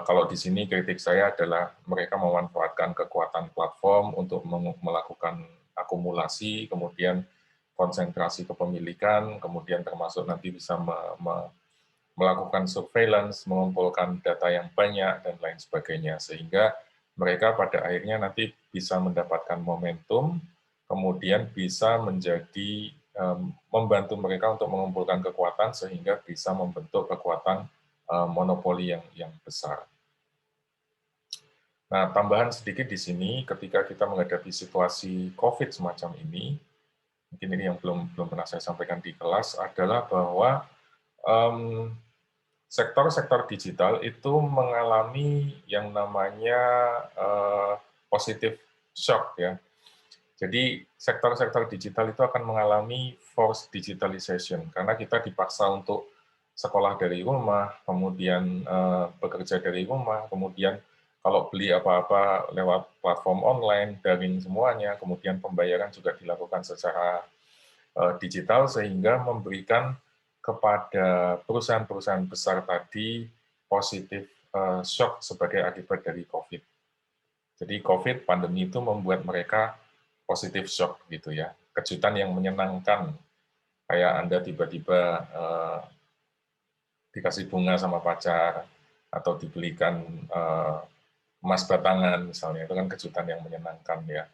A: kalau di sini kritik saya adalah mereka memanfaatkan kekuatan platform untuk melakukan akumulasi, kemudian konsentrasi kepemilikan, kemudian termasuk nanti bisa melakukan surveillance, mengumpulkan data yang banyak, dan lain sebagainya. Sehingga mereka pada akhirnya nanti bisa mendapatkan momentum, kemudian bisa menjadi membantu mereka untuk mengumpulkan kekuatan sehingga bisa membentuk kekuatan monopoli yang besar. Nah, tambahan sedikit di sini, ketika kita menghadapi situasi COVID semacam ini, mungkin ini yang belum pernah saya sampaikan di kelas, adalah bahwa sektor-sektor digital itu mengalami yang namanya positive shock ya. Jadi sektor-sektor digital itu akan mengalami forced digitalization karena kita dipaksa untuk sekolah dari rumah, kemudian bekerja dari rumah, kemudian kalau beli apa-apa lewat platform online, daring semuanya, kemudian pembayaran juga dilakukan secara digital sehingga memberikan kepada perusahaan-perusahaan besar tadi positif shock sebagai akibat dari COVID. Jadi COVID, pandemi itu membuat mereka positif shock gitu ya, kejutan yang menyenangkan, kayak Anda tiba-tiba dikasih bunga sama pacar, atau dibelikan emas batangan misalnya, itu kan kejutan yang menyenangkan ya.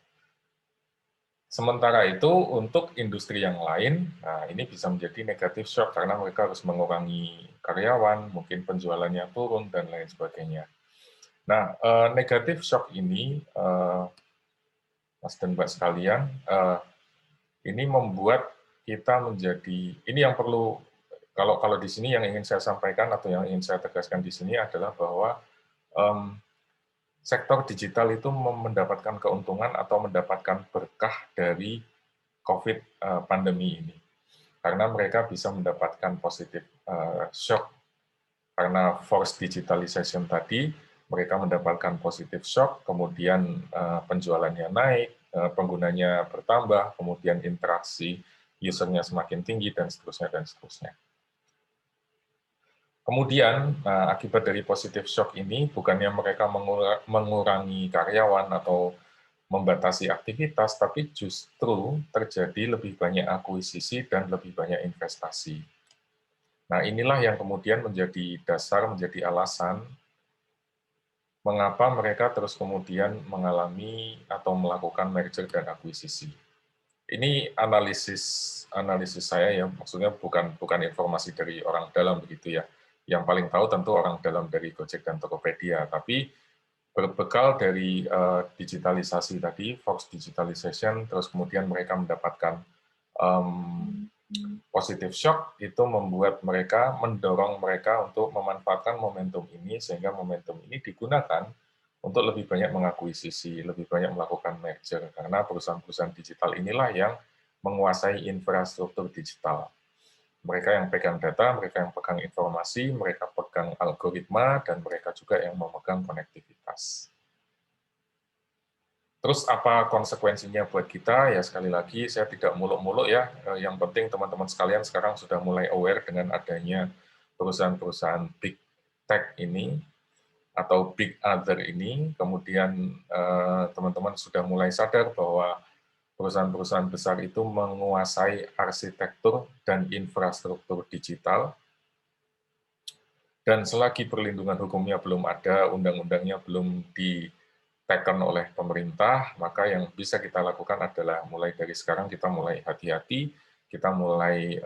A: Sementara itu untuk industri yang lain, nah ini bisa menjadi negatif shock karena mereka harus mengurangi karyawan, mungkin penjualannya turun, dan lain sebagainya. Nah, negatif shock ini, Mas dan Mbak sekalian, ini membuat kita menjadi, ini yang perlu, kalau di sini yang ingin saya sampaikan atau yang ingin saya tegaskan di sini adalah bahwa sektor digital itu mendapatkan keuntungan atau mendapatkan berkah dari COVID pandemi ini. Karena mereka bisa mendapatkan positif shock karena forced digitalization tadi, mereka mendapatkan positif shock, kemudian penjualannya naik, penggunanya bertambah, kemudian interaksi usernya semakin tinggi, dan seterusnya, dan seterusnya. Kemudian, akibat dari positif shock ini, bukannya mereka mengurangi karyawan atau membatasi aktivitas, tapi justru terjadi lebih banyak akuisisi dan lebih banyak investasi. Nah, inilah yang kemudian menjadi dasar, menjadi alasan mengapa mereka terus kemudian mengalami atau melakukan merger dan akuisisi. Ini analisis saya ya, maksudnya bukan informasi dari orang dalam begitu ya. Yang paling tahu tentu orang dalam dari Gojek dan Tokopedia, tapi berbekal dari digitalisasi tadi, forced digitalization, terus kemudian mereka mendapatkan positive shock, itu membuat mereka, mendorong mereka untuk memanfaatkan momentum ini, sehingga momentum ini digunakan untuk lebih banyak mengakuisisi, lebih banyak melakukan merger, karena perusahaan-perusahaan digital inilah yang menguasai infrastruktur digital. Mereka yang pegang data, mereka yang pegang informasi, mereka pegang algoritma, dan mereka juga yang memegang konektivitas. Terus apa konsekuensinya buat kita? Ya sekali lagi saya tidak muluk-muluk ya. Yang penting teman-teman sekalian sekarang sudah mulai aware dengan adanya perusahaan-perusahaan big tech ini atau big other ini. Kemudian teman-teman sudah mulai sadar bahwa perusahaan-perusahaan besar itu menguasai arsitektur dan infrastruktur digital. Dan selagi perlindungan hukumnya belum ada, undang-undangnya belum ditekan oleh pemerintah, maka yang bisa kita lakukan adalah mulai dari sekarang kita mulai hati-hati, kita mulai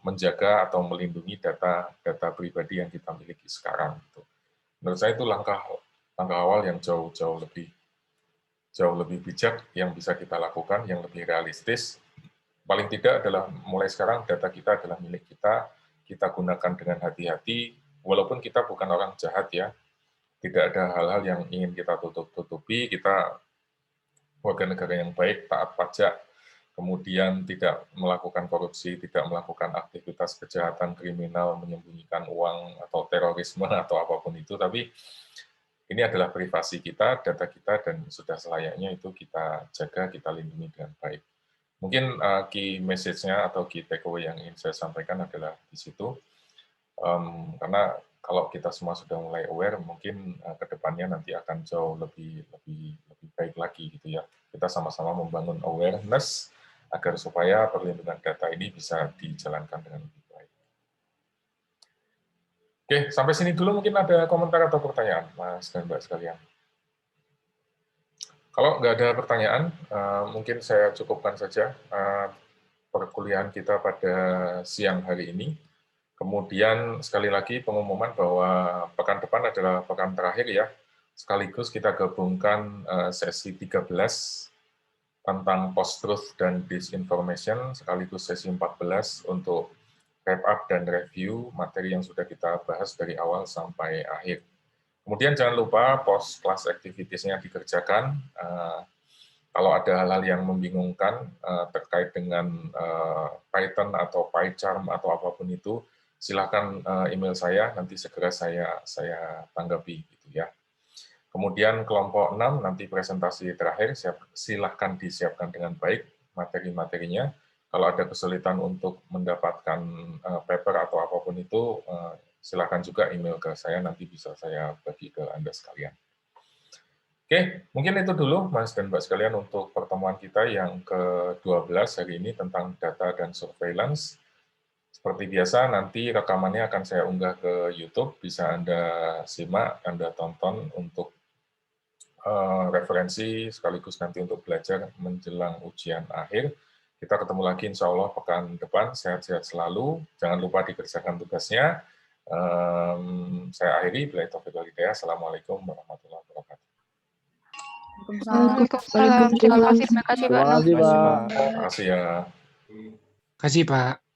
A: menjaga atau melindungi data pribadi yang kita miliki sekarang. Menurut saya itu langkah awal yang jauh lebih bijak yang bisa kita lakukan, yang lebih realistis. Paling tidak adalah mulai sekarang data kita adalah milik kita gunakan dengan hati-hati, walaupun kita bukan orang jahat ya, tidak ada hal-hal yang ingin kita tutup-tutupi, kita warga negara yang baik, taat pajak, kemudian tidak melakukan korupsi, tidak melakukan aktivitas kejahatan kriminal, menyembunyikan uang atau terorisme atau apapun itu, tapi ini adalah privasi kita, data kita, dan sudah selayaknya itu kita jaga, kita lindungi dengan baik. Mungkin key message-nya atau key takeaway yang ingin saya sampaikan adalah di situ. Karena kalau kita semua sudah mulai aware, mungkin ke depannya nanti akan jauh lebih baik lagi gitu ya. Kita sama-sama membangun awareness agar supaya perlindungan data ini bisa dijalankan dengan lebih baik. Oke, sampai sini dulu mungkin ada komentar atau pertanyaan, Mas dan Mbak sekalian. Kalau nggak ada pertanyaan, mungkin saya cukupkan saja perkuliahan kita pada siang hari ini. Kemudian sekali lagi pengumuman bahwa pekan depan adalah pekan terakhir ya, sekaligus kita gabungkan sesi 13 tentang post-truth dan disinformation, sekaligus sesi 14 untuk wrap up dan review materi yang sudah kita bahas dari awal sampai akhir. Kemudian jangan lupa post-class activities-nya dikerjakan. Kalau ada hal-hal yang membingungkan terkait dengan Python atau PyCharm atau apapun itu, silakan email saya, nanti segera saya tanggapi gitu ya. Kemudian kelompok 6 nanti presentasi terakhir, silakan disiapkan dengan baik materi-materinya. Kalau ada kesulitan untuk mendapatkan paper atau apapun itu, silakan juga email ke saya, nanti bisa saya bagi ke Anda sekalian. Oke, mungkin itu dulu Mas dan Mbak sekalian untuk pertemuan kita yang ke-12 hari ini tentang data dan surveillance. Seperti biasa, nanti rekamannya akan saya unggah ke YouTube, bisa Anda simak, Anda tonton untuk referensi, sekaligus nanti untuk belajar menjelang ujian akhir. Kita ketemu lagi insya Allah pekan depan, sehat-sehat selalu, jangan lupa dikerjakan tugasnya. Saya akhiri, billahi taufiq wal hidayah. Assalamualaikum warahmatullahi wabarakatuh.
C: Waalaikumsalam. Terima kasih Pak.
A: Terima kasih ya.
B: Kasih Pak.